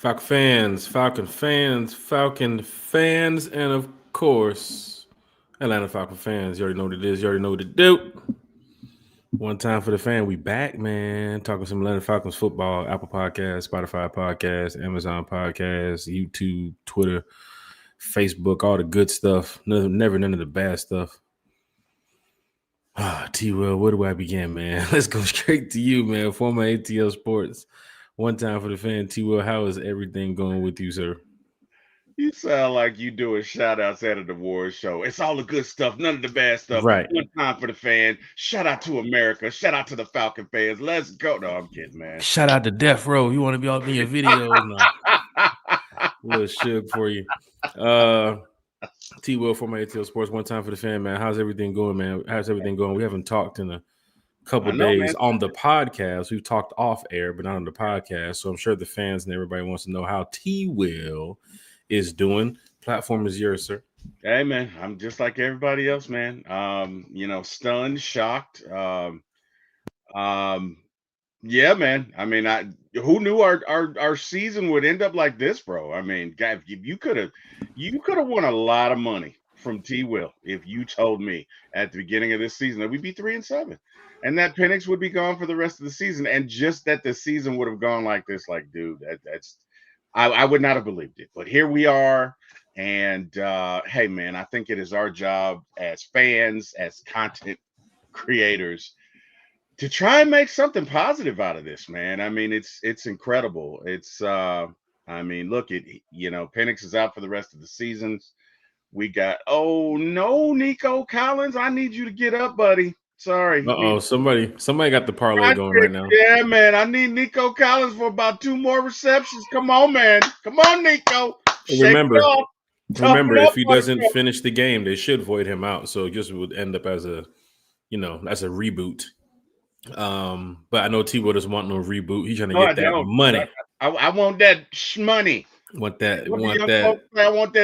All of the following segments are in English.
Falcon fans, and of course, Atlanta Falcon fans. You already know what it is. You already know what to do. One time for the fan. We back, man. Talking some Atlanta Falcons football. Apple Podcast, Spotify Podcast, Amazon Podcast, YouTube, Twitter, Facebook, all the good stuff. Never none of the bad stuff. T-Will, where do I begin, man? Let's go straight to you, man. Former ATL Sports. One time for the fan. T-Will, how is everything going with you, sir? You sound like you doing shout outs at an award show. It's all the good stuff, none of the bad stuff. Right. One time for the fan. Shout out to America. Shout out to the Falcon fans. Let's go. No, I'm kidding, man. Shout out to Death Row. You want to be all in your videos? No. A little shook for you. T-Will, former ATL Sports. One time for the fan, man. How's everything going, man? How's everything going? We haven't talked in a couple days on the podcast. We've talked off air, but not on the podcast. So I'm sure the fans and everybody wants to know how T-Will is doing. Platform is yours, sir. Hey, man, I'm just like everybody else, man. Stunned, shocked. Yeah, man. I mean, who knew our season would end up like this, bro? I mean, guy, you could have won a lot of money from T. Will if you told me at the beginning of this season that we'd be 3-7, and that Penix would be gone for the rest of the season, and just that the season would have gone like this. Like, dude, I would not have believed it. But here we are, and hey, man, I think it is our job as fans, as content creators, to try and make something positive out of this, man. I mean, it's incredible. Look, Penix is out for the rest of the seasons. We got, oh no, Nico Collins, I need you to get up, buddy. Sorry. Somebody got the parlay going right now. Yeah, man. I need Nico Collins for about 2 more receptions. Come on, man. Come on, Nico. Remember, if he doesn't finish the game, they should void him out. So it just would end up as a reboot. But I know T-Will doesn't want no reboot. He's trying to get that money. I want that shmoney. I want that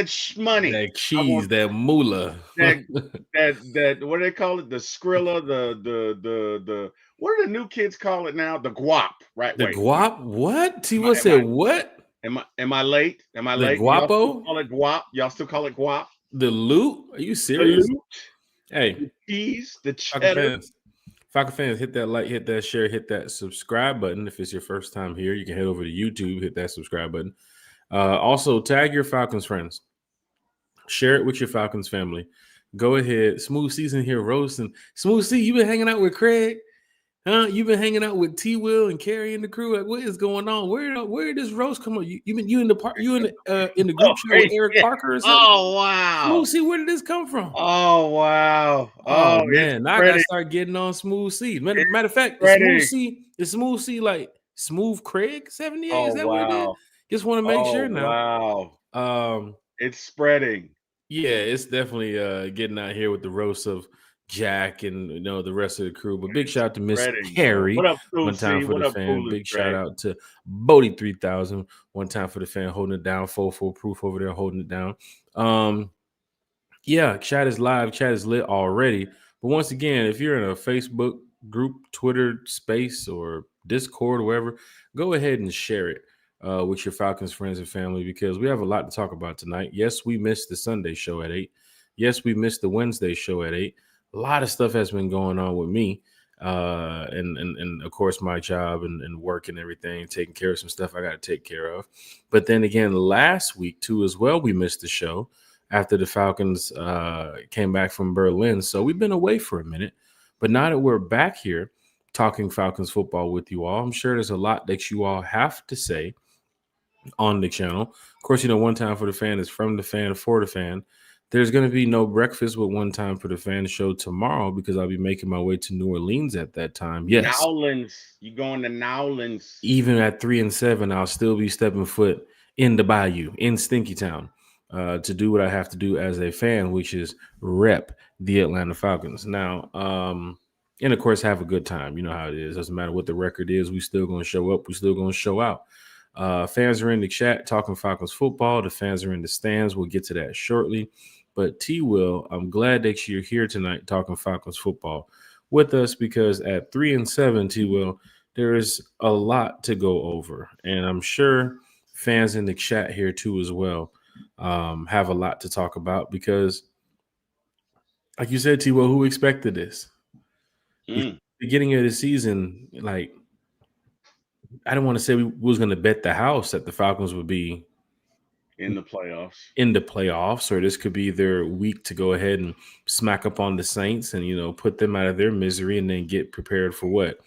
shmoney. That cheese, that moolah. that what do they call it? The Skrilla, the what do the new kids call it now? The guap, right? The guap? What? T-Will said what? Am I late? Am I late? Guapo? Call it guap. Y'all still call it guap? The loot? Are you serious? Hey. The cheese, the cheddar. Falcon fans, hit that like, hit that share, hit that subscribe button. If it's your first time here, you can head over to YouTube, hit that subscribe button. Also, tag your Falcons friends. Share it with your Falcons family. Go ahead. Smooth season here, roasting. Smooth C, you been hanging out with Craig? Huh? You been hanging out with T-Will and Carrie and the crew? Like, what is going on? Where did this roast come on? You in the group chat with Eric Parker or something? Oh wow! Smooth C, where did this come from? Oh wow! Oh man, now I gotta start getting on Smooth C. Matter of fact, is Smooth C like Smooth Craig 78? Is that what it is? Just want to make sure now. Wow. It's spreading. Yeah, it's definitely getting out here with the roast of Jack and the rest of the crew. But big shout out to Miss Carrie. What up, one time for the fan. Big shout out to Bodie 3000. One time for the fan holding it down. Full proof over there holding it down. Yeah, chat is live. Chat is lit already. But once again, if you're in a Facebook group, Twitter space, or Discord or wherever, go ahead and share it with your Falcons friends and family, because we have a lot to talk about tonight. Yes, we missed the Sunday show at 8. Yes, we missed the Wednesday show at 8. A lot of stuff has been going on with me, and of course my job and work and everything, taking care of some stuff I got to take care of. But then again, last week too as well, we missed the show after the Falcons came back from Berlin. So we've been away for a minute, but now that we're back here talking Falcons football with you all, I'm sure there's a lot that you all have to say on the channel. Of course, One Time for the Fan is from the fan for the fan. There's going to be no breakfast with One Time for the Fan show tomorrow because I'll be making my way to New Orleans at that time. Yes. Nowlands. You going to Nowlands. Even at 3-7, I'll still be stepping foot in the bayou, in Stinky Town, to do what I have to do as a fan, which is rep the Atlanta Falcons. Now, and of course, have a good time. You know how it is. Doesn't matter what the record is. We still going to show up. We still going to show out. Fans are in the chat talking Falcons football. The fans are in the stands. We'll get to that shortly. But T-Will, I'm glad that you're here tonight talking Falcons football with us, because at 3-7, T-Will, there is a lot to go over. And I'm sure fans in the chat here too as well have a lot to talk about because, like you said, T-Well, who expected this? Mm, Beginning of the season, like I don't want to say we was going to bet the house that the Falcons would be in the playoffs. in the playoffs, or this could be their week to go ahead and smack up on the Saints and put them out of their misery and then get prepared for what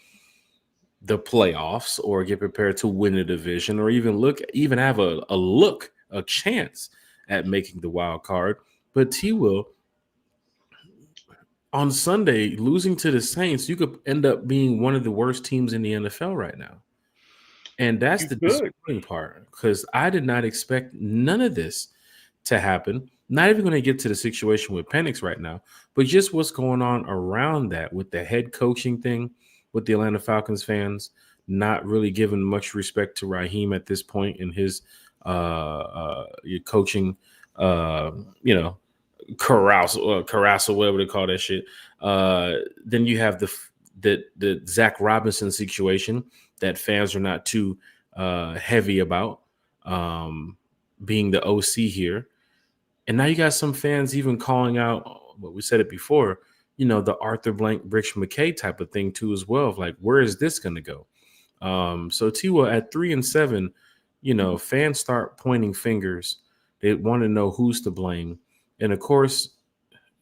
the playoffs, or get prepared to win a division, or even have a chance at making the wild card. But T will on Sunday losing to the Saints, you could end up being one of the worst teams in the NFL right now. And that's You the could. disappointing part because I did not expect none of this to happen. Not even going to get to the situation with Penix right now, but just what's going on around that with the head coaching thing, with the Atlanta Falcons fans not really giving much respect to Raheem at this point in his coaching, you know, carousel, whatever they call that shit. Then you have the Zach Robinson situation that fans are not too heavy about being the OC here. And now you got some fans even calling out what we said it before, the Arthur Blank, Brix McKay type of thing too, as well. Of like, where is this going to go? So Tiwa at 3-7, fans start pointing fingers. They want to know who's to blame. And of course,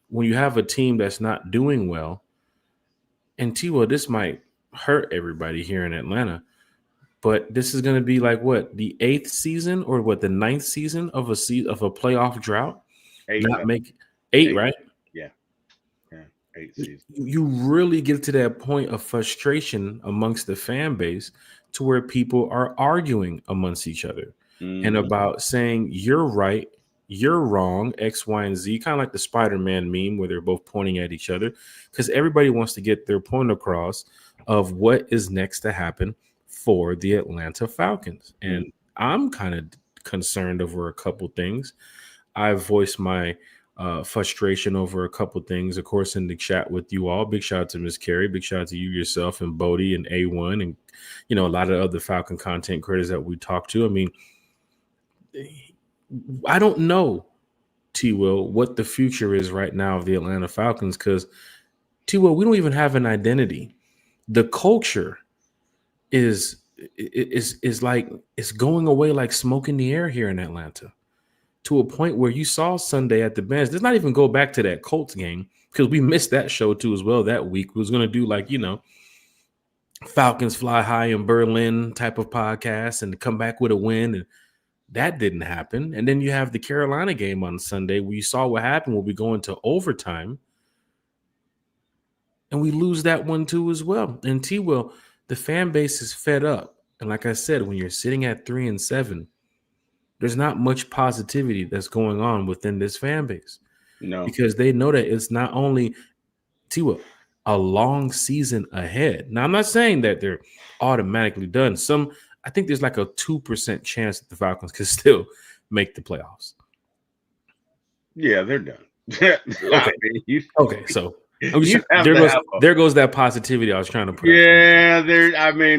when you have a team that's not doing well, and Tiwa, this might hurt everybody here in Atlanta, but this is going to be like what, the 8th season or what, the 9th season of a playoff drought? Eight, Not make 8, eight. right? Yeah. 8 seasons. You really get to that point of frustration amongst the fan base to where people are arguing amongst each other and about saying you're right, you're wrong, X, Y, and Z, kind of like the Spider-Man meme where they're both pointing at each other because everybody wants to get their point across of what is next to happen for the Atlanta Falcons. And I'm kind of concerned over a couple things. I've voiced my frustration over a couple things, of course, in the chat with you all. Big shout out to Miss Carrie. Big shout out to you yourself and Bodie and A1 and, a lot of other Falcon content creators that we talked to. I mean, I don't know, T-Will, what the future is right now of the Atlanta Falcons because, T-Will, we don't even have an identity. The culture is like it's going away like smoke in the air here in Atlanta, to a point where you saw Sunday at the bench. Let's not even go back to that Colts game because we missed that show too as well that week. We was going to do like, Falcons fly high in Berlin type of podcast and come back with a win. And that didn't happen. And then you have the Carolina game on Sunday where you saw what happened when we go into overtime and we lose that one too as well. And T-Will, the fan base is fed up. And like I said, when you're sitting at 3-7, there's not much positivity that's going on within this fan base. No. Because they know that it's not only T-Will, a long season ahead. Now, I'm not saying that they're automatically done. I think there's like a 2% chance that the Falcons can still make the playoffs. Yeah, they're done. Okay, so there goes that positivity I was trying to put. Yeah,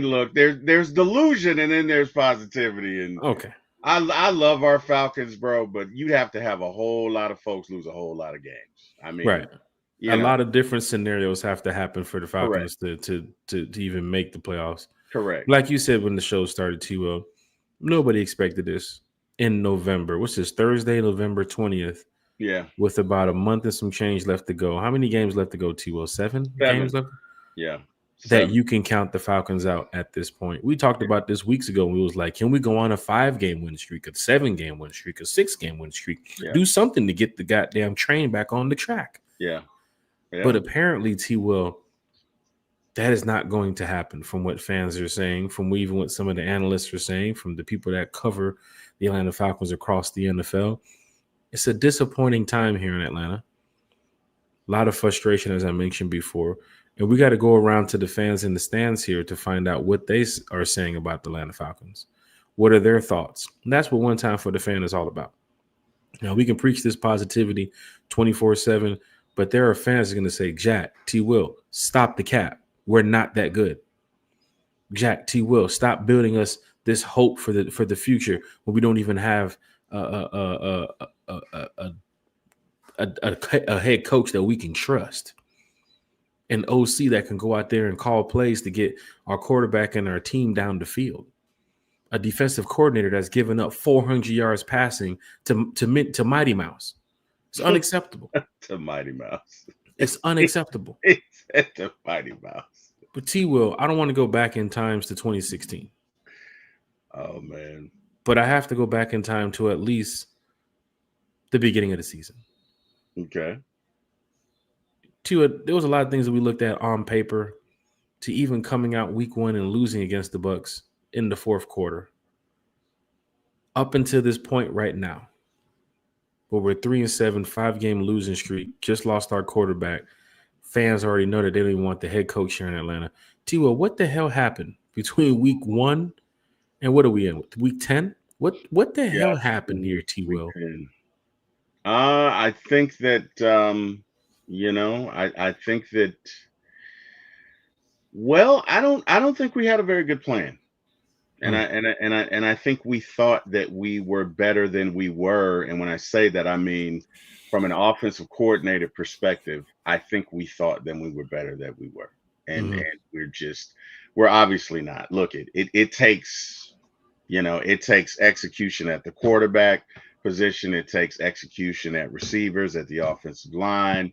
look, there's delusion and then there's positivity. And okay, I love our Falcons, bro, but you'd have to have a whole lot of folks lose a whole lot of games. I mean, right. A lot of different scenarios have to happen for the Falcons to even make the playoffs. Correct. Like you said when the show started, T-Will, nobody expected this in November. What's this, Thursday, November 20th? Yeah. With about a month and some change left to go. How many games left to go, T-Will? 7 games left? Yeah. That you can count the Falcons out at this point. We talked about this weeks ago. We was like, can we go on a 5-game win streak, a 7-game win streak, a 6-game win streak? Yeah. Do something to get the goddamn train back on the track. Yeah. But apparently, T-Will, that is not going to happen from what fans are saying, from even what some of the analysts are saying, from the people that cover the Atlanta Falcons across the NFL. It's a disappointing time here in Atlanta. A lot of frustration, as I mentioned before. And we got to go around to the fans in the stands here to find out what they are saying about the Atlanta Falcons. What are their thoughts? And that's what One Time for the Fan is all about. Now, we can preach this positivity 24/7, but there are fans that are going to say, Jack, T-Will, stop the cap. We're not that good. Jack, T-Will, stop building us this hope for the future when we don't even have a head coach that we can trust, an OC that can go out there and call plays to get our quarterback and our team down the field, a defensive coordinator that's given up 400 yards passing to Mighty Mouse. It's unacceptable. To Mighty Mouse. It's unacceptable. It's to Mighty Mouse. But T. Will, I don't want to go back in times to 2016. Oh man. But I have to go back in time to at least the beginning of the season. Okay. There was a lot of things that we looked at on paper to even coming out week 1 and losing against the Bucs in the fourth quarter. Up until this point right now, where we're 3-7, 5-game losing streak, just lost our quarterback. Fans already know that they don't even want the head coach here in Atlanta. T-Will, what the hell happened between week 1 and what are we in with? Week 10? What the hell happened here, T-Will? I think that I think that I don't think we had a very good plan. And I think we thought that we were better than we were. And when I say that, I mean from an offensive coordinator perspective, I think we thought that we were better than we were. And we're obviously not. Look, it takes execution at the quarterback position. It takes execution at receivers, at the offensive line,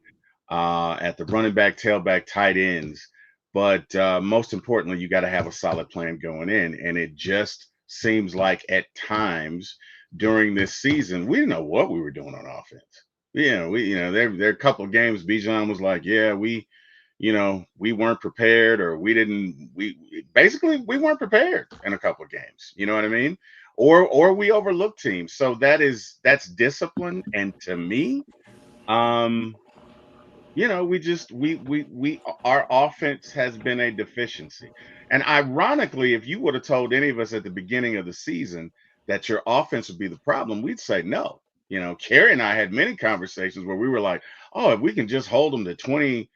at the running back, tailback, tight ends. But most importantly, you got to have a solid plan going in. And it just seems like at times during this season, we didn't know what we were doing on offense. There are a couple of games Bijan was like, yeah, we weren't prepared, or we weren't prepared in a couple of games. You know what I mean? Or we overlooked teams. So that's discipline. And to me, our offense has been a deficiency. And ironically, if you would have told any of us at the beginning of the season that your offense would be the problem, we'd say no. Kerry and I had many conversations where we were like, oh, if we can just hold them to 20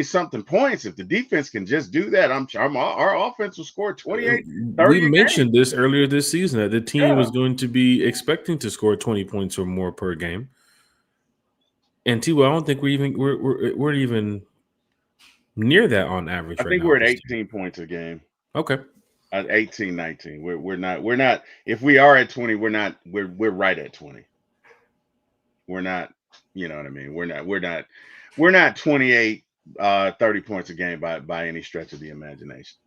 something points, if the defense can just do that, our offense will score 28, 30. We mentioned this earlier this season that the team was going to be expecting to score 20 points or more per game. And T, I don't think we're even near that on average. I think we're at 18 points a game. Okay. At 18, 19. We're not. If we are at 20, we're not. We're right at 20. We're not. You know what I mean? We're not 28, 30 points a game by any stretch of the imagination.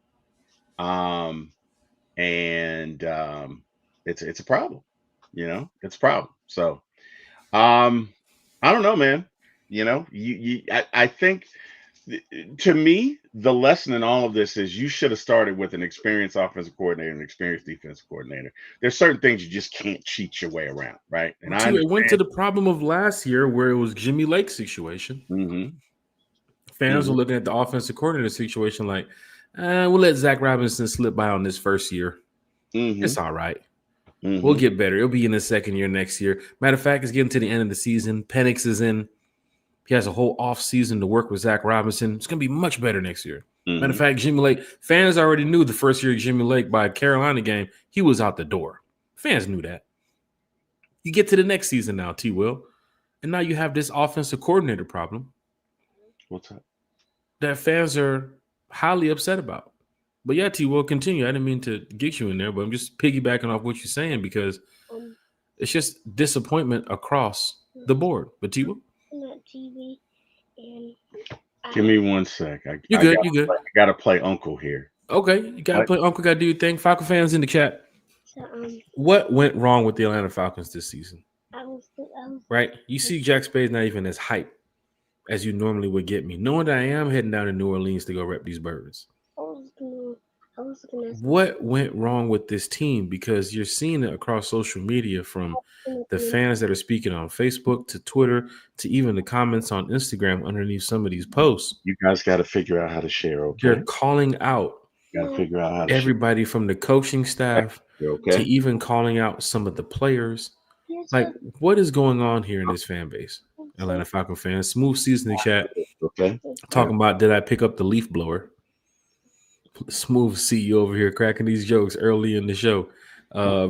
It's a problem. It's a problem. So, I don't know, man. I think to me, the lesson in all of this is you should have started with an experienced offensive coordinator and an experienced defensive coordinator. There's certain things you just can't cheat your way around, right? And it went to the problem of last year where it was Jimmy Lake's situation. Mm-hmm. Fans were looking at the offensive coordinator situation like, we'll let Zach Robinson slip by on this first year. Mm-hmm. It's all right. Mm-hmm. We'll get better. It'll be in the second year next year. Matter of fact, it's getting to the end of the season. Penix is in. He has a whole off season to work with Zach Robinson. It's going to be much better next year. Mm-hmm. Matter of fact, Jimmy Lake, fans already knew the first year of Jimmy Lake by Carolina game, he was out the door. Fans knew that. You get to the next season now, T. Will, and now you have this offensive coordinator problem. What's that? That fans are highly upset about. But yeah, T, will continue. I didn't mean to get you in there, but I'm just piggybacking off what you're saying because it's just disappointment across the board. But T, will? TV. Give me 1 sec. You're good. I got to play Uncle here. Okay, you got to play Uncle. Got to do your thing. Falcon fans in the chat. So, what went wrong with the Atlanta Falcons this season? Right? You see Jack Spade's not even as hype as you normally would get me, knowing that I am heading down to New Orleans to go rep these birds. What went wrong with this team? Because you're seeing it across social media from the fans that are speaking on Facebook to Twitter to even the comments on Instagram underneath some of these posts. You guys got to figure out how to share, okay? They're calling out everybody from the coaching staff to even calling out some of the players. Like, what is going on here in this fan base? Atlanta Falcon fans, smooth season in the chat. Okay. Talking about, did I pick up the leaf blower? Smooth C over here cracking these jokes early in the show.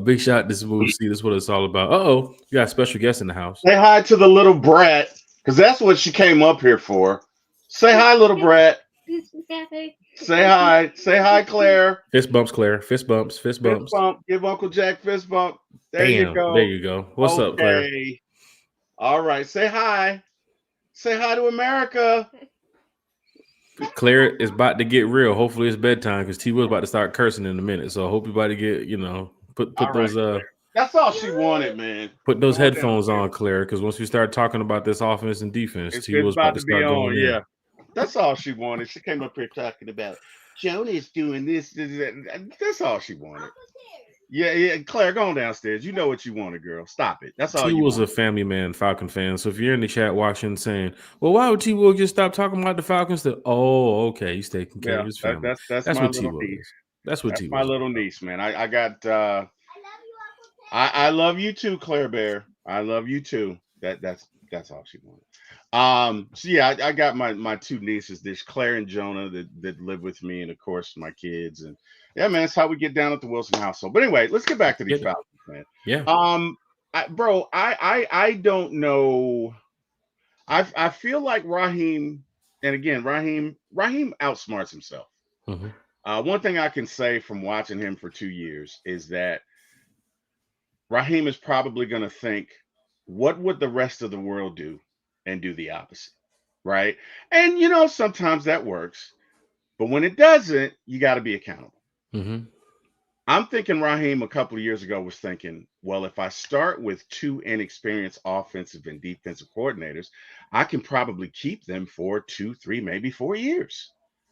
Big shout to Smooth C. That's what it's all about. Oh, you got a special guest in the house. Say hi to the little brat, because that's what she came up here for. Say hi, little brat. Say hi. Say hi, Claire. Fist bumps, Claire. Fist bumps. Fist Fist bumps. bump. Give Uncle Jack fist bump. There you Bam. There go. you go. What's up, Claire? Okay. All right. Say hi. Say hi to America. Claire is about to get real. Hopefully it's bedtime because T Will's about to start cursing in a minute. So I hope you about to get, put All right, those Claire. That's all she wanted, man. put those Come on headphones downstairs. on, Claire, because once we start talking about this offense and defense, T It's Will's about about to to be start on. going in. Yeah. That's all she wanted. She came up here talking about Jonah's doing this. That. That's all she wanted. Yeah, Claire, go on downstairs. You know what you wanted, girl. Stop it. That's all T you Will's want. a family man, Falcon fan. So if you're in the chat watching, saying, "Well, why would T Will just stop talking about the Falcons?" Oh, okay, he's taking care Yeah, of his family. that's That's my what T little Will niece. is. That's what That's T my Will's all little about. niece, man. I got I love you too, Claire Bear. I love you too. That's all she wanted. So yeah, I got my two nieces, there's Claire and Jonah that live with me, and of course my kids. And yeah, man, that's how we get down at the Wilson household. But anyway, let's get back to these Get it? Falcons, man. Yeah. I don't know. I feel like Raheem, and again, Raheem outsmarts himself. Hmm. One thing I can say from watching him for 2 years is that Raheem is probably going to think, what would the rest of the world do, and do the opposite, right? And sometimes that works, but when it doesn't, you got to be accountable. Hmm. I'm thinking Raheem a couple of years ago was thinking, well, if I start with two inexperienced offensive and defensive coordinators, I can probably keep them for 2, 3, maybe 4 years,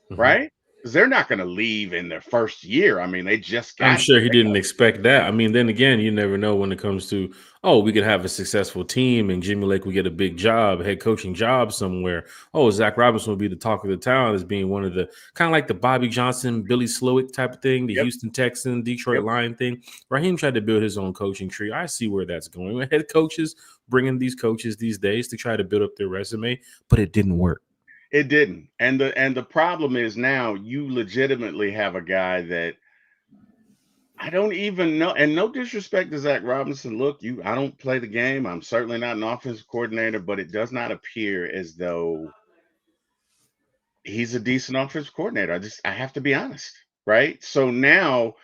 Hmm. right? Because they're not going to leave in their first year. I mean, they just I'm got sure he here. didn't expect that. I mean, then again, you never know when it comes to, oh, we could have a successful team and Jimmy Lake will get a big job, head coaching job somewhere. Oh, Zach Robinson will be the talk of the town as being one of the kind of like the Bobby Johnson, Billy Slowick type of thing, the Yep, Houston Texan, Detroit yep. Lion thing. Raheem tried to build his own coaching tree. I see where that's going. Head coaches bringing these coaches these days to try to build up their resume, but it didn't work. It didn't. And the problem is now you legitimately have a guy that I don't even know. And no disrespect to Zach Robinson. Look, I don't play the game. I'm certainly not an offensive coordinator, but it does not appear as though he's a decent offensive coordinator. I have to be honest, right? So now,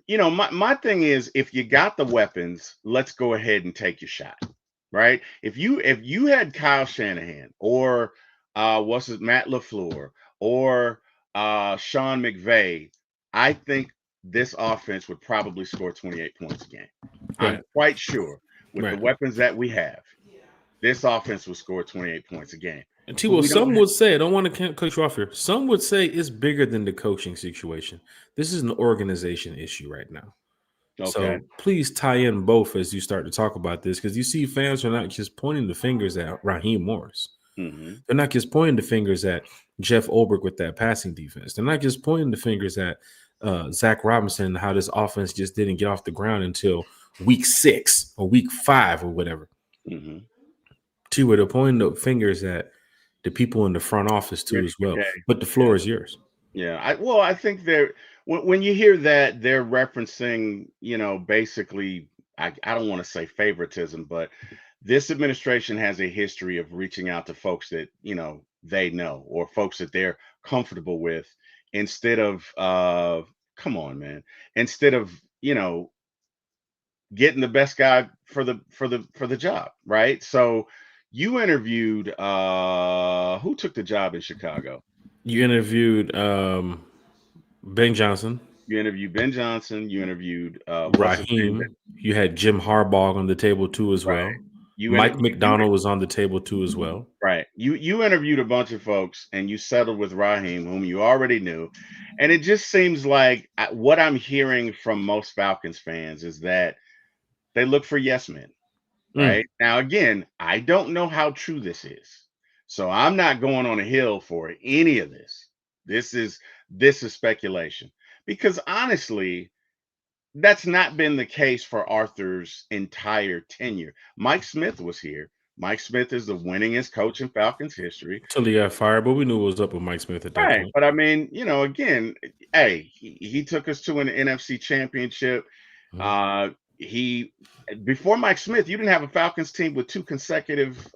my thing is, if you got the weapons, let's go ahead and take your shot, right? If you had Kyle Shanahan, or what's his Matt LaFleur, or Sean McVay, I think this offense would probably score 28 points a game. I'm Right. quite sure with the Right. weapons that we have, this offense will score 28 points a game. And But T-Will, we don't some have. would say, I don't want to cut you off here. Some would say it's bigger than the coaching situation. This is an organization issue right now. Okay. So please tie in both as you start to talk about this, because you see fans are not just pointing the fingers at Raheem Morris. Hmm. They're not just pointing the fingers at Jeff Ulbrich with that passing defense. They're not just pointing the fingers at Zach Robinson and how this offense just didn't get off the ground until week 6 or week 5 or whatever. Hmm. T-Will, they're pointing the fingers at the people in the front office too Rich as well. McKay. But the Yeah. floor is yours. Yeah. I think they're when you hear that, they're referencing, basically, I don't want to say favoritism, but this administration has a history of reaching out to folks that, they know, or folks that they're comfortable with, instead of come on, man. Instead of, getting the best guy for the job, right? So you interviewed who took the job in Chicago? You interviewed Ben Johnson, You interviewed Ben Johnson. You interviewed what's his name? Raheem. You had Jim Harbaugh on the table too as Right. well. You inter- Mike you McDonald was on the table too as well. right. You interviewed a bunch of folks, and you settled with Raheem, whom you already knew. And it just seems like what I'm hearing from most Falcons fans is that they look for yes men. Mm. Right? Now, again, I don't know how true this is. So I'm not going on a hill for any of this. This is speculation. Because honestly, that's not been the case for Arthur's entire tenure. Mike Smith was here. Mike Smith is the winningest coach in Falcons history. Till he got fired, but we knew what was up with Mike Smith at that Right. point. But I mean, again, hey, he took us to an NFC championship. Mhm. He before Mike Smith, you didn't have a Falcons team with 2 consecutive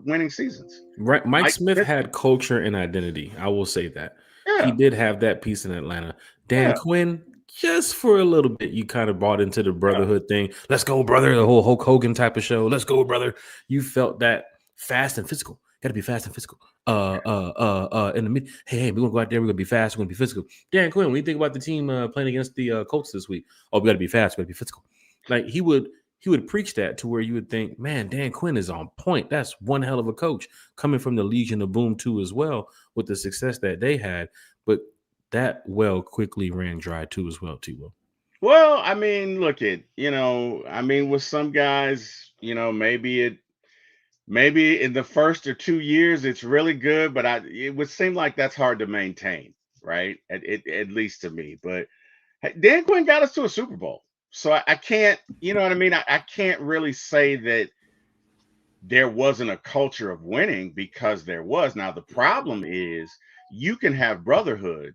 winning seasons. Right, Mike Mike Smith Smith, had culture and identity. I will say that he yeah, did have that piece in Atlanta. Dan yeah, Quinn, just for a little bit, you kind of bought into the yeah. brotherhood thing. Let's go, brother. The whole Hulk Hogan type of show. Let's go, brother. You felt that fast and physical. Got to be fast and physical. In the mid, hey, we're gonna go out there. We're gonna be fast. We're gonna be physical. Dan Quinn, when you think about the team playing against the Colts this week, oh, we got to be fast. We got to be physical. Like he would preach that to where you would think, man, Dan Quinn is on point. That's one hell of a coach coming from the Legion of Boom too as well with the success that they had. But that well quickly ran dry too as well, T-Will. Well, I mean, look at I mean, with some guys, maybe in the first or 2 years it's really good, but it would seem like that's hard to maintain, right? At least to me. But hey, Dan Quinn got us to a Super Bowl. So I can't, you know what I mean? I can't really say that there wasn't a culture of winning, because there was. Now, the problem is you can have brotherhood,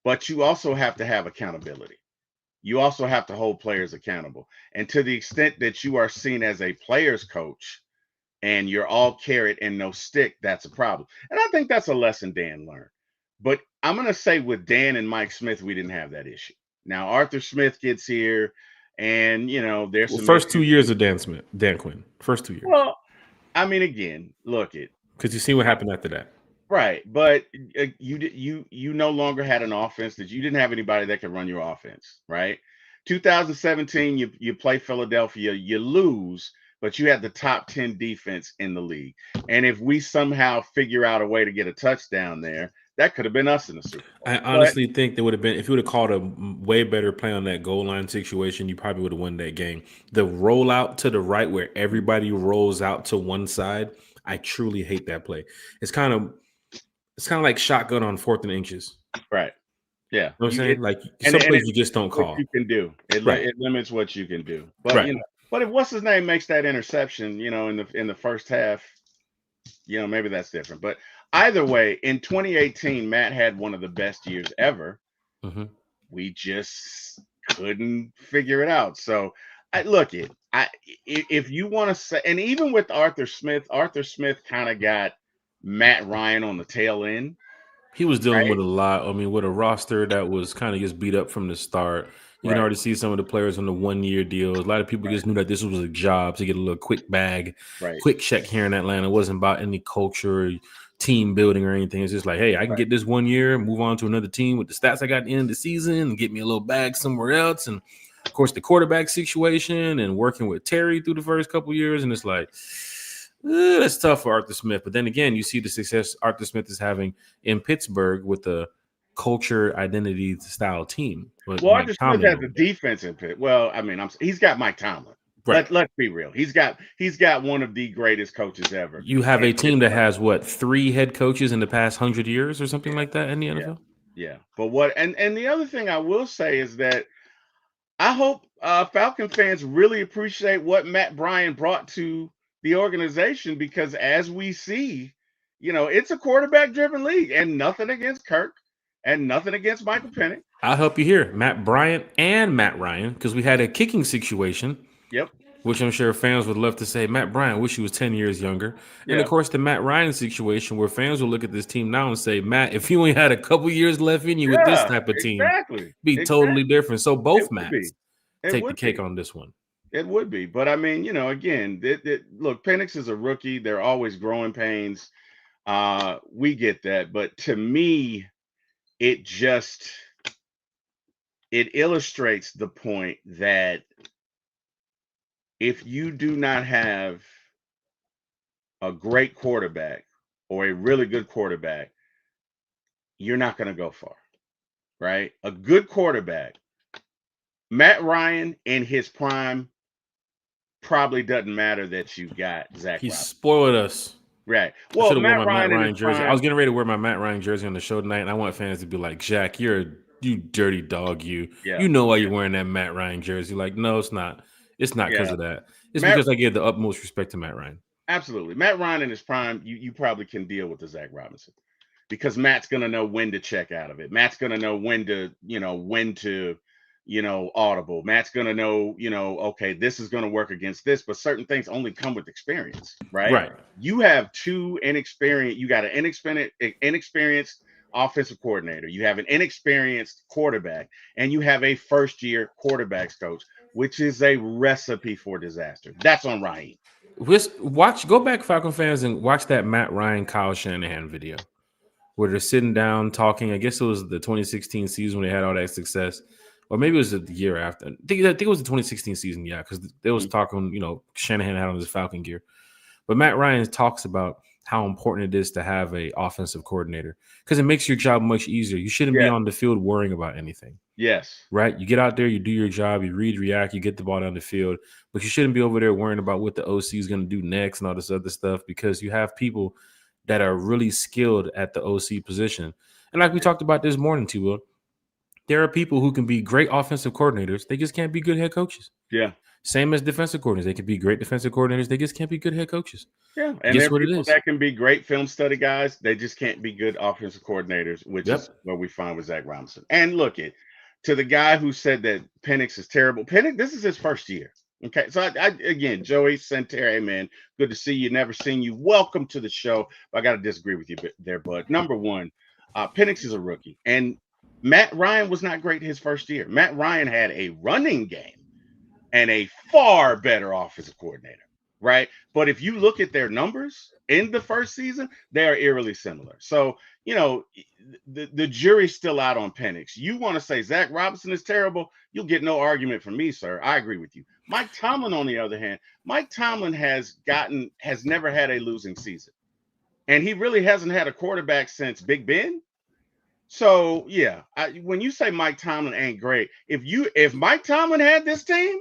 but you also have to have accountability. You also have to hold players accountable. And to the extent that you are seen as a player's coach and you're all carrot and no stick, that's a problem. And I think that's a lesson Dan learned. But I'm going to say with Dan and Mike Smith, we didn't have that issue. Now, Arthur Smith gets here, and, there's Well, some first issues. 2 years of Dan Quinn. First 2 years. Well, I mean, again, look it. Because you see what happened after that. Right, but you no longer had an offense, that you didn't have anybody that could run your offense, right? 2017, you play Philadelphia, you lose, but you had the top 10 defense in the league. And if we somehow figure out a way to get a touchdown there, that could have been us in the Super Bowl. I But honestly think there would have been, if you would have called a way better play on that goal line situation, you probably would have won that game. The rollout to the right where everybody rolls out to one side, I truly hate that play. It's kind of like shotgun on 4th and inches. right, yeah, You know what I'm saying? Like and some and plays it you just don't what call. you can do. Right. It limits what you can do. But Right. but if what's his name makes that interception, in the first half, maybe that's different. But either way, in 2018, Matt had one of the best years ever. Mm-hmm. We just couldn't figure it out. So I look it. If you want to say, and even with Arthur Smith kind of got Matt Ryan on the tail end, He was dealing right? with a lot. I mean, with a roster that was kind of just beat up from the start. You can Right, already see some of the players on the 1 year deals. A lot of people right, just knew that this was a job to get a little quick bag, right, quick check here in Atlanta. It wasn't about any culture, or team building, or anything. It's just like, hey, I can right. get this 1 year, move on to another team with the stats I got at the end of the season, and get me a little bag somewhere else. And of course, the quarterback situation and working with Terry through the first couple years, and it's like, that's tough for Arthur Smith. But then again, you see the success Arthur Smith is having in Pittsburgh with the culture, identity, style team with Well, Mike Arthur Smith Tomlin has over a there. defensive pit. Well, I mean, he's got Mike Tomlin. Right. Let's be real. He's got one of the greatest coaches ever. You have And a team that has what, 3 head coaches in the past 100 years or something yeah, like that in the yeah, NFL? yeah. But what and the other thing I will say is that I hope Falcon fans really appreciate what Matt Bryan brought to the organization, because as we see, it's a quarterback driven league, and nothing against Kirk and nothing against Michael Penix. I'll help you here. Matt Bryant and Matt Ryan, because we had a kicking situation, Yep. which I'm sure fans would love to say, Matt Bryant, wish he was 10 years younger. And of Yeah. course, the Matt Ryan situation where fans will look at this team now and say, Matt, if you only had a couple years left in you with this Yeah. type of team, Exactly. be totally Exactly. different. So It both would be. Matts It take the would cake be. on this one. It would be. But I mean, again, look, Penix is a rookie. They're always growing pains. We get that. But to me, it just it illustrates the point that if you do not have a great quarterback or a really good quarterback, you're not going to go far, right? A good quarterback, Matt Ryan in his prime, probably doesn't matter that you got Zach He Robinson. spoiled us. Right. I Well, should have worn Matt my Matt Ryan in his Ryan jersey. I prime, was getting ready to wear my Matt Ryan jersey on the show tonight, and I want fans to be like, Jack, you dirty dog, you. yeah, You know why yeah, you're wearing that Matt Ryan jersey. Like, no, it's not. It's not because yeah. of that. It's Matt because I give the utmost respect to Matt Ryan. Absolutely. Matt Ryan in his prime, you probably can deal with the Zach Robinson because Matt's gonna know when to check out of it. Matt's gonna know when to audible. Matt's gonna know, okay, this is gonna work against this, but certain things only come with experience, right? Right. You have you got an inexperienced offensive coordinator, you have an inexperienced quarterback, and you have a first-year quarterbacks coach, which is a recipe for disaster. That's on Ryan. Go back, Falcon fans, and watch that Matt Ryan, Kyle Shanahan video where they're sitting down talking. I guess it was the 2016 season when they had all that success, or maybe it was the year after. I think it was the 2016 season, yeah, because they was talking. Shanahan had on his Falcon gear, but Matt Ryan talks about how important it is to have a offensive coordinator because it makes your job much easier. You shouldn't be Yeah. on the field worrying about anything. Yes. Right? You get out there, you do your job, you read, react, you get the ball down the field, but you shouldn't be over there worrying about what the OC is going to do next and all this other stuff because you have people that are really skilled at the OC position. And like we talked about this morning, T-Will, there are people who can be great offensive coordinators. They just can't be good head coaches. Yeah. Same as defensive coordinators. They can be great defensive coordinators. They just can't be good head coaches. Yeah. And Guess there are what it people is? that can be great film study guys. They just can't be good offensive coordinators, which Yep. is what we find with Zach Robinson. And look it to the guy who said that Penix is terrible. Penix, this is his first year. Okay. So again, Joey Santerre, hey man, good to see you. Never seen you. Welcome to the show. I got to disagree with you there, bud. Number one, Penix is a rookie. And Matt Ryan was not great his first year. Matt Ryan had a running game and a far better offensive coordinator, right? But if you look at their numbers in the first season, they are eerily similar. So, the jury's still out on Penix. You want to say Zach Robinson is terrible, you'll get no argument from me, sir. I agree with you. Mike Tomlin, on the other hand, Mike Tomlin has never had a losing season. And he really hasn't had a quarterback since Big Ben. So, yeah, when you say Mike Tomlin ain't great, if Mike Tomlin had this team,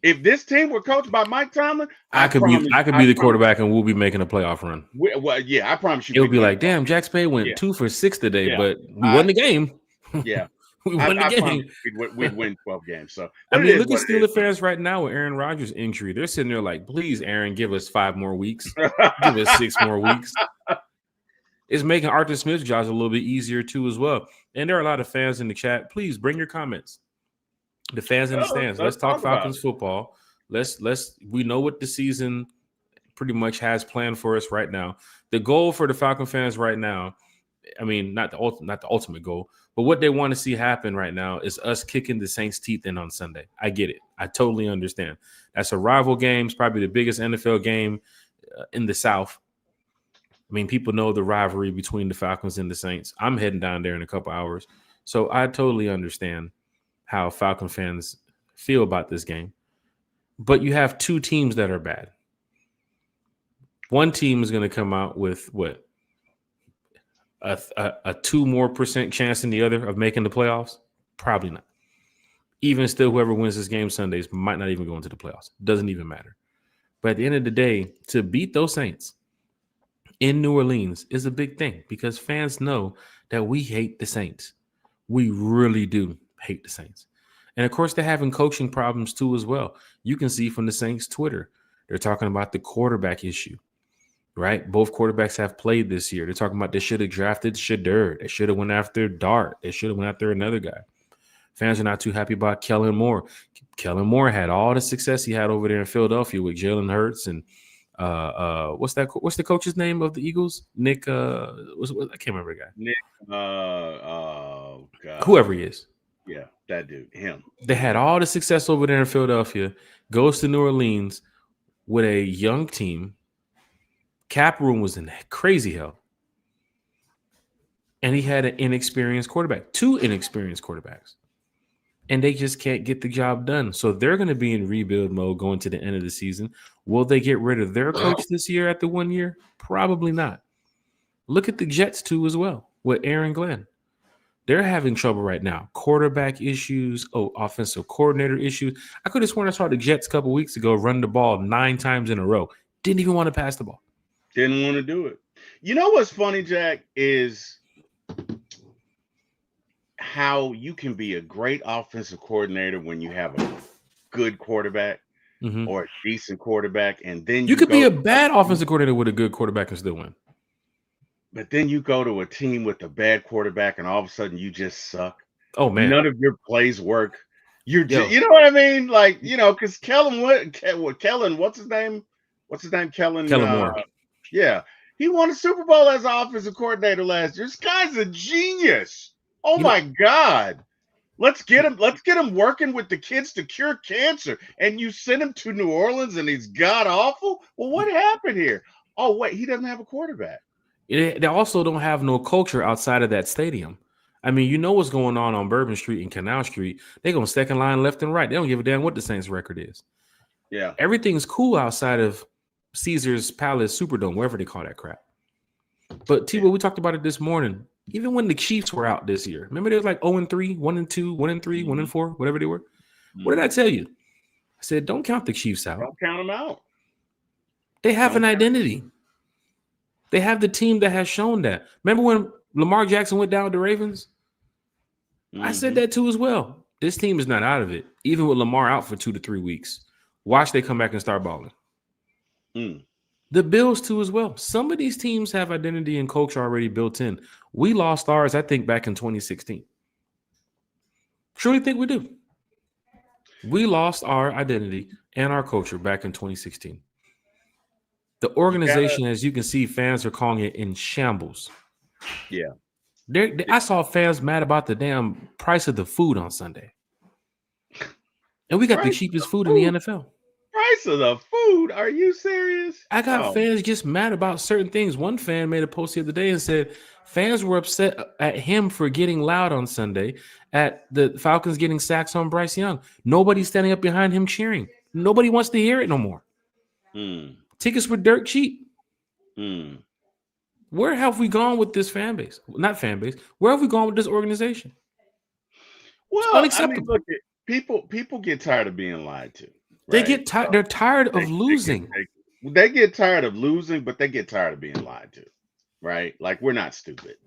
if this team were coached by Mike Tomlin, I could be the quarterback and we'll be making a playoff run. Yeah, I promise you. It'll be like, damn, Jack Spade went 2 for 6 today, but we won the game. Yeah. We won the game. We'd win 12 games. So, I mean, look at Steelers fans right now with Aaron Rodgers' injury. They're sitting there like, please, Aaron, give us 5 more weeks. Give us 6 more weeks. It's making Arthur Smith's jobs a little bit easier too as well. And there are a lot of fans in the chat. Please bring your comments. The fans in the stands. Let's talk Falcons football. We know what the season pretty much has planned for us right now. The goal for the Falcon fans right now, I mean, not the ultimate goal, but what they want to see happen right now is us kicking the Saints' teeth in on Sunday. I get it. I totally understand. That's a rival game. It's probably the biggest NFL game in the South. I mean, people know the rivalry between the Falcons and the Saints. I'm heading down there in a couple hours. So I totally understand how Falcon fans feel about this game. But you have 2 teams that are bad. One team is going to come out with what? A 2% more chance than the other of making the playoffs? Probably not. Even still, whoever wins this game Sundays might not even go into the playoffs. Doesn't even matter. But at the end of the day, to beat those Saints in New Orleans is a big thing because fans know that we hate the Saints. We really do hate the Saints. And, of course, they're having coaching problems too as well. You can see from the Saints' Twitter, they're talking about the quarterback issue, right? Both quarterbacks have played this year. They're talking about they should have drafted Shedeur. They should have went after Dart. They should have went after another guy. Fans are not too happy about Kellen Moore. Kellen Moore had all the success he had over there in Philadelphia with Jalen Hurts and what's the coach's name of the Eagles? Nick I can't remember the guy. Nick God. Whoever he is. Yeah, that dude, him. They had all the success over there in Philadelphia, goes to New Orleans with a young team. Cap room was in crazy hell. And he had an inexperienced quarterback, 2 inexperienced quarterbacks. And they just can't get the job done. So they're going to be in rebuild mode going to the end of the season. Will they get rid of their coach this year after 1 year? Probably not. Look at the Jets too as well with Aaron Glenn. They're having trouble right now. Quarterback issues, offensive coordinator issues. I could have sworn I saw the Jets a couple weeks ago run the ball 9 times in a row. Didn't even want to pass the ball. Didn't want to do it. You know what's funny, Jack, is how you can be a great offensive coordinator when you have a good quarterback. Mm-hmm. or a decent quarterback, and then You you could be go a bad offensive coordinator with a good quarterback and still win. but then you go to a team with a bad quarterback and all of a sudden you just suck. Oh man, None of your plays work. You're just, yo, you know what I mean? Like, because Kellen, what's his name? Kellen, Kellen Moore. yeah. He won a Super Bowl as an offensive coordinator last year. This guy's a genius. Oh You know, my God. Let's get him working with the kids to cure cancer. And you send him to New Orleans and he's god awful. Well, what happened here? Oh, wait, he doesn't have a quarterback. they also don't have no culture outside of that stadium. I mean, you know what's going on Bourbon Street and Canal Street. They're going second line left and right. They don't give a damn what the Saints record is. Yeah. Everything's cool outside of Caesar's Palace Superdome, wherever they call that crap. But T-Will, we talked about it this morning. Even when the Chiefs were out this year, remember they was like 0-3, 1-2, 1-3, 1-4, whatever they were. What did I tell you? I said, don't count the Chiefs out. Don't count them out. They have an identity. They have the team that has shown that. Remember when Lamar Jackson went down with the Ravens? I said that too as well. This team is not out of it, even with Lamar out for 2 to 3 weeks. Watch they come back and start balling. The Bills too as well. Some of these teams have identity and culture already built in. We lost ours, I think, back in 2016. Truly think we do. We lost our identity and our culture back in 2016. The organization, as you can see, fans are calling it in shambles. Yeah. I saw fans mad about the damn price of the food on Sunday. And we got the cheapest food in the NFL. Price of the food? Are you serious? I got fans just mad about certain things. One fan made a post the other day and said fans were upset at him for getting loud on Sunday at the Falcons getting sacks on Bryce Young. Nobody's standing up behind him cheering. Nobody wants to hear it no more. Tickets were dirt cheap. Where have we gone with this fan base? Not fan base. Where have we gone with this organization? Well, it's unacceptable. I mean, look, people get tired of being lied to. Right? They get tired. They're tired of losing. They get tired of losing, but they get tired of being lied to. Right? Like, we're not stupid.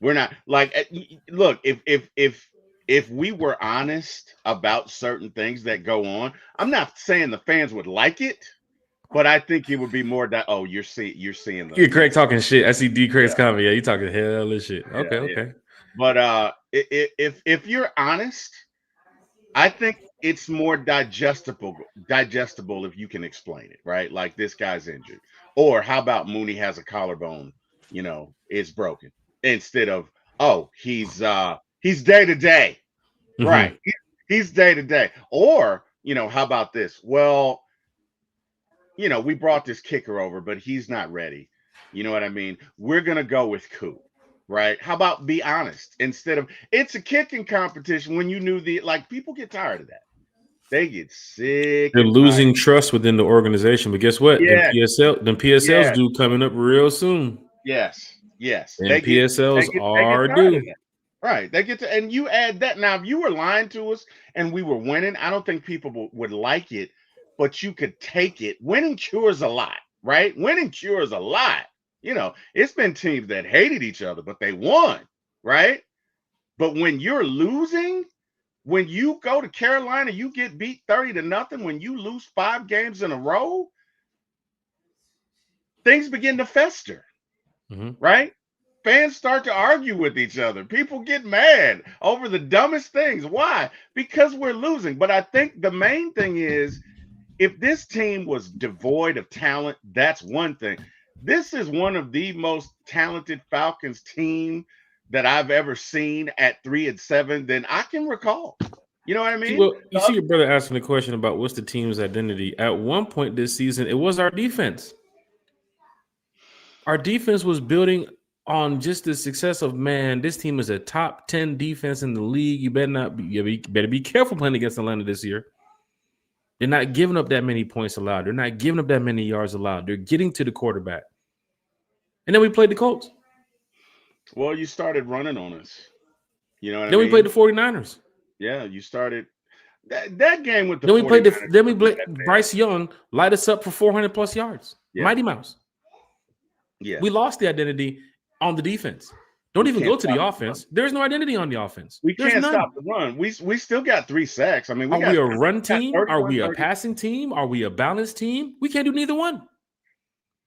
We're not like, look, if we were honest about certain things that go on, I'm not saying the fans would like it, but I think it would be more that, oh, you're seeing the, you're Craig talking shit. I see D Craig's comment. Yeah, you talking hell of shit. Okay. Yeah. But if you're honest, I think it's more digestible if you can explain it, right? Like, this guy's injured, or how about Mooney has a collarbone, it's broken, instead of, oh, he's day to day, right? He's day to day, or how about this? Well, we brought this kicker over, but he's not ready. You know what I mean? We're gonna go with Coop. Right? How about be honest instead of it's a kicking competition when you knew people get tired of that. They get sick. They're losing trust within the organization. But guess what? Yeah. Them PSLs do coming up real soon. Yes. And PSLs are due. Right. They get to, and you add that. Now, if you were lying to us and we were winning, I don't think people would like it, but you could take it. Winning cures a lot, right? Winning cures a lot. It's been teams that hated each other, but they won, right? But when you're losing, when you go to Carolina, you get beat 30-0, when you lose 5 games in a row, things begin to fester, right? Fans start to argue with each other. People get mad over the dumbest things. Why? Because we're losing. But I think the main thing is, if this team was devoid of talent, that's one thing. This is one of the most talented Falcons team that I've ever seen at 3-7 than I can recall. You know what I mean? Well, you see your brother asking the question about what's the team's identity. At one point this season, it was our defense. Our defense was building on just the success of, man, this team is a top 10 defense in the league. You better be careful playing against Atlanta this year. They're not giving up that many points allowed. They're not giving up that many yards allowed. They're getting to the quarterback. And then we played the Colts. Well, you started running on us. You know what I mean? Then we played the 49ers. Yeah, you started that game with the 49ers. Then we played Bryce Young, light us up for 400+ yards. Yeah. Mighty Mouse. Yeah. We lost the identity on the defense. Don't We even can't go to stop the the run. offense. There's no identity on the offense. We There's can't stop none. the run. We still got 3 sacks. I mean, Are we a run we got team? Are we a 30. passing team? Are we a balanced team? We can't do neither one.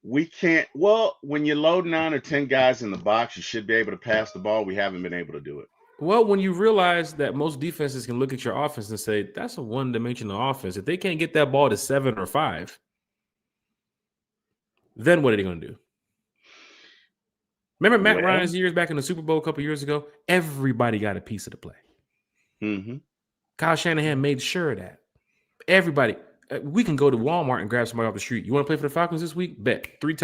We can't. Well, when you load 9 or 10 guys in the box, you should be able to pass the ball. We haven't been able to do it. Well, when you realize that most defenses can look at your offense and say, that's a one-dimensional offense. If they can't get that ball to 7 or 5, then what are they going to do? Remember Matt Ryan's years back in the Super Bowl a couple years ago? Everybody got a piece of the play. Mm-hmm. Kyle Shanahan made sure of that. Everybody. We can go to Walmart and grab somebody off the street. You want to play for the Falcons this week? Bet. 3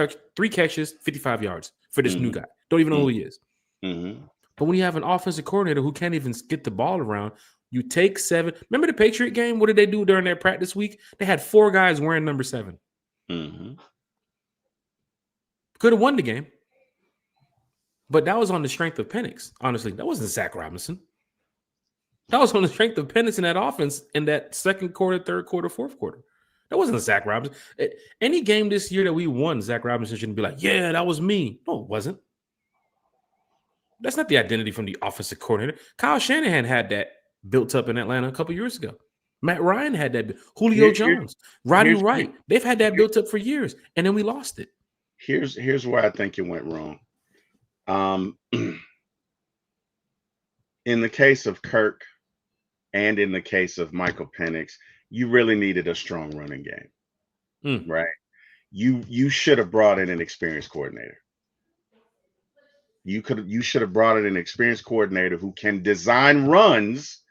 catches, 55 yards for this new guy. Don't even know who he is. Mm-hmm. But when you have an offensive coordinator who can't even get the ball around, you take 7. Remember the Patriot game? What did they do during their practice week? They had 4 guys wearing number 7. Mm-hmm. Could have won the game. But that was on the strength of Penix. Honestly, that wasn't Zach Robinson. That was on the strength of Penix in that offense in that second quarter, third quarter, fourth quarter. That wasn't Zach Robinson. Any game this year that we won, Zach Robinson shouldn't be like, yeah, that was me. No, it wasn't. That's not the identity from the offensive coordinator. Kyle Shanahan had that built up in Atlanta a couple years ago. Matt Ryan had that. Julio Jones, Roddy Wright. They've had that built up for years, and then we lost it. Here's where I think it went wrong. In the case of Kirk and in the case of Michael Penix, you really needed a strong running game, right? You should have brought in an experienced coordinator. You should have brought in an experienced coordinator who can design runs.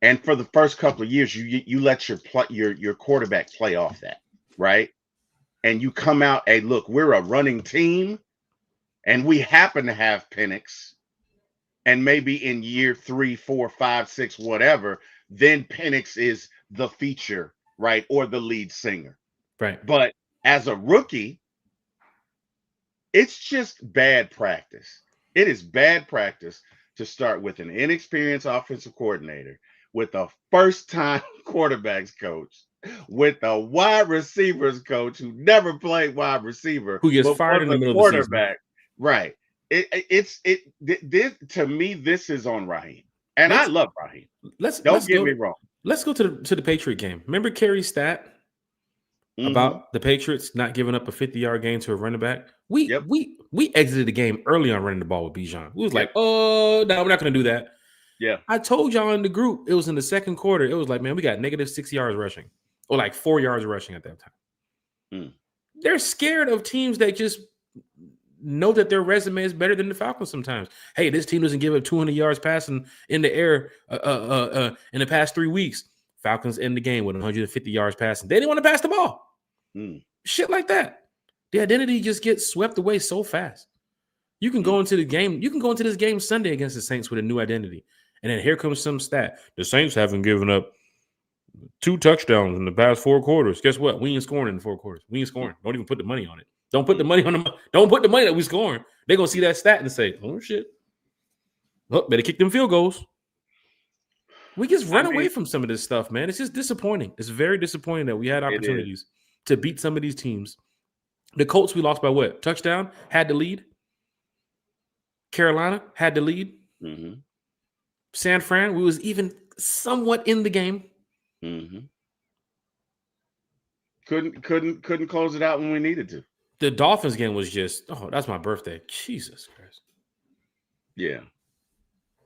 And for the first couple of years, you let your quarterback play off that, right? And you come out, hey, look, we're a running team, and we happen to have Penix. And maybe in year 3, 4, 5, 6, whatever, then Penix is the feature, right? Or the lead singer. Right. But as a rookie, it's just bad practice. It is bad practice to start with an inexperienced offensive coordinator, with a first-time quarterbacks coach, with a wide receivers coach who never played wide receiver, who gets fired in the middle of the season. Right. To me, this is on Raheem, and I love Raheem. Don't get me wrong. Let's go to the Patriot game. Remember Kerry's stat about the Patriots not giving up a 50-yard gain to a running back? We exited the game early on running the ball with Bijan. We was like, oh, no, we're not going to do that. Yeah. I told y'all in the group, it was in the second quarter. It was like, man, we got negative 6 yards rushing, or like 4 yards rushing at that time. They're scared of teams that just know that their resume is better than the Falcons sometimes. Hey, this team doesn't give up 200 yards passing in the air in the past 3 weeks. Falcons end the game with 150 yards passing. They didn't want to pass the ball. Shit like that. The identity just gets swept away so fast. You can go into the game. You can go into this game Sunday against the Saints with a new identity. And then here comes some stat. The Saints haven't given up 2 touchdowns in the past 4 quarters. Guess what? We ain't scoring in the 4 quarters. We ain't scoring. Don't even put the money on it. Don't put the money on them. Don't put the money that we scoring. They're going to see that stat and say, oh, shit. Well, better kick them field goals. We just run away from some of this stuff, man. It's just disappointing. It's very disappointing that we had opportunities to beat some of these teams. The Colts, we lost by what? Touchdown? Had the lead. Carolina had the lead. San Fran, we was even somewhat in the game. Couldn't close it out when we needed to. The Dolphins game was just, oh, that's my birthday. Jesus Christ. Yeah.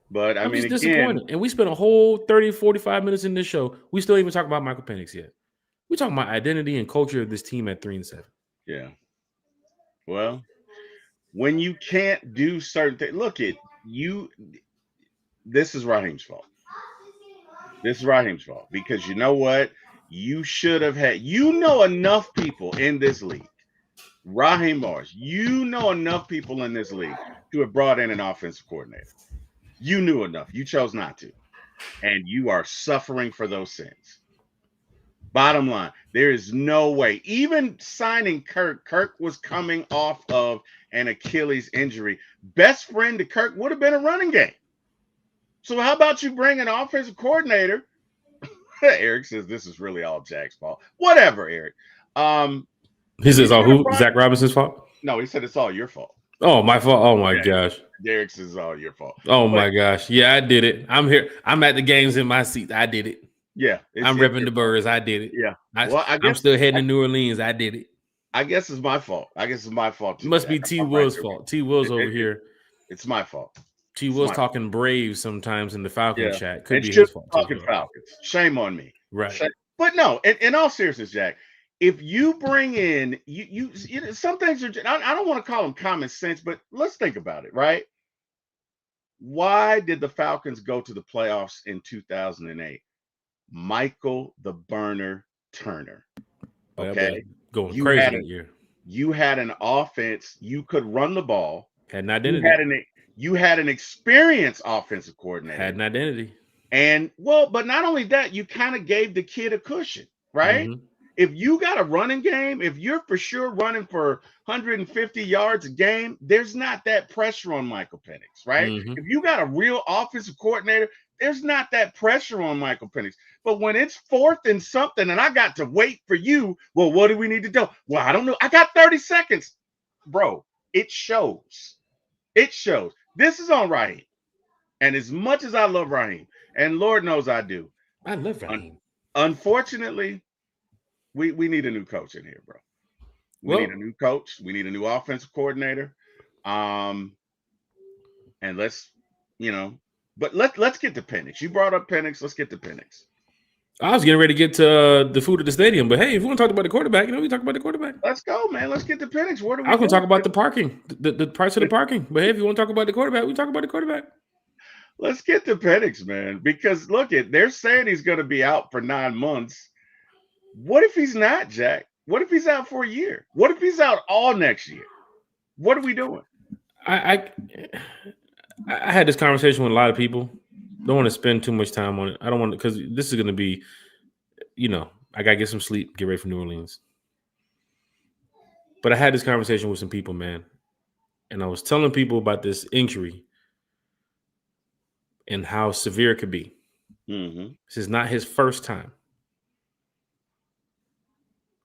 But I mean, just disappointed. And we spent a whole 30, 45 minutes in this show. We still even talk about Michael Penix yet. We're talking about identity and culture of this team at 3-7. Yeah. Well, when you can't do certain things, this is Raheem's fault. This is Raheem's fault, because you know what? You should have had, enough people in this league. Raheem Morris, enough people in this league to have brought in an offensive coordinator. You knew enough. You chose not to. And you are suffering for those sins. Bottom line, there is no way. Even signing Kirk was coming off of an Achilles injury. Best friend to Kirk would have been a running game. So how about you bring an offensive coordinator? Eric says this is really all Jack's fault. Whatever, Eric. He says, who? Zach Robinson's fault? No, he said it's all your fault. Oh, my fault. Oh my Yeah, gosh. Derek's is all your fault. Oh But my gosh. Yeah, I did it. I'm here. I'm at the games in my seat. I did it. yeah, I'm it's repping your the fault. Birds. I did it. Yeah. I, Well, I'm still heading I, to New Orleans. I did it. I guess it's my fault. I guess it's my fault It too, must Jack. be T I'm right Will's there with fault. T Will's you. over here. It's my fault. T It's Will's my fault. talking Braves sometimes in the Falcon Yeah. chat. Could And be should his be fault too as talking well. Falcons. Shame on me. Right. But no, in all seriousness, Jack, if you bring in you know, some things are I don't want to call them common sense, but let's think about it, right? Why did the Falcons go to the playoffs in 2008? Michael the Burner Turner. But that boy Okay. going You crazy had that year. you had an offense, you could run the ball. Had an You identity. had an experienced offensive coordinator. Had an identity. And well, but not only that, you kind of gave the kid a cushion, right? Mm-hmm. If you got a running game, if you're for sure running for 150 yards a game, there's not that pressure on Michael Penix, right? Mm-hmm. If you got a real offensive coordinator, there's not that pressure on Michael Penix. But when it's fourth and something and I got to wait for you, well, what do we need to do? Well, I don't know. I got 30 seconds. Bro, it shows. It shows. This is on Raheem. And as much as I love Raheem, and Lord knows I do, I love Raheem. unfortunately, we need a new coach in here, bro. We need a new coach. We need a new offensive coordinator. And let's, but let's get to Penix. You brought up Penix. Let's get to Penix. I was getting ready to get to the food at the stadium, but hey, if you want to talk about the quarterback, we talk about the quarterback. Let's go, man. Let's get to Penix. What are we I was going to doing? talk about the parking, the price of the parking. But hey, if you want to talk about the quarterback, we talk about the quarterback. Let's get to Penix, man. Because look, they're saying he's going to be out for 9 months. What if he's not, Jack? What if he's out for a year? What if he's out all next year? What are we doing? I had this conversation with a lot of people. Don't want to spend too much time on it. I don't want to, because this is going to be, I got to get some sleep, get ready for New Orleans. But I had this conversation with some people, man. And I was telling people about this injury and how severe it could be. Mm-hmm. This is not his first time.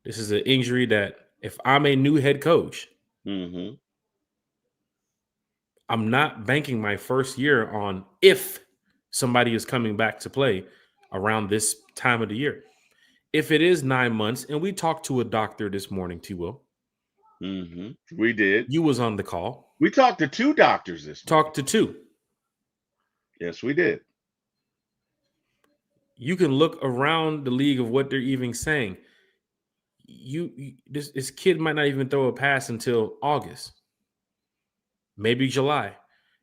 This is an injury that if I'm a new head coach, Mm-hmm. I'm not banking my first year on if somebody is coming back to play around this time of the year. If it is 9 months, and we talked to a doctor this morning, T. Will. Mm-hmm. We did. You was on the call. We talked to 2 doctors this morning. Talked to 2. Yes, we did. You can look around the league of what they're even saying. This kid might not even throw a pass until August, maybe July.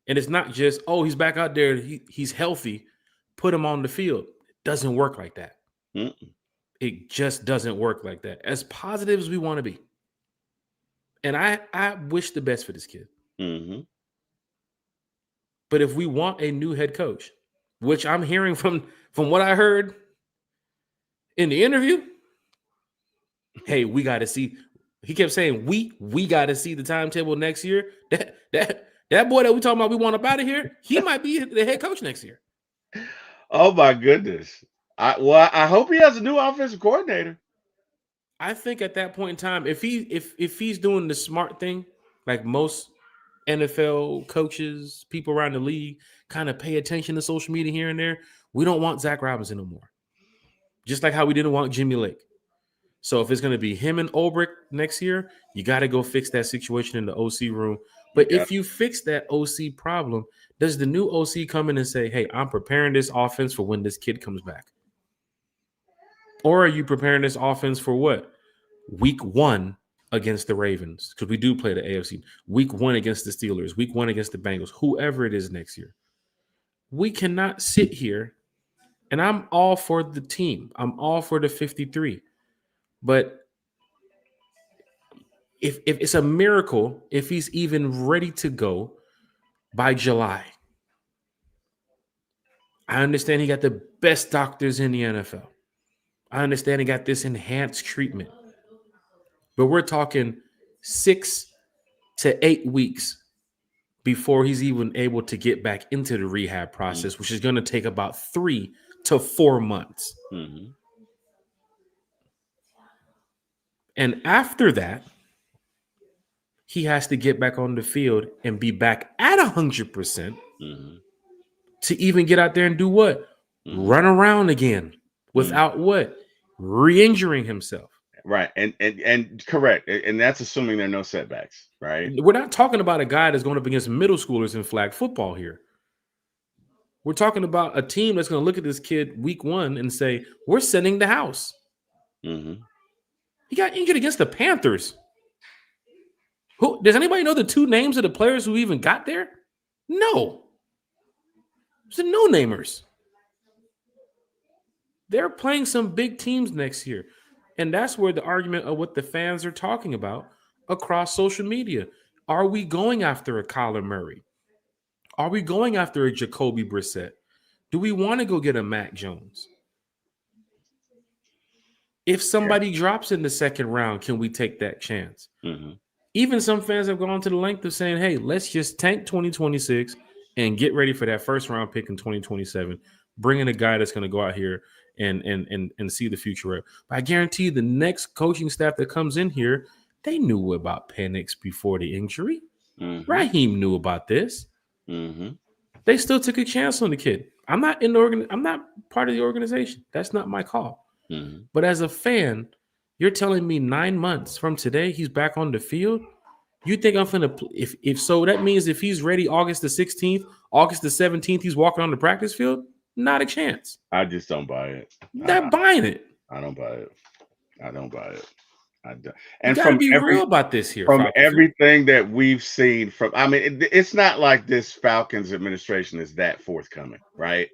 And it's not just, oh, he's back out there, he's healthy, put him on the field. It doesn't work like that. Mm-mm. It just doesn't work like that. As positive as we want to be. And I wish the best for this kid. Mm-hmm. But if we want a new head coach, which I'm hearing from what I heard in the interview, hey, we got to see. He kept saying, we got to see the timetable next year. That boy that we talking about, we want up out of here, he might be the head coach next year. Oh my goodness. I hope he has a new offensive coordinator. I think at that point in time, if he's doing the smart thing, like most NFL coaches, people around the league, kind of pay attention to social media here and there, we don't want Zach Robinson no more. Just like how we didn't want Jimmy Lake. So if it's going to be him and Ulbrich next year, you got to go fix that situation in the OC room. But if you fix that OC problem, does the new OC come in and say, hey, I'm preparing this offense for when this kid comes back? Or are you preparing this offense for what? Week 1 against the Ravens, because we do play the AFC. Week 1 against the Steelers. Week 1 against the Bengals. Whoever it is next year. We cannot sit here, and I'm all for the team. I'm all for the 53. But if it's a miracle, if he's even ready to go by July. I understand he got the best doctors in the NFL. I understand he got this enhanced treatment. But we're talking 6 to 8 weeks before he's even able to get back into the rehab process, which is going to take about 3 to 4 months. Mm-hmm. And after that, he has to get back on the field and be back at 100% Mm-hmm. to even get out there and do what? Mm-hmm. Run around again without what? Re-injuring himself. Right. And correct. And that's assuming there are no setbacks, right? We're not talking about a guy that's going up against middle schoolers in flag football here. We're talking about a team that's going to look at this kid week 1 and say, we're sending the house. Mm-hmm. He got injured against the Panthers. Who does anybody know the 2 names of the players who even got there? No. It's the no-namers. They're playing some big teams next year. And that's where the argument of what the fans are talking about across social media. Are we going after a Kyler Murray? Are we going after a Jacoby Brissett? Do we want to go get a Mac Jones? If somebody drops in the second round, can we take that chance? Mm-hmm. Even some fans have gone to the length of saying, hey, let's just tank 2026 and get ready for that first round pick in 2027. Bring in a guy that's going to go out here and see the future. But I guarantee you the next coaching staff that comes in here, they knew about Penix before the injury. Mm-hmm. Raheem knew about this. Mm-hmm. They still took a chance on the kid. I'm not I'm not part of the organization. That's not my call. Mm-hmm. But as a fan, you're telling me 9 months from today he's back on the field? You think I'm finna if so that means if he's ready August the 16th, August the 17th, he's walking on the practice field? Not a chance. I just don't buy it. Not buying it. I don't buy it. I don't buy it. I don't. And you gotta be real about this here. From everything that we've seen from, I mean, it's not like this Falcons administration is that forthcoming, right?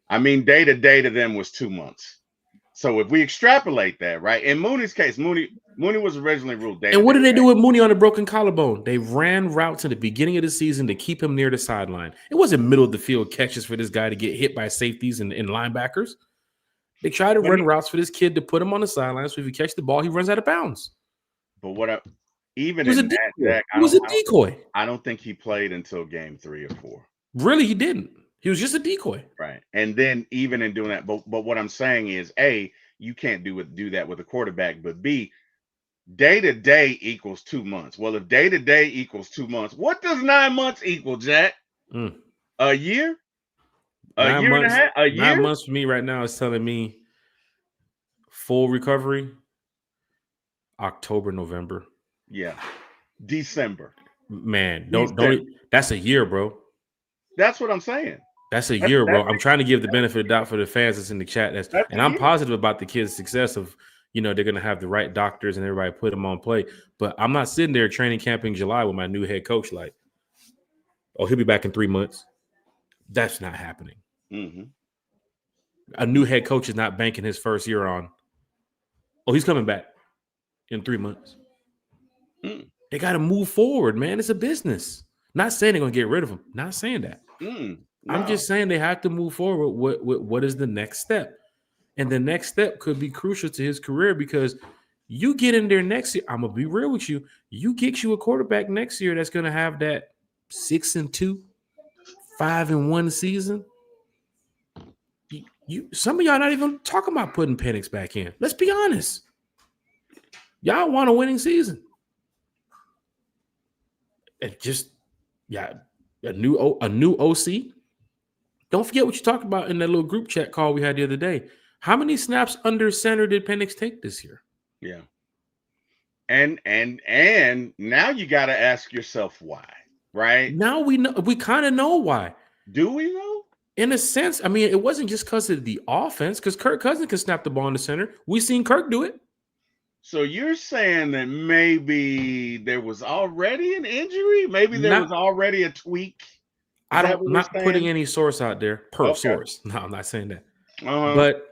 I mean, day to day to them was 2 months. So if we extrapolate that, right? In Mooney's case, Mooney was originally ruled day. And what did they do with Mooney on a broken collarbone? They ran routes in the beginning of the season to keep him near the sideline. It wasn't middle of the field catches for this guy to get hit by safeties and linebackers. They tried to run routes for this kid to put him on the sideline, so if you catch the ball, he runs out of bounds. But what even in that, Zach, it was a decoy. I don't think he played until game 3 or 4. Really, he didn't. He was just a decoy. Right. And then even in doing that, but what I'm saying is, A, you can't do that with a quarterback, but B, day to day equals 2 months. Well, if day to day equals 2 months, what does 9 months equal, Jack? A year? A year and a half? A year? 9 months for me right now is telling me full recovery, October, November. Yeah. December. Man, don't that's a year, bro. That's what I'm saying. That's a year, bro. I'm trying to give the benefit of the doubt for the fans that's in the chat. And I'm positive about the kids' success of, they're going to have the right doctors and everybody put them on play. But I'm not sitting there training camp in July with my new head coach like, oh, he'll be back in 3 months. That's not happening. Mm-hmm. A new head coach is not banking his first year on, oh, he's coming back in 3 months. They got to move forward, man. It's a business. Not saying they're going to get rid of him. Not saying that. No. I'm just saying they have to move forward with what is the next step. And the next step could be crucial to his career because you get in there next year. I'm going to be real with you. You get you a quarterback next year that's going to have that 6-2, 5-1 season. Some of y'all not even talking about putting Penix back in. Let's be honest. Y'all want a winning season. And just, a new OC. Don't forget what you talked about in that little group chat call we had the other day. How many snaps under center did Penix take this year? Yeah. And now you got to ask yourself why, right? Now we kind of know why. Do we know? In a sense, I mean, it wasn't just because of the offense, because Kirk Cousins can snap the ball in the center. We've seen Kirk do it. So you're saying that maybe there was already an injury? Maybe there was already a tweak? I'm not putting any source out there per source. No, I'm not saying that. But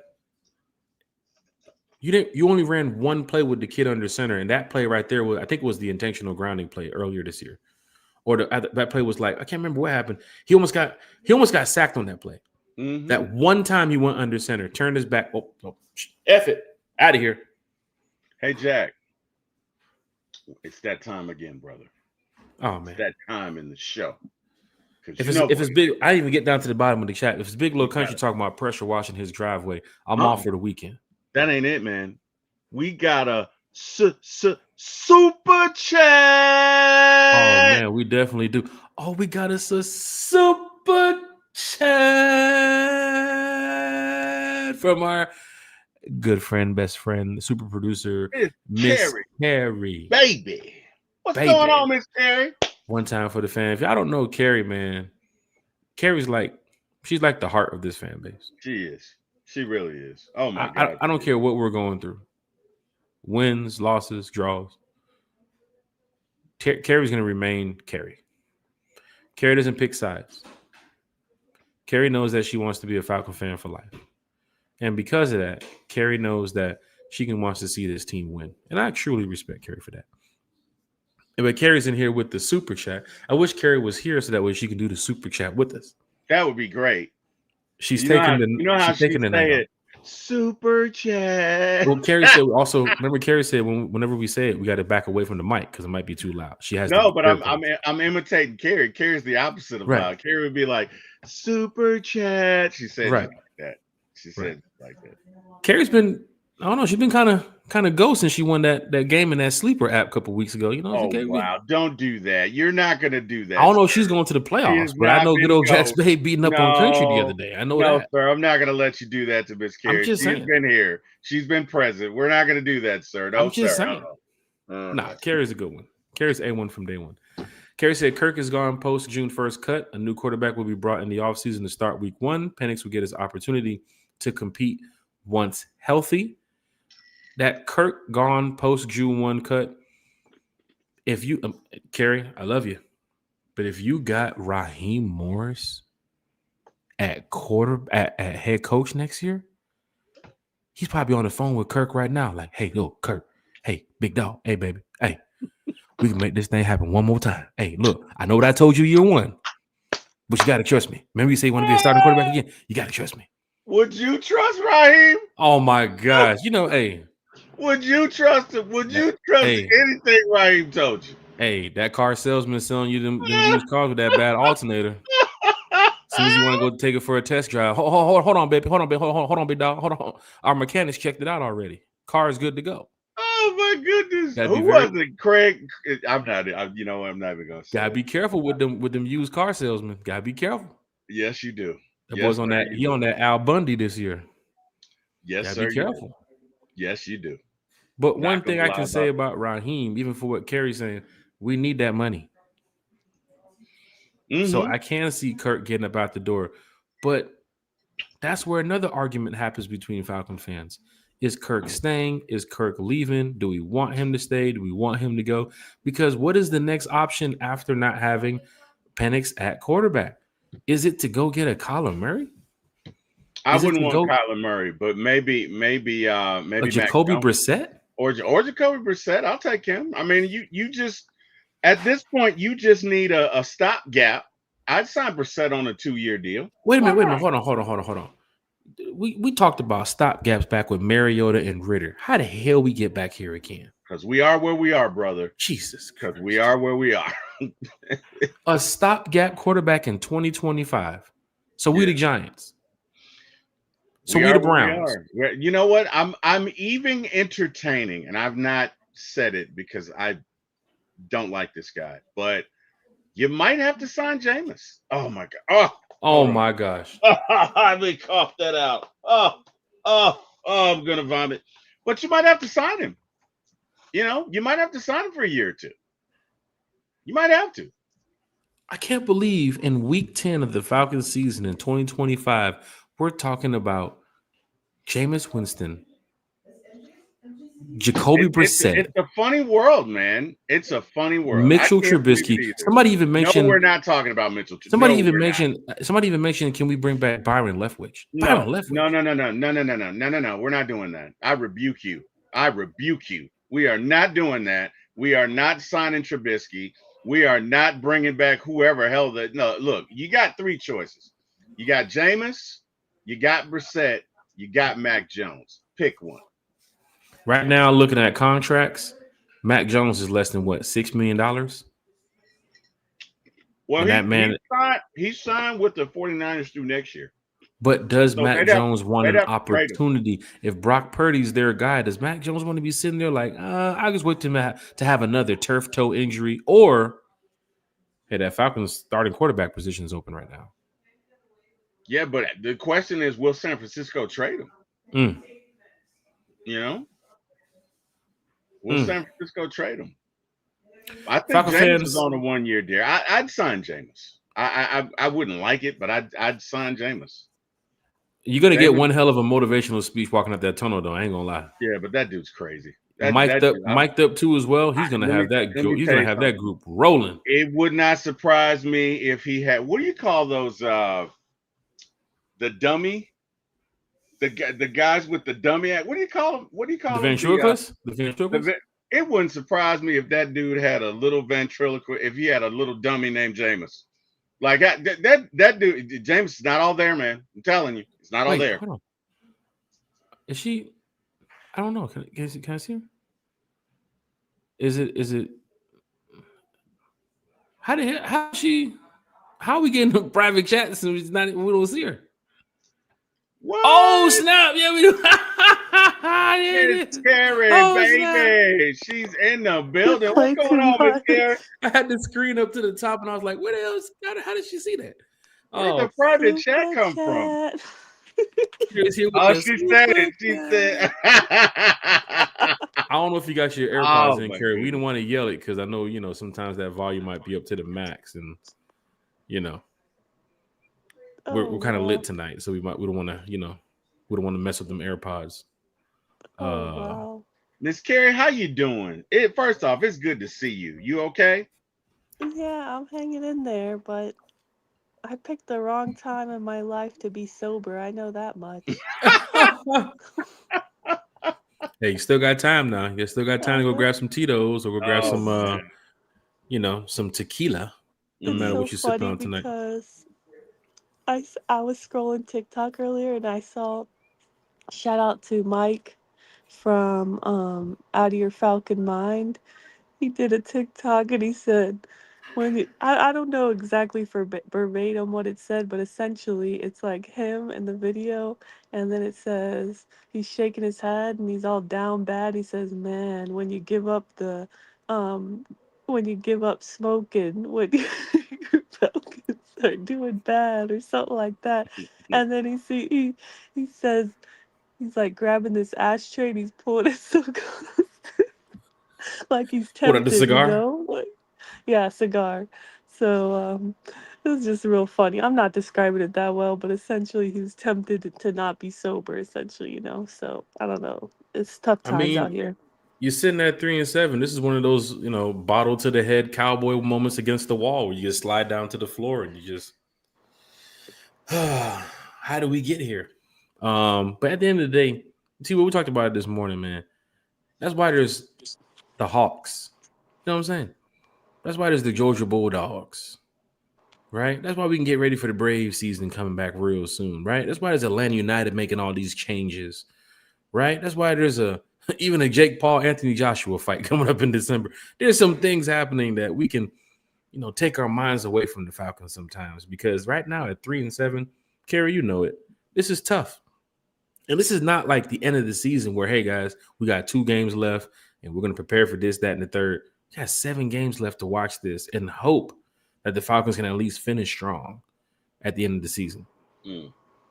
you only ran one play with the kid under center, and that play right there was, I think, was the intentional grounding play earlier this year. Or that play was like, I can't remember what happened. He almost got sacked on that play. Mm-hmm. That one time he went under center, turned his back. Oh, F it. Out of here. Hey, Jack. It's that time again, brother. Oh, man. It's that time in the show. If it's big, I didn't even get down to the bottom of the chat. If it's Big Little Country talking about pressure washing his driveway, I'm off for the weekend. That ain't it, man. We got a super chat. Oh man, we definitely do. Oh, we got us a super chat from our good friend, best friend, super producer, It's Miss Carrie, Carrie. baby. What's going Baby. on, Miss Carrie? One time for the fan. If y'all don't know Carrie, man, Carrie's she's like the heart of this fan base. She is. She really is. Oh my I God. don't care what we're going through. Wins, losses, draws. Carrie's gonna remain Carrie. Carrie doesn't pick sides. Carrie knows that she wants to be a Falcon fan for life. And because of that, Carrie knows that she wants to see this team win. And I truly respect Carrie for that. But Carrie's in here with the super chat. I wish Carrie was here so that way she can do the super chat with us. That would be great. She's You know how she's taking the night off. Super chat. Well, Carrie said also. Remember, Carrie said whenever we say it, we got to back away from the mic because it might be too loud. She has no, but I'm imitating Carrie. Carrie's the opposite of right. loud. Carrie would be like super chat. She said right. like that. She said like that. Carrie's been, I don't know, she's been kind of ghost since she won that game in that sleeper app a couple weeks ago. You know, wow, don't do that. You're not gonna do that. I don't know if she's going to the playoffs, but I know good old Jack Spade beating up on Country the other day. I know that. Sir, I'm not gonna let you do that to Miss Carrie. She's been here. She's been present. We're not gonna do that, sir. No, I'm just saying. Nah, Carrie's a good one. Carrie's A1 from day one. Carrie said Kirk is gone post June 1st cut. A new quarterback will be brought in the offseason to start week 1. Penix will get his opportunity to compete once healthy. That Kirk gone post June 1 cut. If you, Carrie, I love you, but if you got Raheem Morris at head coach next year, he's probably on the phone with Kirk right now. Like, hey, yo, Kirk, hey, big dog, hey, baby, hey, we can make this thing happen one more time. Hey, look, I know what I told you year 1, but you got to trust me. Remember you say you want to be a starting quarterback again? You got to trust me. Would you trust Raheem? Oh, my gosh. You know, hey. Would you trust him? Would you trust anything Raheem told you? Hey, that car salesman selling you them used cars with that bad alternator. As soon as you want to go take it for a test drive, hold on, baby. Hold on, big dog. Hold on. Our mechanics checked it out already. Car is good to go. Oh my goodness! Who was it? Craig? I'm not even gonna say. Gotta be careful with them used car salesmen. Gotta be careful. Yes, you do. That boy's on that. He on that Al Bundy this year. Yes, gotta sir. Be careful. Yes, you do. But one thing I can say about Raheem, even for what Carrie's saying, we need that money. Mm-hmm. So I can see Kirk getting up out the door. But that's where another argument happens between Falcon fans. Is Kirk staying? Is Kirk leaving? Do we want him to stay? Do we want him to go? Because what is the next option after not having Penix at quarterback? Is it to go get a Kyler Murray? I wouldn't want Kyler Murray, but maybe Jacoby Brissett? Or Jacoby Brissett. I'll take him. I mean, you just at this point you just need a stopgap. I'd sign Brissett on a 2-year deal. Wait a minute. Hold on. We talked about stopgaps back with Mariota and Ritter. How the hell we get back here again? Because we are where we are, brother. Jesus. Because we are where we are. A stopgap quarterback in 2025. So we the Giants. So we the Browns. You know what? I'm even entertaining, and I've not said it because I don't like this guy, but you might have to sign Jameis. Oh my god! Oh my gosh! Let me cough that out. I'm gonna vomit. But you might have to sign him. You know, you might have to sign him for a year or two. You might have to. I can't believe in week 10 of the Falcons season in 2025, we're talking about Jameis Winston, Jacoby Brissett. It's a funny world, man. It's a funny world. Mitchell Trubisky. Somebody even mentioned. No, we're not talking about Mitchell. Somebody even mentioned. Can we bring back Byron Leftwich? No. We're not doing that. I rebuke you. We are not doing that. We are not signing Trubisky. We are not bringing back whoever hell that. No, look, you got 3 choices. You got Jameis, you got Brissett, you got Mac Jones. Pick one. Right now, looking at contracts, Mac Jones is less than what, $6 million? Well, he signed with the 49ers through next year. But does So Mac Jones want they'd an have to trade him. opportunity? If Brock Purdy's their guy, does Mac Jones want to be sitting there like, I just wait to have another turf toe injury? Or, hey, that Falcons starting quarterback position is open right now. Yeah, but the question is, will San Francisco trade him? Mm. You know, will San Francisco trade him? I think Falcon Jameis is fans, on a 1-year deal. I'd sign Jameis. I wouldn't like it, but I'd sign Jameis. you're gonna get one hell of a motivational speech walking out that tunnel, though. I ain't gonna lie. Yeah, but that dude's crazy. Mic'd up too as well. He's gonna have that. He's gonna have that group rolling. It would not surprise me if he had. What do you call those? The dummy. The guys with the dummy. What do you call them? What do you call the them? ventriloquist? The ventriloquist. It wouldn't surprise me if that dude had a little ventriloquist. If he had a little dummy named Jameis. Like that dude, Jameis is not all there, man. I'm telling you, it's not all there. Hold on. Is she? I don't know. Can I see her? Is it? How are we getting a private chat so we don't see her? What? Oh snap! Yeah, we do. It's scary, baby. Snap. She's in the building. What's going on, Miss Karen? I had the screen up to the top, and I was like, "Where the hell? How did she see that? Where'd the private chat come from?" She said it. She said. I don't know if you got your AirPods in, Carrie. We don't want to yell it because I know sometimes that volume might be up to the max, and we're kind of lit tonight, so we don't want to mess with them AirPods. Wow. Miss Carrie, how you doing? First off, it's good to see you. You okay? Yeah, I'm hanging in there, but I picked the wrong time in my life to be sober. I know that much. Hey, you still got time now. You still got time to go grab some Tito's or go grab some tequila. No matter what you're sipping on tonight. Because I was scrolling TikTok earlier and I saw, shout out to Mike from Out of Your Falcon Mind. He did a TikTok and he said, I don't know exactly verbatim what it said, but essentially it's like him in the video, and then it says he's shaking his head and he's all down bad. He says, "Man, when you give up smoking, when your Falcons are doing bad," or something like that. And then he says he's like grabbing this ashtray and he's pulling it so close, like he's tempted. What, the cigar? Cigar. So it was just real funny. I'm not describing it that well, but essentially he was tempted to not be sober, essentially, So I don't know. It's tough times out here. You're sitting at 3-7. This is one of those, bottle to the head cowboy moments against the wall where you just slide down to the floor and you just, how do we get here? But at the end of the day, see what we talked about this morning, man. That's why there's the Hawks. You know what I'm saying? That's why there's the Georgia Bulldogs, right? That's why we can get ready for the Brave season coming back real soon, right? That's why there's Atlanta United making all these changes, right? That's why there's even a Jake Paul, Anthony Joshua fight coming up in December. There's some things happening that we can, take our minds away from the Falcons sometimes, because right now at 3-7, Kerry, you know it. This is tough. And this is not like the end of the season where, hey, guys, we got 2 games left and we're going to prepare for this, that, and the third. We got 7 games left to watch this and hope that the Falcons can at least finish strong at the end of the season.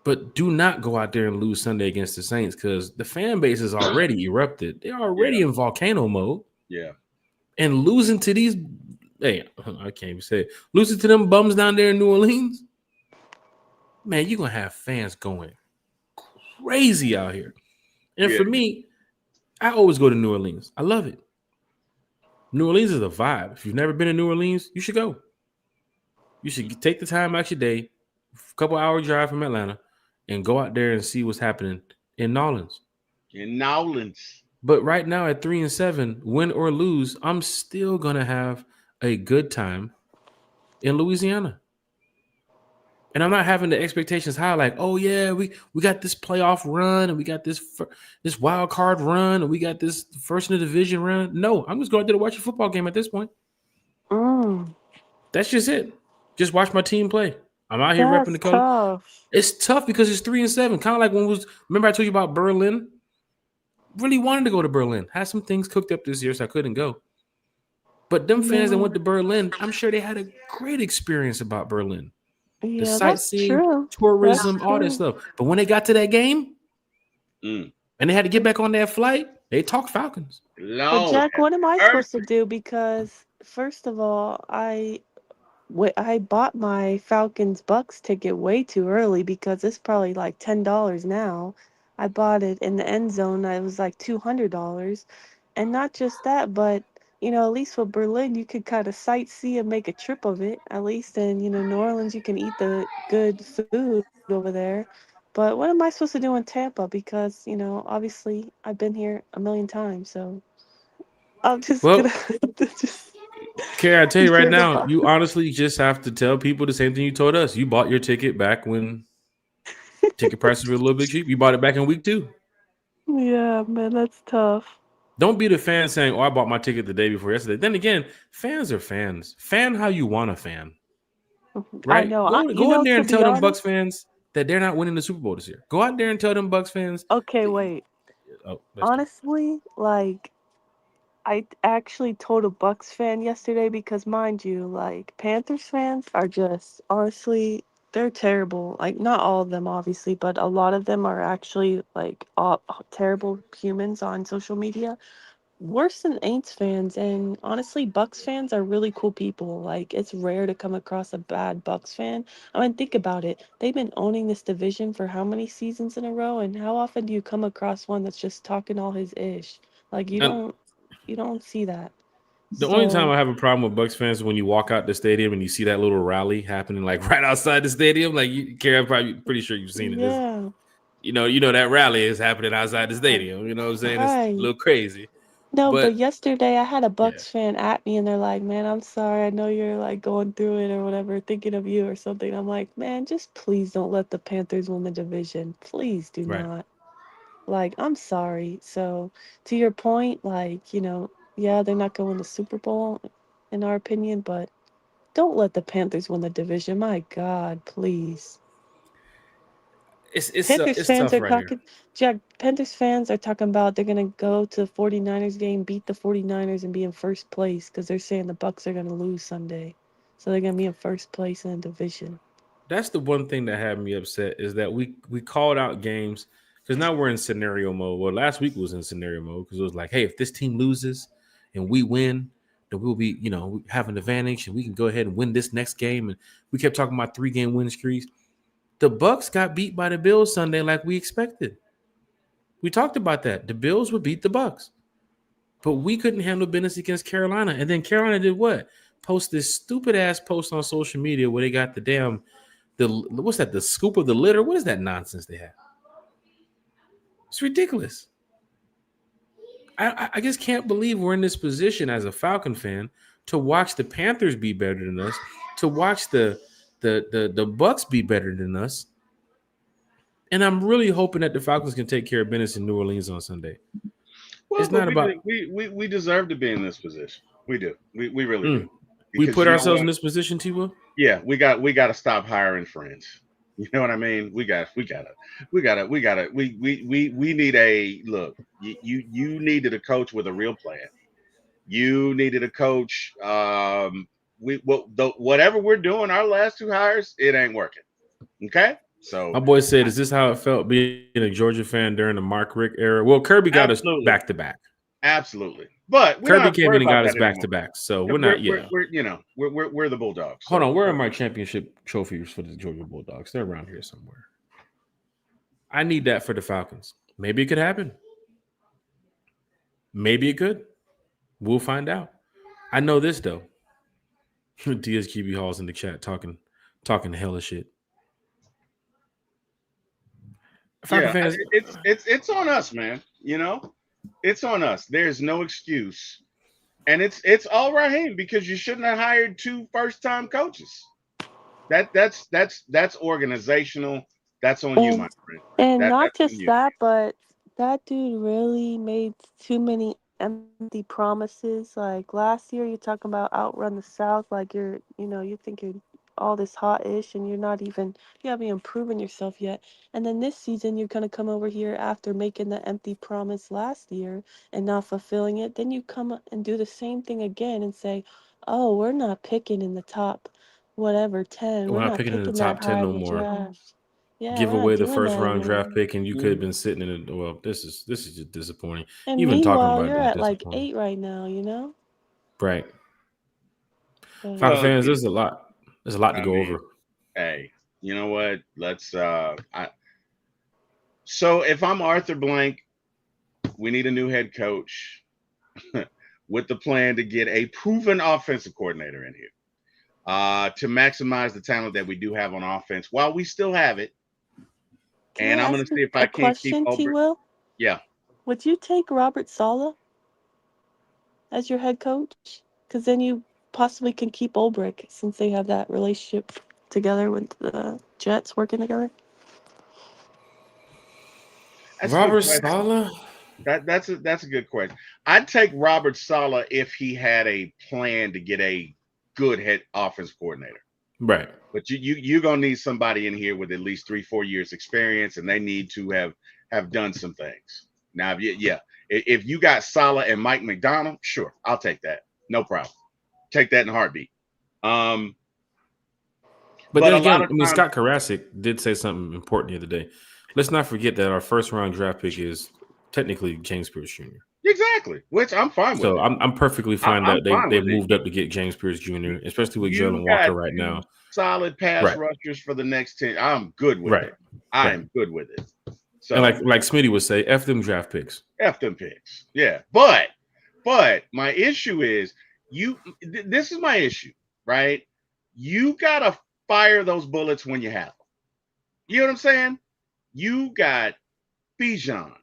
But do not go out there and lose Sunday against the Saints, because the fan base is already erupted. They're already in volcano mode. Yeah. And losing to these, hey, I can't even say it. Losing to them bums down there in New Orleans, man, you're going to have fans going crazy out here. And for me, I always go to New Orleans. I love it. New Orleans is a vibe. If you've never been to New Orleans, you should go. You should take the time out your day, a couple hour drive from Atlanta, and go out there and see what's happening in New Orleans. But right now at 3-7, win or lose, I'm still going to have a good time in Louisiana. And I'm not having the expectations high, like, oh yeah, we got this playoff run and we got this wild card run and we got this first in the division run. No, I'm just going there to watch a football game at this point. That's just it. Just watch my team play. I'm out here repping the That's color. tough. It's tough because it's 3-7. Kind of like when it was. Remember I told you about Berlin. Really wanted to go to Berlin. Had some things cooked up this year, so I couldn't go. But them fans that Yeah, went to Berlin, I'm sure they had a great experience about Berlin. The yeah, that's sightseeing, true. That's tourism, all that true. stuff. But when they got to that game Mm. and they had to get back on that flight, they talked Falcons. But Lord Jack, have what am I supposed to mercy. do? Because first of all, I bought my Falcons Bucks ticket way too early because it's probably like $10 now. I bought it in the end zone. It was like $200, and not just that, but at least for Berlin, you could kind of sightsee and make a trip of it. At least in New Orleans, you can eat the good food over there. But what am I supposed to do in Tampa? Because obviously, I've been here a million times, so I'm just gonna Well, just Kara, I tell you right hear the now, box. you honestly just have to tell people the same thing you told us. You bought your ticket back when ticket prices were a little bit cheap. You bought it back in week 2. Yeah, man, that's tough. Don't be the fan saying, "Oh, I bought my ticket the day before yesterday." Then again, fans are fans. Fan how you want a fan, I right? know. Go out there To and tell be them Bucks honest, fans that they're not winning the Super Bowl this year. Go out there and tell them Bucks fans. okay, wait. Oh, that's good. Honestly, like actually told a Bucks fan yesterday because mind you, like Panthers fans are just honestly they're terrible. Like not all of them obviously, but a lot of them are actually like terrible humans on social media. Worse than Aints fans, and honestly Bucks fans are really cool people. Like it's rare to come across a bad Bucks fan. I mean, think about it, they've been owning this division for how many seasons in a row, and how often do you come across one that's just talking all his ish? Like And you don't see that. the only time So I have a problem with Bucks fans is when you walk out the stadium and you see that little rally happening like right outside the stadium. Like you, Kara, I'm probably pretty sure you've seen it. There's, yeah, that rally is happening outside the stadium. You know what I'm saying? It's a right. little crazy, No, but but yesterday I had a yeah, Bucks fan at me and they're like, "Man, I'm sorry. I know you're like going through it or whatever, thinking of you or something." I'm like, "Man, just please don't let the Panthers win the division. Please do right. not." Like, I'm sorry. So, to your point, like, yeah, they're not going to Super Bowl in our opinion, but don't let the Panthers win the division. My God, please. Panthers It's fans tough are right here. talking, Jack, Panthers fans are talking about they're going to go to the 49ers game, beat the 49ers, and be in first place because they're saying the Bucks are going to lose Sunday. So they're going to be in first place in the division. That's the one thing that had me upset is that we called out games because now we're in scenario mode. Well, last week was in scenario mode because it was like, hey, if this team loses and we win, then we'll be, we have an advantage and we can go ahead and win this next game. And we kept talking about 3-game win streaks. The Bucks got beat by the Bills Sunday like we expected. We talked about that. The Bills would beat the Bucks, but we couldn't handle business against Carolina. And then Carolina did what? Post this stupid ass post on social media where they got the what's that? The scoop of the litter? What is that nonsense they have? It's ridiculous. I just can't believe we're in this position as a Falcon fan to watch the Panthers be better than us, to watch the Bucks be better than us, and I'm really hoping that the Falcons can take care of business in New Orleans on Sunday. Well, It's but not about we deserve to be in this position. We do. We really do. we Because put you know ourselves what? in this position, T-Will. Yeah, we got to stop hiring friends. You know what I mean? We need a look. You needed a coach with a real plan. You needed a coach. Whatever we're doing, our last two hires, it ain't working. Okay, so My boy said, "Is this how it felt being a Georgia fan during the Mark Rick era?" Well, Kirby got us absolutely, back to back. absolutely. But we don't Kirby have to came worry in and about got us that back anymore. to back, so we're Because not. we're the Bulldogs. Hold on, So where are my championship trophies for the Georgia Bulldogs? They're around here somewhere. I need that for the Falcons. Maybe it could happen. Maybe it could. We'll find out. I know this though. DSQB Hall's in the chat talking hella shit. Falcon yeah, fans, it's on us, man. It's on us. There's no excuse, and it's all Raheem because you shouldn't have hired two first-time coaches. That's organizational. That's on you, my And friend. and That not that's on just you. that, but that dude really made too many empty promises. Like last year, you're talking about outrun the South. Like you think you're all this hot-ish and you haven't even proven yourself yet. And then this season, you're going to come over here after making the empty promise last year and not fulfilling it. Then you come and do the same thing again and say, oh, we're not picking in the top, whatever, 10. We're We're not not picking in the picking that top 10 high in no the more. draft. Yeah, Give we're not away the doing first that round draft anymore. pick, and you could have been sitting in it. Well, this is just disappointing. And Even talking meanwhile, about you're it is at like disappointing. 8 right now, you know? Right. But Falcon Well, fans, again, there's a lot. There's a lot to I go mean, over. hey, you know what? So if I'm Arthur Blank, we need a new head coach with the plan to get a proven offensive coordinator in here to maximize the talent that we do have on offense while we still have it. can And I I'm going ask to see you if I a can't keep question, T. over. Will? Yeah. Would you take Robert Saleh as your head coach? Because then you possibly can keep Ulbrich since they have that relationship together with the Jets working together. That's a good Robert question. Saleh? That's a good question. I'd take Robert Saleh if he had a plan to get a good head offense coordinator. Right. But you're gonna need somebody in here with at least 3-4 years experience, and they need to have done some things. Now, if you got Saleh and Mike McDonald, sure, I'll take that, no problem. Take that in a heartbeat. But But then a lot again, of I mean, times, Scott Karasik did say something important the other day. Let's not forget that our first round draft pick is technically James Pierce Jr. exactly, which I'm fine with. So I'm perfectly fine I'm that fine they with it. moved up to get James Pierce Jr., especially with You Jalen got Walker right 2 now. solid pass Right. rushers for the next 10. I'm good with Right. it. I Right. am good with it. So And like Smitty would say, F them draft picks. F them picks. Yeah. But my issue is this is my issue, right? You gotta fire those bullets when you have them. You know what I'm saying? You got Bijan.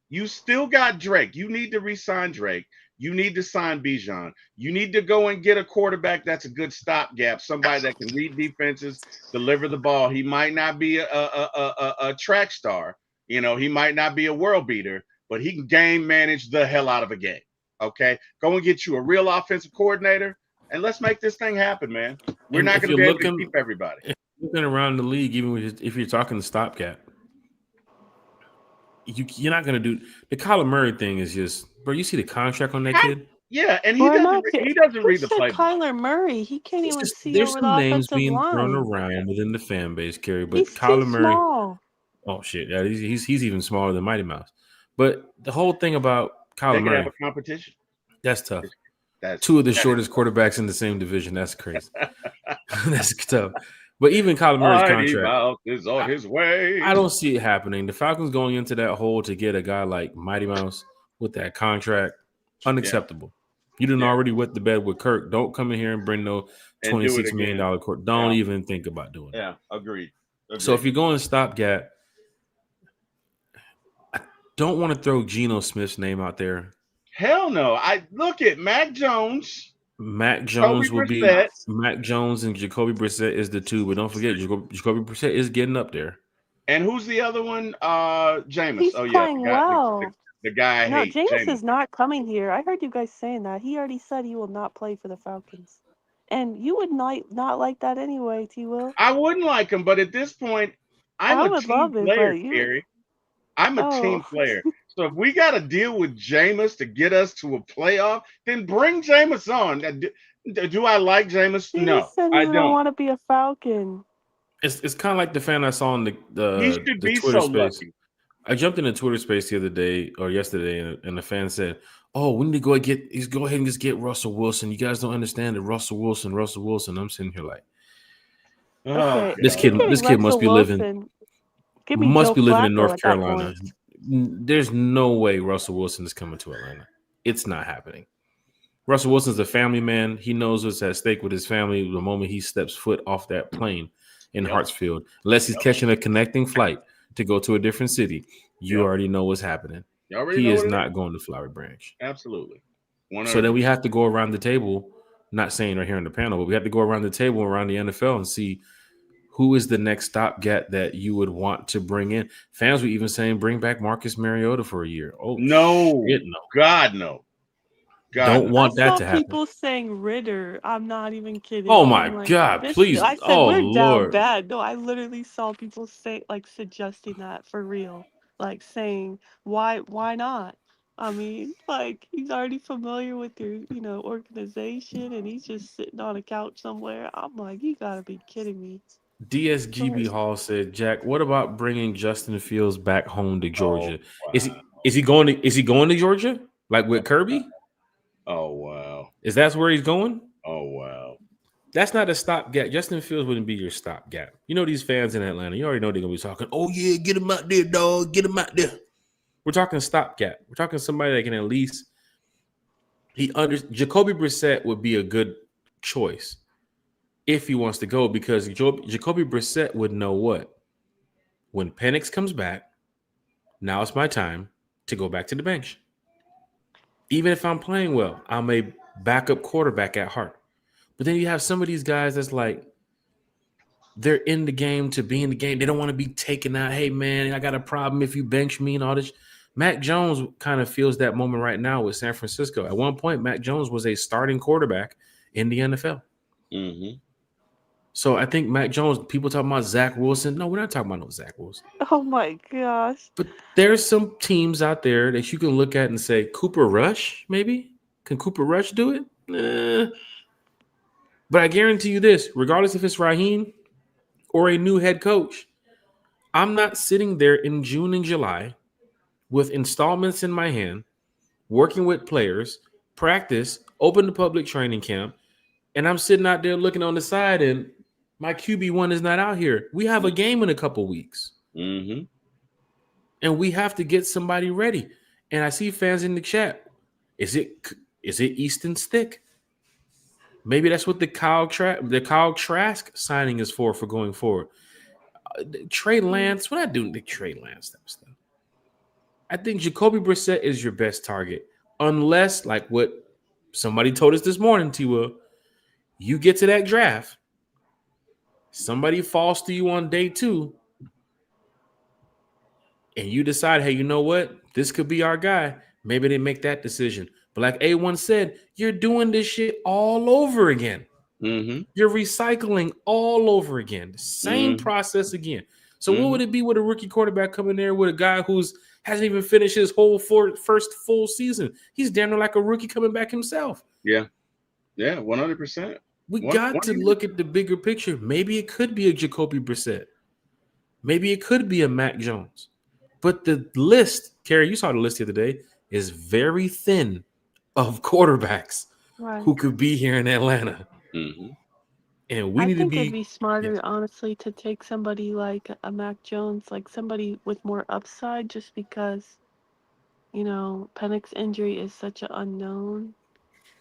You still got Drake. You need to re-sign Drake. You need to sign Bijan. You need to go and get a quarterback that's a good stopgap, somebody that can read defenses, deliver the ball. He might not be a track star. You know, he might not be a world beater, but he can game manage the hell out of a game. Okay? Go and get you a real offensive coordinator, and let's make this thing happen, man. We're And not if going to you're be able to looking, keep everybody. looking around the league, even if you're talking the stopgap, you're not going to do the Kyler Murray thing. Is just, bro. You see the contract on that kid. Yeah, and We're not. he doesn't Who read the said playbook. Kyler Murray? He can't It's even just see there's over some the names offensive being thrown line. around within the fan base, Kerry. But He's too Kyler Murray, small. oh shit, yeah, he's even smaller than Mighty Mouse. But the whole thing about Kyler They could have Murray, a competition. that's tough. That's 2 of the shortest quarterbacks in the same division. That's crazy. That's tough. But even Kyler Murray's Mighty contract, Mouse is on his way. I don't see it happening. The Falcons going into that hole to get a guy like Mighty Mouse with that contract, unacceptable. You didn't already wet the bed with Kirk. Don't come in here and bring no And do it $26 million again. court. Don't even think about doing it. Yeah, agreed. So if you're going stopgap, I don't want to throw Geno Smith's name out there. Hell no. I look at Mac Jones. Mac Jones will be Brissett. Mac Jones and Jacoby Brissett is the 2, but don't forget Jacoby Brissett is getting up there. And who's the other one? Jameis. He's Oh yeah, playing well. the guy I No, hate. Jameis is not coming here. I heard you guys saying that. He already said he will not play for the Falcons. And you would not like that anyway, T. Will. I wouldn't like him, but at this point, I'm I a would team love it, player, but you. Gary. I'm a team player. So if we got to deal with Jameis to get us to a playoff, then bring Jameis on. Do I like Jameis? He No, said I he don't don't. want to be a Falcon. It's kind of like the fan I saw in He the should be Twitter so space. lucky. I jumped in the Twitter space the other day or yesterday, and the fan said, "Oh, we need to go ahead and just get Russell Wilson. You guys don't understand it, Russell Wilson." I'm sitting here like, Okay, this kid must be living in North Carolina. There's no way Russell Wilson is coming to Atlanta. It's not happening. Russell Wilson's a family man. He knows what's at stake with his family the moment he steps foot off that plane in Hartsfield. Unless he's catching a connecting flight to go to a different city, you already know what's happening. He is not going to Flowery Branch. Absolutely. 100%. So then we have to go around the table, not saying right here on the panel, but we have to go around the table around the NFL and see who is the next stopgap that you would want to bring in. Fans were even saying bring back Marcus Mariota for a year. Oh, no. shit, no. God, no. God Don't no. I want that saw to happen. people saying Ritter. I'm not even Oh kidding. my I'm like, God, this. please. I said Oh we're down Lord. bad. No, I literally saw people say like suggesting that for real, like saying why not? I mean, like he's already familiar with your organization, and he's just sitting on a couch somewhere. I'm like, you gotta be kidding me. DSGB But Hall said, Jack, what about bringing Justin Fields back home to Oh Georgia? Is wow. he going to Georgia? Like with Kirby? Oh wow. Is that where he's going? Oh wow. That's not a stopgap. Justin Fields wouldn't be your stopgap. You know these fans in Atlanta. You already know they're gonna be talking. Oh yeah, get him out there, dog. Get him out there. We're talking stopgap. We're talking somebody that can at least Jacoby Brissett would be a good choice if he wants to go because Jacoby Brissett would know what when Penix comes back. Now it's my time to go back to the bench. Even if I'm playing well, I'm a backup quarterback at heart. But then you have some of these guys that's like they're in the game to be in the game. They don't want to be taken out. Hey man, I got a problem if you bench me and all this. Mac Jones kind of feels that moment right now with San Francisco. At one point, Mac Jones was a starting quarterback in the NFL. Mm-hmm. So I think Mac Jones, people talking about Zach Wilson. No, we're not talking about no Zach Wilson. oh my gosh, But there's some teams out there that you can look at and say, Cooper Rush, maybe? Can Cooper Rush do it? But I guarantee you this, regardless if it's Raheem or a new head coach, I'm not sitting there in June and July with installments in my hand, working with players, practice, open the public training camp, and I'm sitting out there looking on the side and my QB1 is not out here. We have a game in a couple weeks. Mm-hmm. And we have to get somebody ready. And I see fans in the chat. Is it Easton Stick? Maybe that's what the Kyle Trask signing is for going forward. Trey Lance, we're not doing the Trey Lance stuff. I think Jacoby Brissett is your best target, unless like what somebody told us this morning, T. Will, you get to that draft, somebody falls to you on day 2, and you decide, hey, you know what? This could be our guy. Maybe they make that decision. But like A1 said, you're doing this shit all over again. Mm-hmm. You're recycling all over again. The same Mm-hmm. process again. So what Mm-hmm. would it be with a rookie quarterback coming there with a guy who's hasn't even finished his whole first full season? He's damn near like a rookie coming back himself. Yeah. Yeah. 100%. We got to look at the bigger picture. Maybe it could be a Jacoby Brissett. Maybe it could be a Mac Jones. But the list, Carrie, you saw the list the other day, is very thin of quarterbacks right. who could be here in Atlanta. Mm-hmm. And we I need to think it'd be be smarter, honestly, to take somebody like a Mac Jones, like somebody with more upside, just because Penix's injury is such an unknown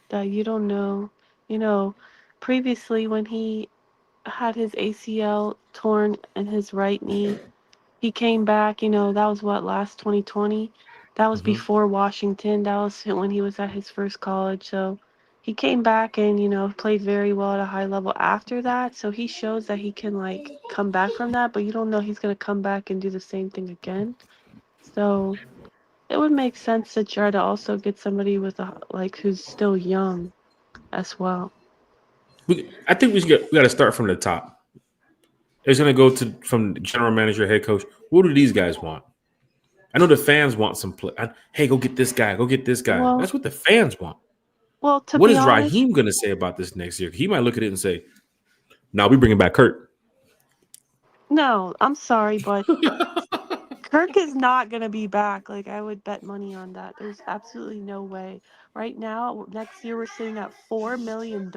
that you don't know. You know, previously when he had his ACL torn in his right knee, he came back, that was what, last 2020? That was Mhm. before Washington. That was when he was at his first college. So he came back and, played very well at a high level after that. So he shows that he can, like, come back from that, but you don't know he's going to come back and do the same thing again. So it would make sense to try to also get somebody with who's still young as well. I think we got to start from the top. It's going to go to from general manager, head coach. What do these guys want? I know the fans want some play. Hey, go get this guy. Go get this guy. Well, That's what the fans want. to What be is honest, Raheem going to say about this next year? He might look at it and say, "Now we bringing back Kurt." no, I'm sorry, but Kirk is not going to be back. Like, I would bet money on that. There's absolutely no way. Right now, next year, we're sitting at $4 million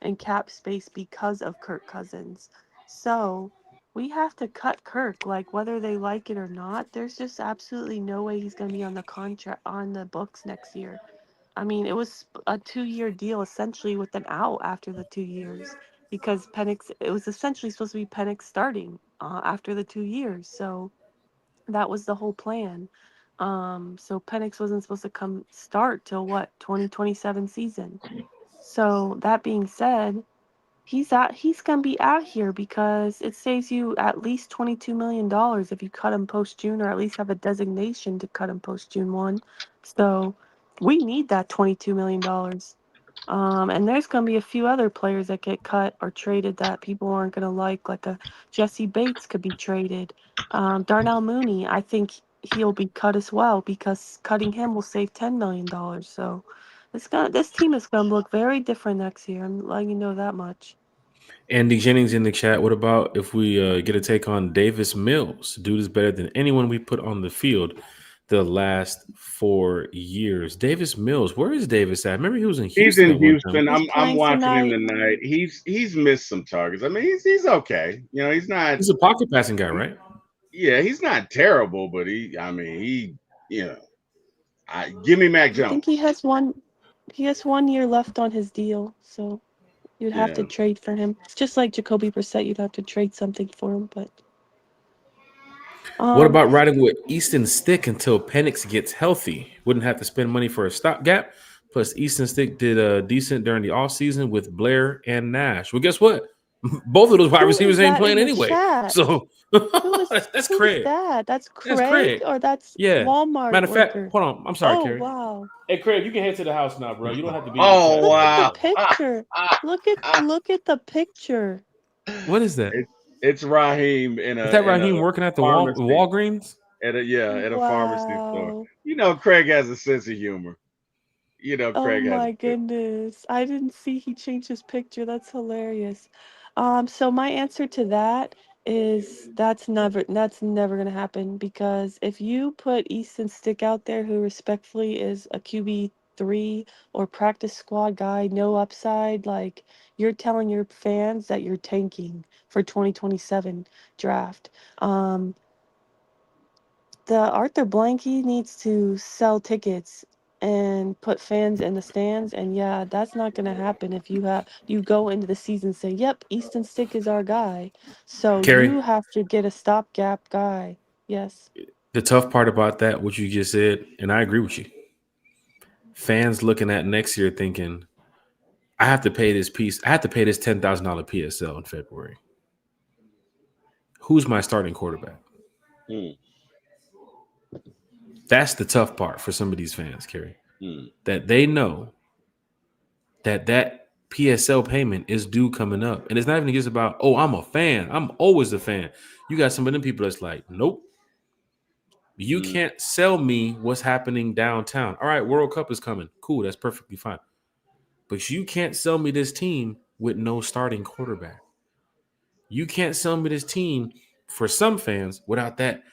in cap space because of Kirk Cousins. So we have to cut Kirk, like, whether they like it or not. There's just absolutely no way he's going to be on the contract on the books next year. I mean, it was a 2-year deal essentially with an out after the 2 years because Penix, it was essentially supposed to be Penix starting after the 2 years. So that was the whole plan. So Penix wasn't supposed to come start till what, 2027 season. So that being said, he's gonna be out here because it saves you at least $22 million if you cut him post June, or at least have a designation to cut him post June 1. So We need that $22 million. And there's going to be a few other players that get cut or traded that people aren't going to like a Jesse Bates could be traded. Darnell Mooney, I think he'll be cut as well because cutting him will save $10 million. So this team is going to look very different next year. I'm letting you know that much. Andy Jennings in the chat. What about if we get a take on Davis Mills? Dude is better than anyone we put on the field the last 4 years. Davis Mills, where is Davis at? Remember he was in He's Houston in at one time. Houston. He's I'm playing watching him tonight. tonight. He's missed some targets. I mean, he's okay. You know, he's not. He's a pocket passing guy, right? Yeah, he's not terrible, but you know, give me Mac I think Jones. he has 1 year left on his deal, so you'd have to Yeah. trade for him. It's just like Jacoby Brissett, you'd have to trade something for him, but What about riding with Easton Stick until Penix gets healthy? Wouldn't have to spend money for a stopgap. Plus, Easton Stick did decent during the offseason with Blair and Nash. Well, guess what? Both of those wide who receivers is ain't that playing in the anyway. chat? So that's Who is Craig. that? That's That's Craig Craig. or that's Yeah. Walmart Matter of fact, worker? hold on. I'm sorry, Oh Carrie. wow! Hey, Craig, you can head to the house now, bro. You don't have to be in the Oh chat. Look at the wow. picture. Look at the picture. What is that? It's Raheem in Is a that Raheem working at the pharmacy Walgreens? at a pharmacy store. Wow. You know, Craig has a sense of humor. You know, Oh Craig has. my goodness. I didn't see he changed his picture. That's hilarious. So my answer to that is that's never gonna happen because if you put Easton Stick out there who respectfully is a QB3 or practice squad guy, no upside, like you're telling your fans that you're tanking for 2027 draft. The Arthur Blank, he needs to sell tickets and put fans in the stands. And yeah, that's not going to happen if you go into the season and say, "Yep, Easton Stick is our guy." So Carrie, you have to get a stopgap guy. Yes. the tough part about that, what you just said, and I agree with you. Fans looking at next year thinking, I have to pay this piece. I have to pay this $10,000 PSL in February. Who's my starting quarterback? That's the tough part for some of these fans, Kerry. That they know that PSL payment is due coming up. And it's not even just about, oh, I'm a fan. I'm always a fan. You got some of them people that's like, nope. You can't sell me what's happening downtown. All right, World Cup is coming. Cool, that's perfectly fine. But you can't sell me this team with no starting quarterback. You can't sell me this team for some fans without that.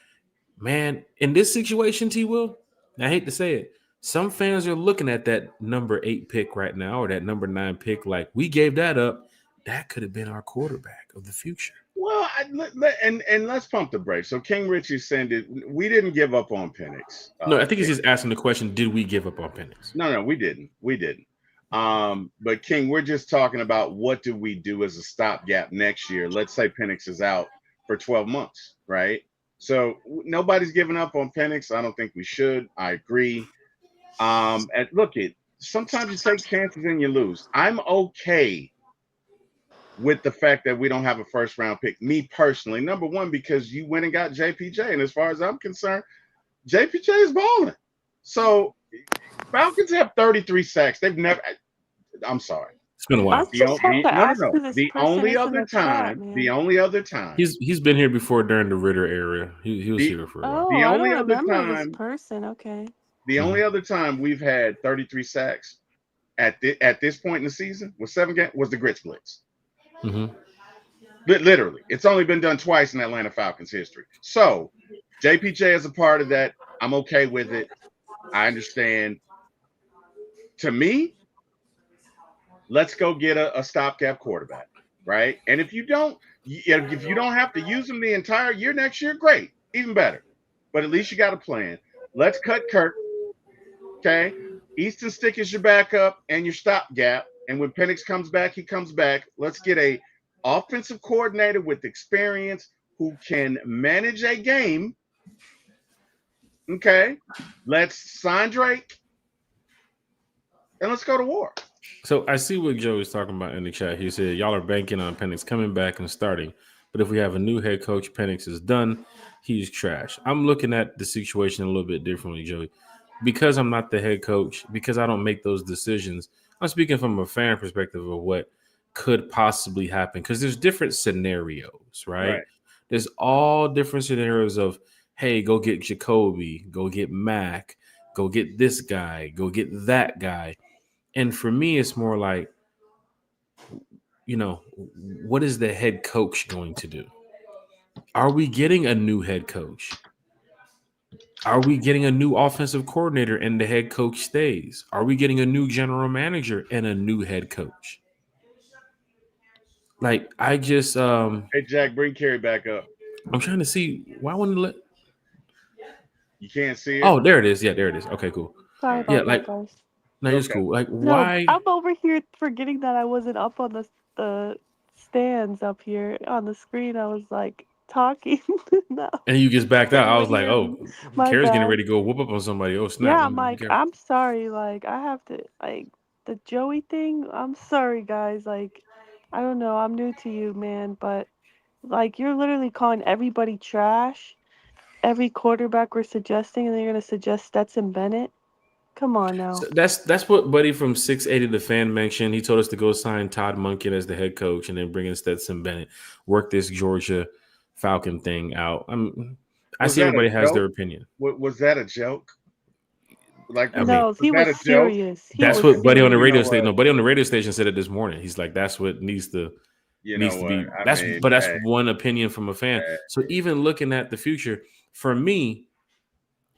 Man, in this situation, T. Will, I hate to say it, some fans are looking at that number 8 pick right now or that number 9 pick like, we gave that up. That could have been our quarterback of the future. Well, and let's pump the brakes. So King Richie said it. We didn't give up on Penix. No, I think he's just asking the question, did we give up on Penix? No, we didn't. We didn't. But King, we're just talking about what do we do as a stopgap next year? Let's say Penix is out for 12 months, right? So nobody's giving up on Penix. I don't think we should. I agree. And look, sometimes you take chances and you lose. I'm okay with the fact that we don't have a first round pick. Me personally, number one, because you went and got JPJ, and as far as I'm concerned, JPJ is balling. So Falcons have 33 sacks. They've never. I'm sorry. It's been a while. The only other time. He's been here before during the Ritter era. He was here for a while. Oh, I don't remember this person. Okay. The only other time we've had 33 sacks at this point in the season was 7 games was the Grits Blitz. Mm-hmm. Literally, it's only been done twice in Atlanta Falcons history. So JPJ is a part of that. I'm okay with it. I understand. To me, let's go get a stopgap quarterback, right? And if you don't have to use him the entire year next year, great, even better. But at least you got a plan. Let's cut Kirk. Okay, Easton Stick is your backup and your stopgap. And when Penix comes back, he comes back. Let's get a offensive coordinator with experience who can manage a game. Okay, let's sign Drake and let's go to war. So I see what Joe is talking about in the chat. He said, y'all are banking on Penix coming back and starting. But if we have a new head coach, Penix is done. He's trash. I'm looking at the situation a little bit differently, Joey. because I'm not the head coach, because I don't make those decisions, I'm speaking from a fan perspective of what could possibly happen. Because there's different scenarios, right? Right. There's all different scenarios of, hey, go get Jacoby, go get Mac, go get this guy, go get that guy. And for me, it's more like, what is the head coach going to do? Are we getting a new head coach? Are we getting a new offensive coordinator and the head coach stays? Are we getting a new general manager and a new head coach? Like I just Hey, Jack, bring Kerry back up. I'm trying to see why wouldn't it let. You can't see it. Oh, there it is. Yeah, there it is. Okay, cool. Sorry Yeah, about like that, guys. no, it's Okay. cool. Like No, why? I'm over here forgetting that I wasn't up on the stands up here on the screen. I was like talking. No, And you just backed out. couldn't I was even like, hear me. oh, My Kara's getting bad. ready to go whoop up on somebody. Oh snap! Yeah, Let me be Mike, careful. I'm sorry. Like, I have to, like, the Joey thing. I'm sorry, guys. Like, I don't know. I'm new to you, man. But, like, you're literally calling everybody trash. Every quarterback we're suggesting, and they're going to suggest Stetson Bennett. Come on So now. that's what Buddy from 680 the fan mentioned. He told us to go sign Todd Monken as the head coach and then bring in Stetson Bennett, work this Georgia Falcon thing out. I Was see that a everybody has their joke? opinion. Was that a joke? Like, I was mean, No, was he that was a joke? serious. He that's was what Buddy on the You radio know serious. station. what? No, Buddy on the radio station said it this morning. He's like, that's what You know needs to what? be. I But mean, that's hey, one opinion from a fan. So even looking at the future, for me,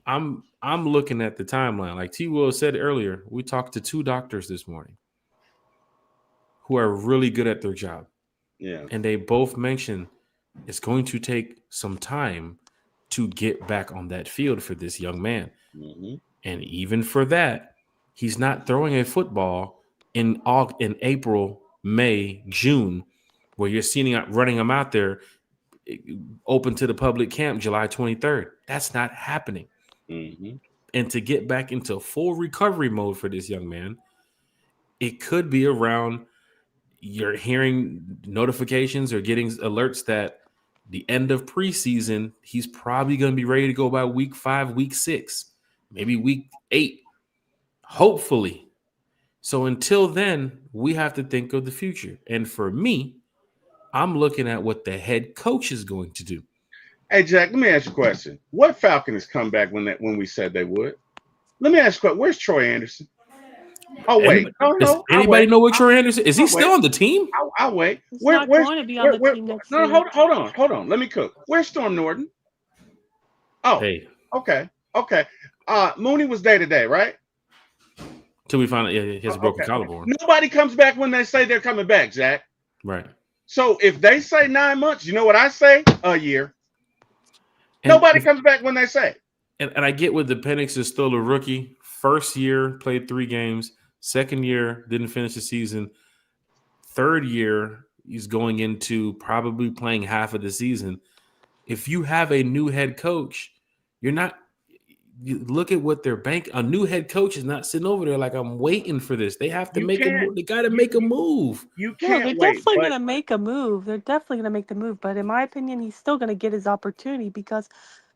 I'm looking at the timeline. Like T. Will said earlier, we talked to 2 doctors this morning who are really good at their job. yeah. And they both mentioned it's going to take some time to get back on that field for this young man. Hmm. And even for that, he's not throwing a football in April, May, June, where you're seeing running him out there open to the public camp July 23rd. That's not happening. Hmm. And to get back into full recovery mode for this young man, it could be around you're hearing notifications or getting alerts that the end of preseason, he's probably going to be ready to go by week 5, week 6, maybe week 8, hopefully. So until then, we have to think of the future. And for me, I'm looking at what the head coach is going to do. Hey, Jack, let me ask you a question. What Falcon has come back when we said they would? Let me ask you a question. Where's Troy Anderson? Oh wait, Does no, I'll anybody wait. know where Troy Anderson is? He I'll still wait. on the team? I'll wait. He's not going to be on the team next No, week. hold on. Let me cook. Where's Storm Norton? Oh, Hey, okay. Mooney was day to day, right? till we find out he has a broken Okay. collarbone. Nobody comes back when they say they're coming back, Jack. Right. So if they say 9 months, you know what I say? A year. And Nobody comes back when they say. And I get with the Penix is still a rookie. First year, played 3 games. Second year, didn't finish the season. Third year, he's going into probably playing half of the season. If you have a new head coach, you're not you look at what their bank a new head coach is not sitting over there like I'm waiting for this. They have to You make a can't. move. They got to make a move. You No, they're can't wait. definitely But going to make a move. They're definitely going to make the move. But in my opinion, he's still going to get his opportunity because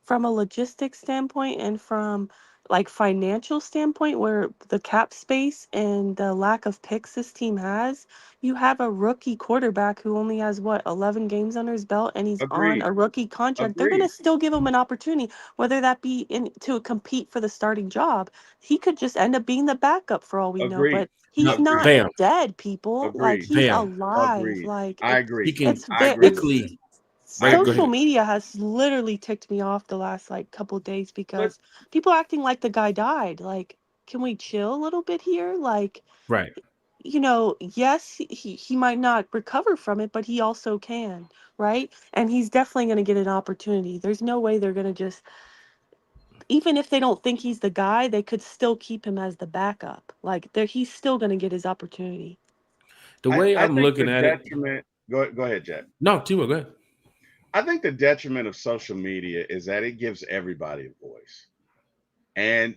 from a logistics standpoint and from like financial standpoint, where the cap space and the lack of picks this team has, you have a rookie quarterback who only has 11 games under his belt and he's on agreed. a rookie contract. They're going to Agreed. still give him an opportunity, whether that be in to compete for the starting job. He could just end up being the backup for all we know, Agreed. but he's not Bam, dead, people. Like, Agreed. he's bam. alive. Agreed. Like, I agree. He can it's I very, agree. it's quickly. Right, go social ahead. media has literally ticked me off the last like couple days But because people acting like the guy died. Like, can we chill a little bit here? Like, Right. yes, he might not recover from it, but he also can, right? And he's definitely going to get an opportunity. There's no way they're going to just, even if they don't think he's the guy, they could still keep him as the backup. Like, he's still going to get his opportunity. The way I I'm think the looking at it. detriment. Go ahead, Jack. No, Timo, go ahead. I think the detriment of social media is that it gives everybody a voice, and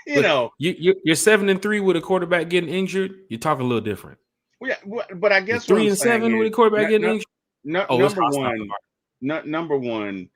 you Look, know, you're 7-3 with a quarterback getting injured. You talk a little different. yeah. But I You're guess what I'm saying 3-7 with is, a quarterback getting injured. Oh, it's number hostile. one, number one,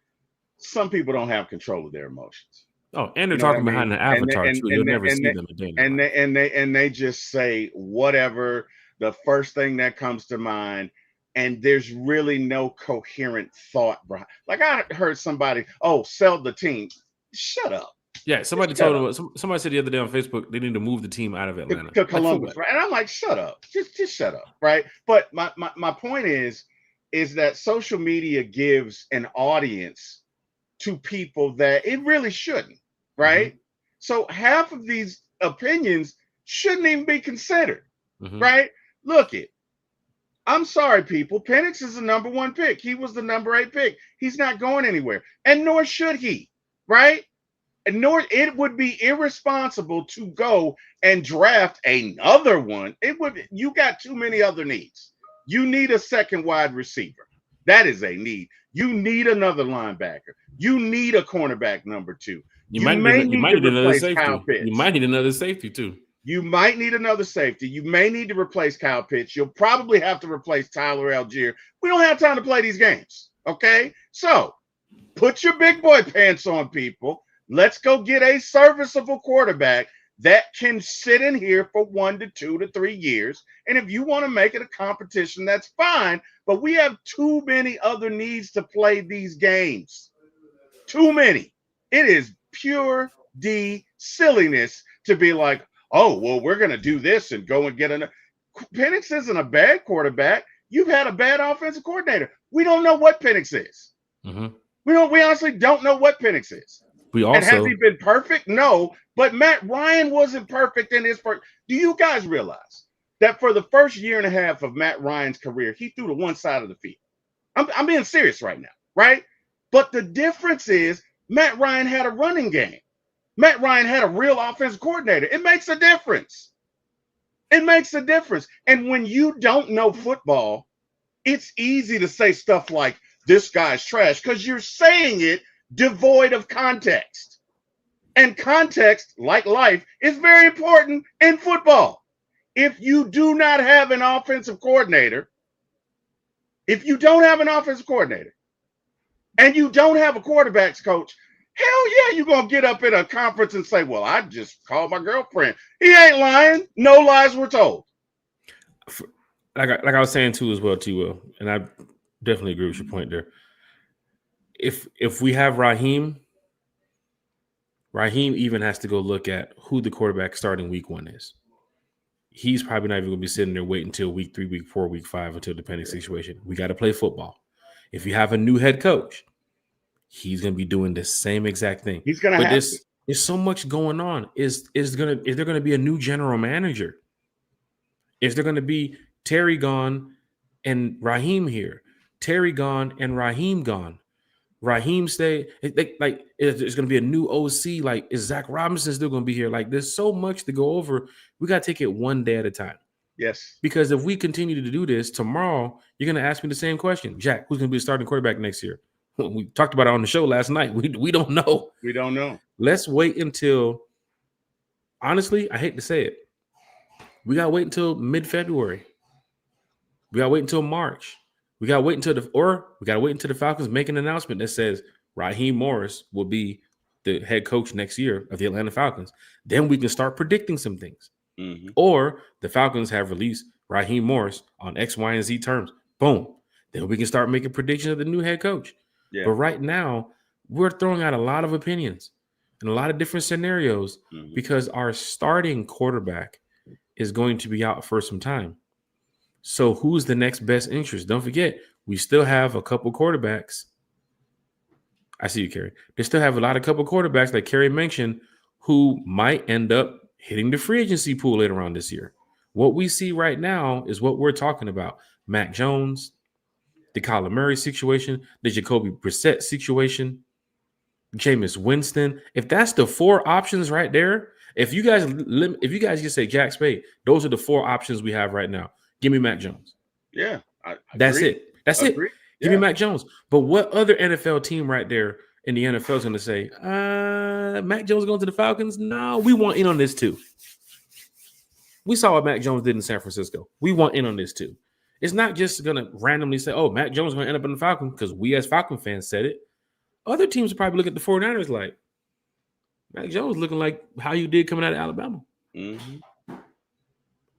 some people don't have control of their emotions. Oh, and they're You know what I talking behind mean? the avatar too. You'll never see them a day in their life. And they just say whatever, the first thing that comes to mind, and there's really no coherent thought behind. Like I heard somebody, oh, sell the team. Shut up. Yeah, somebody Shut told them. Somebody said the other day on Facebook they need to move the team out of Atlanta to Columbus, right? And I'm like, shut up, just shut up, right? But my point is that social media gives an audience to people that it really shouldn't, right? Mm-hmm. So half of these opinions shouldn't even be considered, Mm-hmm. right? Look it. I'm sorry, people. Penix is the number 1 pick. He was the number 8 pick. He's not going anywhere, and nor should he, right? And nor it would be irresponsible to go and draft another one. It would. You got too many other needs. You need a second wide receiver. That is a need. You need another linebacker. You need a cornerback number 2. You may need to replace Kyle Pitts. You might need another safety too. You might need another safety. You may need to replace Kyle Pitts. You'll probably have to replace Tyler Algier. We don't have time to play these games. Okay? So put your big boy pants on, people. Let's go get a serviceable quarterback that can sit in here for 1 to 2 to 3 years. And if you want to make it a competition, that's fine. But we have too many other needs to play these games. Too many. It is pure D silliness to be like, oh, well, we're going to do this and go and get another. Penix isn't a bad quarterback. You've had a bad offensive coordinator. We don't know what Penix is. Mm-hmm. We honestly don't know what Penix is. And has he been perfect? No. But Matt Ryan wasn't perfect in his first. Do you guys realize that for the first year and a half of Matt Ryan's career, he threw to one side of the field? I'm being serious right now, right? But the difference is Matt Ryan had a running game. Matt Ryan had a real offensive coordinator. It makes a difference. It makes a difference. And when you don't know football, it's easy to say stuff like, this guy's trash, because you're saying it devoid of context. And context, like life, is very important in football. If you do not have an offensive coordinator, and you don't have a quarterbacks coach, hell yeah, you're going to get up in a conference and say, well, I just called my girlfriend. He ain't lying. No lies were told. Like I was saying too as well, T-Will, and I definitely agree with your point there. If we have Raheem even has to go look at who the quarterback starting week 1 is. He's probably not even going to be sitting there waiting until week 3, week 4, week 5 until depending situation. We got to play football. If you have a new head coach, he's going to be doing the same exact thing. He's going to have to. There's so much going on. Is there going to be a new general manager? Is there going to be Terry gone and Raheem here? Terry gone and Raheem gone. Raheem stay. Like it's going to be a new OC. Like, is Zach Robinson still going to be here? Like, there's so much to go over. We got to take it one day at a time. Yes. Because if we continue to do this tomorrow, you're going to ask me the same question. Jack, who's going to be the starting quarterback next year? We talked about it on the show last night. We don't know. We don't know. Let's wait until, honestly, I hate to say it, we got to wait until mid-February. We got to wait until March. We got to wait until the Falcons make an announcement that says Raheem Morris will be the head coach next year of the Atlanta Falcons. Then we can start predicting some things. Mm-hmm. Or the Falcons have released Raheem Morris on X, Y, and Z terms. Boom. Then we can start making predictions of the new head coach. Yeah. But right now, we're throwing out a lot of opinions and a lot of different scenarios because our starting quarterback is going to be out for some time. So who's the next best interest? Don't forget, we still have a couple quarterbacks. I see you, Kerry. They still have a couple quarterbacks, like Kerry mentioned, who might end up hitting the free agency pool later on this year. What we see right now is what we're talking about. Mac Jones, the Kyler Murray situation, the Jacoby Brissett situation, Jameis Winston. If that's the 4 options right there, if you guys just say Jack Spade, those are the 4 options we have right now. Give me Mac Jones. Yeah. That's it. That's it. Give me Mac Jones. But what other NFL team right there in the NFL is going to say, Mac Jones going to the Falcons? No, we want in on this too. We saw what Mac Jones did in San Francisco. We want in on this too. It's not just going to randomly say, oh, Mac Jones is going to end up in the Falcons because we as Falcon fans said it. Other teams will probably look at the 49ers like, Mac Jones looking like how you did coming out of Alabama. Mm-hmm.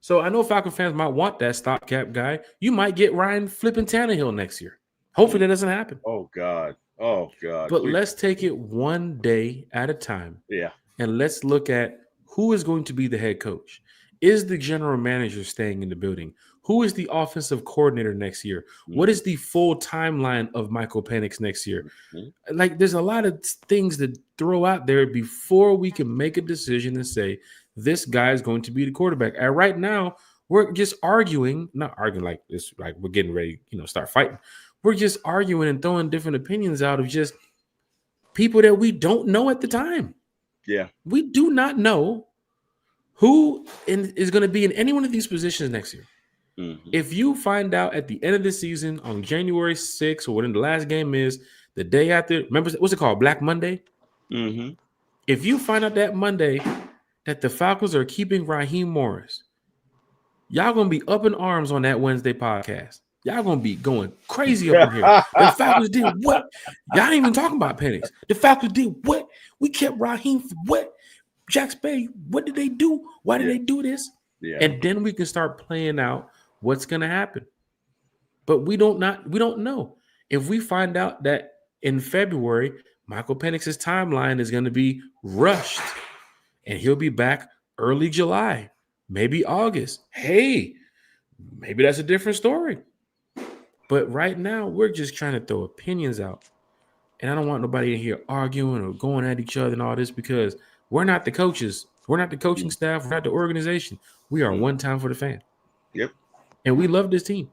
So I know Falcon fans might want that stopgap guy. You might get Ryan flipping Tannehill next year. Hopefully that doesn't happen. Oh God. Oh God. But Please. let's take it one day at a time Yeah. and let's look at who is going to be the head coach. Is the general manager staying in the building? Who is the offensive coordinator next year? What Mm-hmm. is the full timeline of Michael Penix next year? Mm-hmm. Like, there's a lot of things to throw out there before we can make a decision and say this guy is going to be the quarterback. And right now, we're just arguing, not arguing like this, like we're getting ready, start fighting. We're just arguing and throwing different opinions out of just people that we don't know at the time. Yeah. We do not know who is going to be in any one of these positions next year. Mm-hmm. If you find out at the end of the season on January 6th or when the last game is, the day after, remember, what's it called? Black Monday? Mm-hmm. If you find out that Monday that the Falcons are keeping Raheem Morris, y'all going to be up in arms on that Wednesday podcast. Y'all going to be going crazy up in here. The Falcons did what? Y'all ain't even talking about Penix. The Falcons did what? We kept Raheem for what? Jack Spade, what did they do? Why did they do this? Yeah. And then we can start playing out what's going to happen. But we don't know. If we find out that in February, Michael Penix's timeline is going to be rushed and he'll be back early July, maybe August. Hey, maybe that's a different story. But right now, we're just trying to throw opinions out. And I don't want nobody in here arguing or going at each other and all this because we're not the coaches. We're not the coaching staff. We're not the organization. We are one time for the fan. Yep. And we love this team.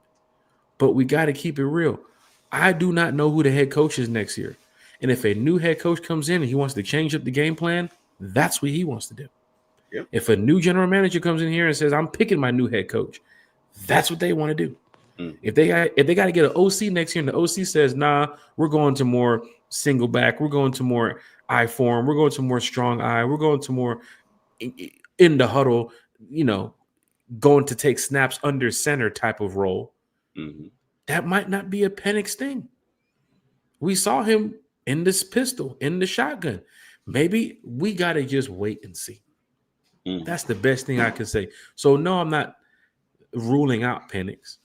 But we got to keep it real. I do not know who the head coach is next year. And if a new head coach comes in and he wants to change up the game plan, that's what he wants to do. Yep. If a new general manager comes in here and says, I'm picking my new head coach, that's what they want to do. If they got to get an OC next year and the OC says, nah, we're going to more single back, we're going to more I form, we're going to more strong eye, we're going to more in the huddle, going to take snaps under center type of role. Mm-hmm. That might not be a Penix thing. We saw him in this pistol, in the shotgun. Maybe we got to just wait and see. Mm-hmm. That's the best thing I can say. So, no, I'm not ruling out Penix.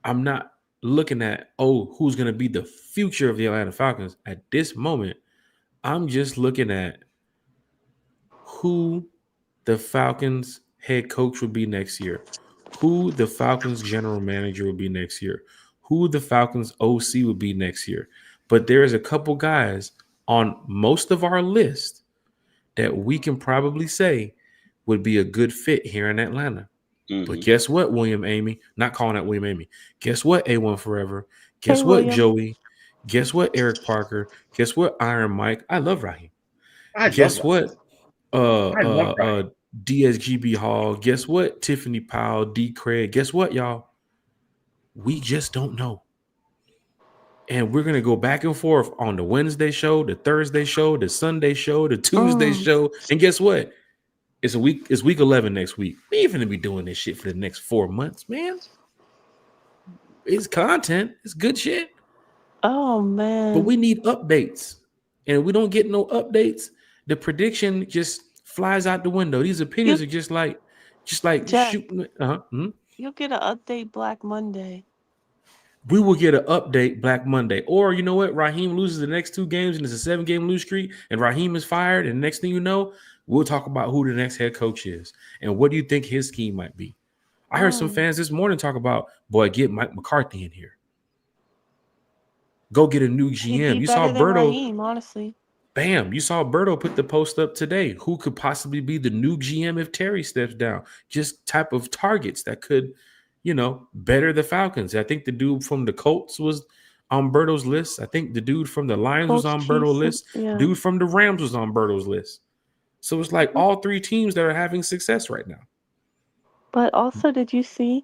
I'm not looking at, who's going to be the future of the Atlanta Falcons at this moment. I'm just looking at who the Falcons head coach will be next year, who the Falcons general manager will be next year, who the Falcons OC will be next year. But there's a couple guys on most of our list that we can probably say would be a good fit here in Atlanta. Mm-hmm. But guess what, William Amy? Not calling out William Amy. Guess what, A1 Forever? Guess what, William. Joey? Guess what, Eric Parker? Guess what, Iron Mike? I love Raheem. Guess what, DSGB Hall? Guess what, Tiffany Powell, D. Craig? Guess what, y'all? We just don't know. And we're going to go back and forth on the Wednesday show, the Thursday show, the Sunday show, the Tuesday show. And guess what? It's week 11 next week. We ain't gonna be doing this shit for the next 4 months, man. It's content. It's good shit. Oh man. But we need updates. And if we don't get no updates, the prediction just flies out the window. These opinions are just like Jack, shooting. You'll get an update Black Monday. We will get an update Black Monday. Or you know what? Raheem loses the next 2 games and it's a 7-game lose streak, and Raheem is fired, and the next thing you know, we'll talk about who the next head coach is and what do you think his scheme might be. I heard some fans this morning talk about, boy, get Mike McCarthy in here. Go get a new GM. You saw Berto. Raheem, honestly. Bam. You saw Berto put the post up today. Who could possibly be the new GM if Terry steps down? Just type of targets that could, better the Falcons. I think the dude from the Colts was on Berto's list. I think the dude from the Lions was on Berto's list. Yeah. Dude from the Rams was on Berto's list. So it's like all 3 teams that are having success right now. But also, did you see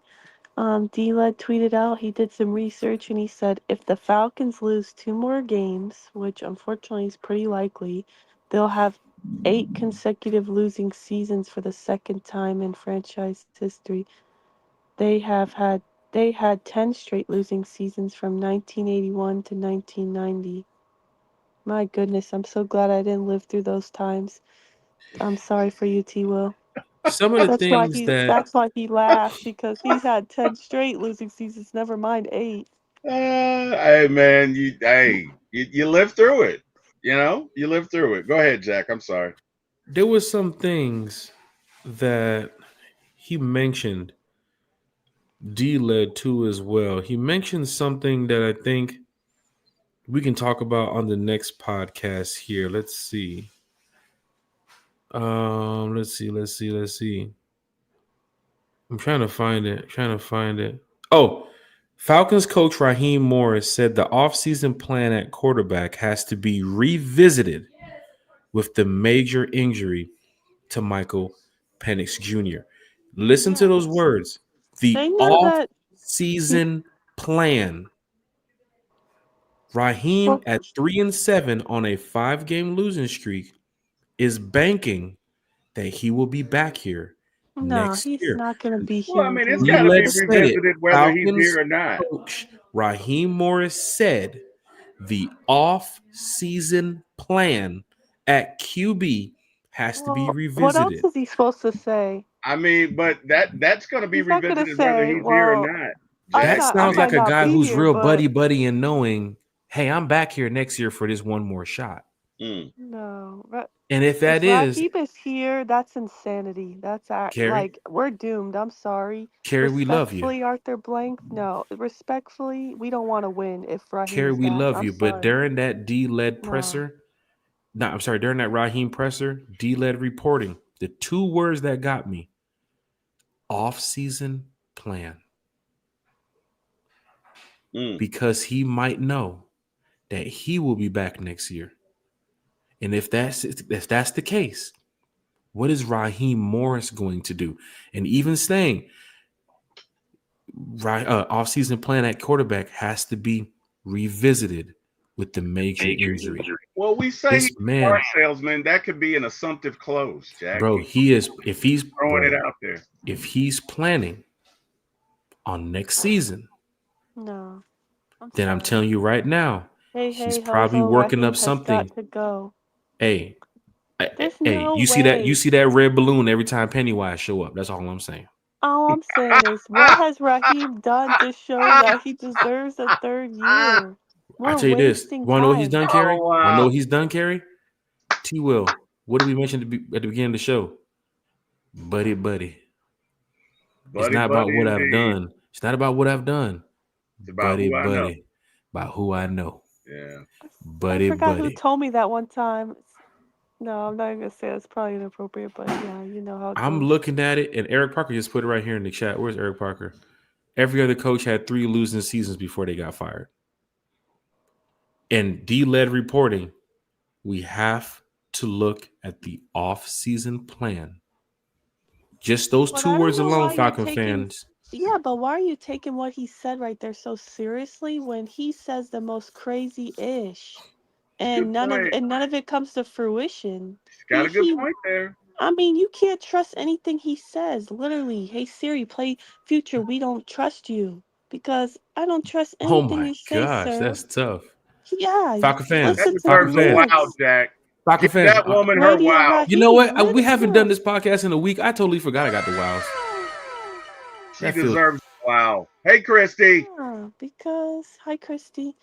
D-Led tweeted out, he did some research and he said if the Falcons lose 2 more games, which unfortunately is pretty likely, they'll have 8 consecutive losing seasons for the second time in franchise history. They had 10 straight losing seasons from 1981 to 1990. My goodness, I'm so glad I didn't live through those times. I'm sorry for you, T. Will. Some of the things that That's why he laughed because he's had 10 straight losing seasons. Never mind 8. Hey man, you live through it. You know, you live through it. Go ahead, Jack. I'm sorry. there were some things that he mentioned D led to as well. He mentioned something that I think we can talk about on the next podcast here. Let's see. Let's see. I'm trying to find it. Oh, Falcons coach Raheem Morris said the offseason plan at quarterback has to be revisited with the major injury to Michael Penix Jr. Listen to those Yes. words. The They knew that. off-season plan. Raheem Well, at 3-7 on a 5-game losing streak is banking that he will be back here no, next he's year. not going to be Well, here I in mean, it's June. got to be Let's said it. revisited whether he's Falcons here or not. coach Raheem Morris said the off-season plan at QB has to be Well, what else revisited. is he supposed to say? I mean, but that's going to be He's not going to revisited whether say, he's here or well, not, I'm Jack. That not, I I sounds mean, might like a not guy be who's here, real but buddy and knowing, hey, I'm back here next year for this one more shot. mm, no. And if that If is, Rakib is here, that's insanity. Carrie, We're doomed. I'm sorry. We love you. Respectfully, Arthur Blank. No, respectfully, we don't want to win if Carrie, Raheem's we back. love I'm you. But sorry. during that D-led No. presser, no, I'm sorry, during that Raheem presser, D-led reporting, the two words that got me, off-season plan. mm. Because he might know that he will be back next year. And if that's the case, what is Raheem Morris going to do? And even saying off-season plan at quarterback has to be revisited with the major injury. Well, we say This he's a car man, salesman. That could be an assumptive close, Jack. bro, You he is if he's throwing it bro, out there. if he's planning on next season, No. I'm then I'm sorry. telling you right now, Hey, he's hey, ho, probably ho. working up Raheem has something. got to go. Hey, There's hey, no you see that? You way. see that red balloon every time Pennywise show up. That's all I'm saying. All I'm saying is, what has Raheem done to show that he deserves a third year? I We're tell you this. wasting Want to know what he's time. done, Carrie? Oh Want to know wow! what he's done, Carrie? T. Will. What did we mention at the beginning of the show? Buddy. It's Buddy, not about buddy, what I've indeed. done. It's not about what I've done. It's about who I know. About who I know. Yeah. I forgot who Buddy. told me that one time. No, I'm not even gonna say it's probably inappropriate, but yeah, you know how it I'm goes. looking at it, and Eric Parker just put it right here in the chat. Where's Eric Parker? Every other coach had 3 losing seasons before they got fired. And D-led reporting, we have to look at the off-season plan. Just those But 2 I don't words know alone, why you're Falcon taking. fans. Yeah, but why are you taking what he said right there so seriously when he says the most crazy-ish, Good and point. none of it comes to fruition? He's got a good point there. I mean, you can't trust anything he says. Literally, hey Siri, play Future. We don't trust you because I don't trust Oh anything my you say, gosh, sir. that's tough. Yeah, Falcon That listen fans, to the deserves a wow, lyrics. Jack. Falcon Give fans. that woman her Radio wow. You know Raheem, what? We haven't done listen. this podcast in a week. I totally forgot I got the wows. She That feels deserves a wow. Hey, Christy. Yeah, because hi Christy.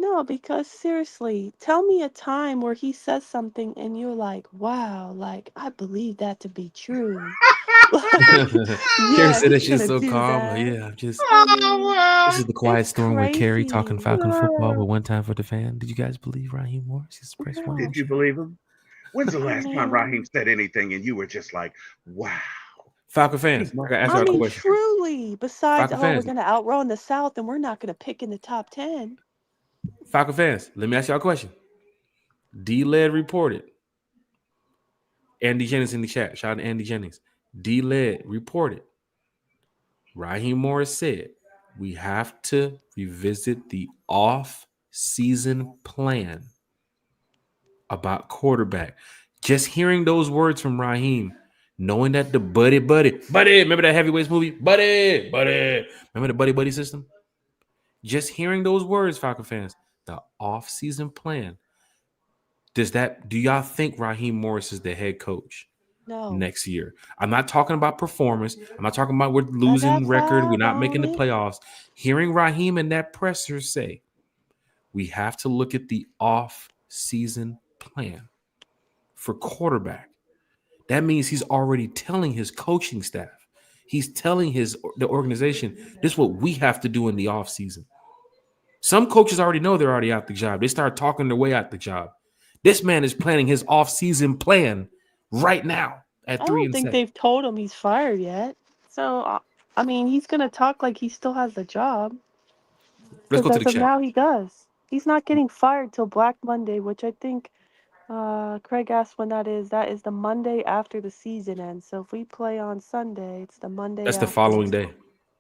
No, because seriously, tell me a time where he says something and you're like, wow, like I believe that to be true. Like, Carrie yeah, said that he's shit's gonna so do calm. that. Yeah, I'm just. I Oh, mean, This wow. is the quiet it's storm with Carrie talking crazy. Falcon football, but one time for the fan. Did you guys believe Raheem Morris? Just press one in No, the Did you chat. believe him? When's the I last time mean, Raheem said anything and you were just like, wow? Falcon He fans, I must gotta ask be I y'all a mean, question. bullshitting. truly. Besides, Falcon oh, we're fans, gonna outrun the South and we're not gonna pick in the top 10. Falcon fans. Let me ask y'all a question. D-Led reported. Andy Jennings in the chat. Shout out to Andy Jennings. D-Led reported. Raheem Morris said, we have to revisit the off-season plan about quarterback. Just hearing those words from Raheem, knowing that the buddy, remember that Heavyweights movie? Buddy, remember the buddy system? Just hearing those words, Falcon fans, the off-season plan, Do y'all think Raheem Morris is the head coach No. next year? I'm not talking about performance. I'm not talking about we're I losing got record. We're 5 not making on the it. playoffs. Hearing Raheem in that presser say, we have to look at the off-season plan for quarterback. That means he's already telling his coaching staff. He's telling the organization, this is what we have to do in the offseason. Some coaches already know they're already out the job. They start talking their way out the job. This man is planning his offseason plan right now I at 3 don't and think 7. they've told him he's fired yet. So, I mean, he's going to talk like he still has the job. Let's go Because to as the of chat. now, he does. He's not getting fired till Black Monday, which I think Craig asked when that is. That is the Monday after the season ends. So if we play on Sunday, it's the Monday That's the after. following day.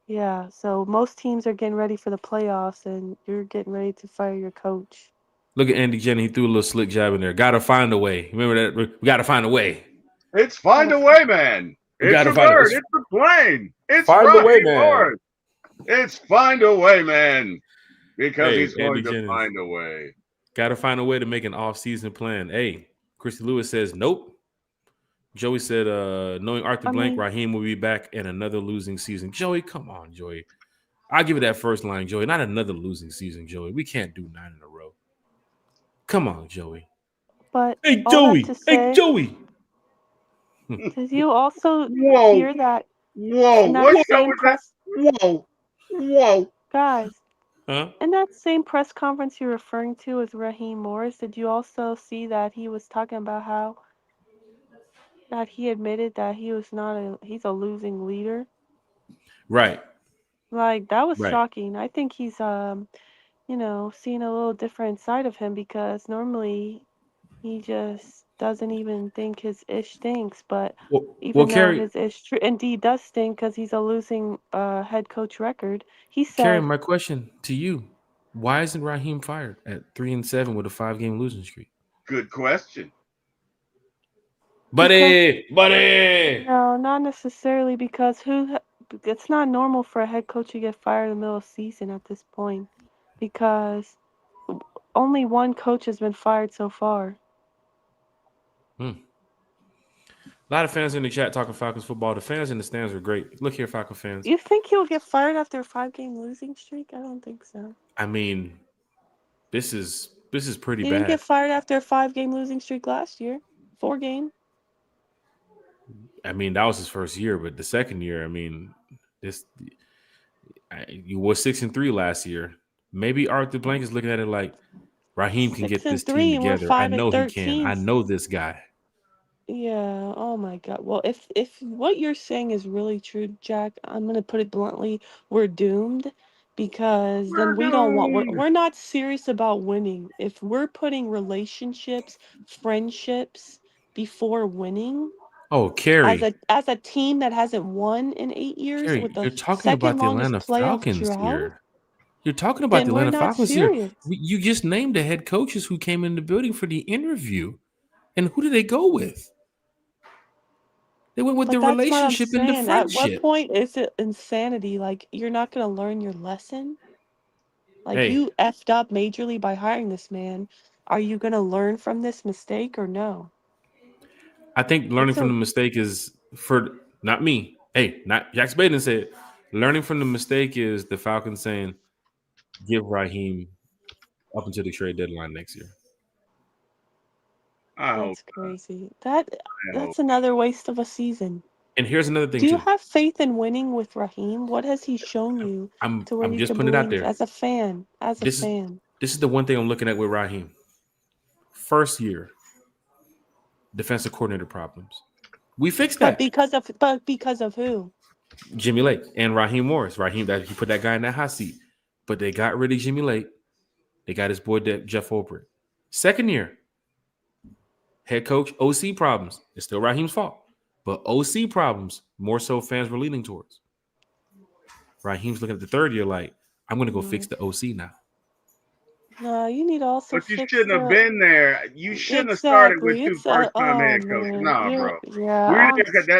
Yeah, so most teams are getting ready for the playoffs, and you're getting ready to fire your coach. Look at Andy Jenny. He threw a little slick jab in there. Got to find a way. Remember that? We got to find a way. It's find a way, man. We It's got to a find bird. it. It's a plane. It's Find a way, Raheem man. Morris. It's find a way, man. Because Hey, he's going Andy to Jennings. find a way. Got to find a way to make an off-season plan. Hey, Christy Lewis says nope. Joey said, knowing Arthur Blank, Raheem will be back in another losing season. Joey, come on, Joey. I'll give you that first line, Joey. Not another losing season, Joey. We can't do 9 in a row. Come on, Joey. But Hey, all Joey. that to say, Hey, Joey. did you also Whoa. hear that Whoa. in that What same was that? press? Whoa. Guys, Huh? in that same press conference you're referring to with Raheem Morris, did you also see that he was talking about how that he admitted that he's a losing leader? Right. Like, that was Right. shocking. I think he's seeing a little different side of him, because normally he just doesn't even think his ish stinks. But Well, even though Carrie, his ish indeed does stink because he's a losing head coach record, he Carrie, said, my question to you: why isn't Raheem fired at 3 and 7 with a 5-game losing streak? Good question. Buddy. no, not necessarily, because it's not normal for a head coach to get fired in the middle of the season at this point, because only one coach has been fired so far. A lot of fans in the chat talking Falcons football. The fans in the stands are great. Look here, Falcon fans. You think he'll get fired after a 5-game losing streak? I don't think so. I mean, this is pretty He bad. didn't get fired after a 5-game losing streak last year. 4-game. I mean, that was his first year, but the second year, I mean, you were 6 and 3 last year. Maybe Arthur Blank is looking at it like Raheem can get this 6-3, team and we're together. I 5 and know he can. 13. I know this guy. Yeah. Oh my God. Well, if what you're saying is really true, Jack, I'm gonna put it bluntly, we're doomed, because then we're not serious about winning. If we're putting relationships, friendships before winning, Oh, Carrie. as a team that hasn't won in 8 years Carrie, with the you're talking second about the longest Atlanta playoff Falcons drought, here. You're talking about then the we're Atlanta not Falcons here. serious. You just named the head coaches who came in the building for the interview. And who did they go with? They went with But the that's what I'm relationship and the saying. At what friendship. point is it insanity? Like, you're not gonna learn your lesson? Like, Hey, you effed up majorly by hiring this man. Are you gonna learn from this mistake or no? I think learning from the mistake is for not me. Hey, not Jack Spaden said. Learning from the mistake is the Falcons saying, give Raheem up until the trade deadline next year. That's crazy. That's another waste of a season. And here's another thing Do you too. have faith in winning with Raheem? What has he shown you to where I'm you just can putting it out believe there. as a fan? This is the one thing I'm looking at with Raheem. First year, defensive coordinator problems. We fixed that. But because of who? Jimmy Lake and Raheem Morris. He put that guy in that hot seat. But they got rid of Jimmy Lake. They got his boy Jeff Ulbrich. Second year, head coach, OC problems. It's still Raheem's fault. But OC problems, more so fans were leaning towards. Raheem's looking at the third year like, I'm going to go fix the OC now. No, you need to also But you shouldn't have been there. You shouldn't have started with two first-time head coaches. Nah, bro. Yeah,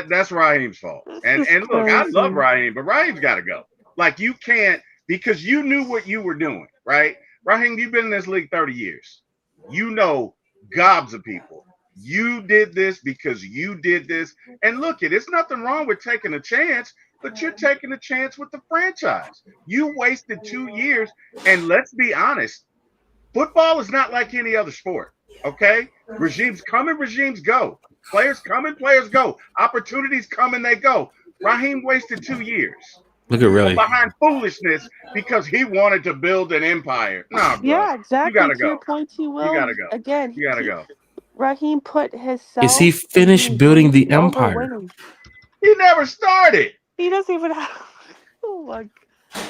That's Raheem's fault. And look, I love Raheem, but Raheem's got to go. Like, you can't, because you knew what you were doing, right? Raheem, you've been in this league 30 years. You know Gobs of people. You did this because you did this. And look, it's nothing wrong with taking a chance, but you're taking a chance with the franchise. You wasted 2 years. And let's be honest, football is not like any other sport. Okay? Regimes come and regimes go. Players come and players go. Opportunities come and they go. Raheem wasted 2 years Look at really. behind foolishness because he wanted to build an empire. Nah, bro. Yeah, You exactly. gotta To your go. point, too, You Will. gotta go. Again, You gotta go. Raheem put Is he himself and finished being building greedy the over empire? winning. He never started. He doesn't even have. Oh my!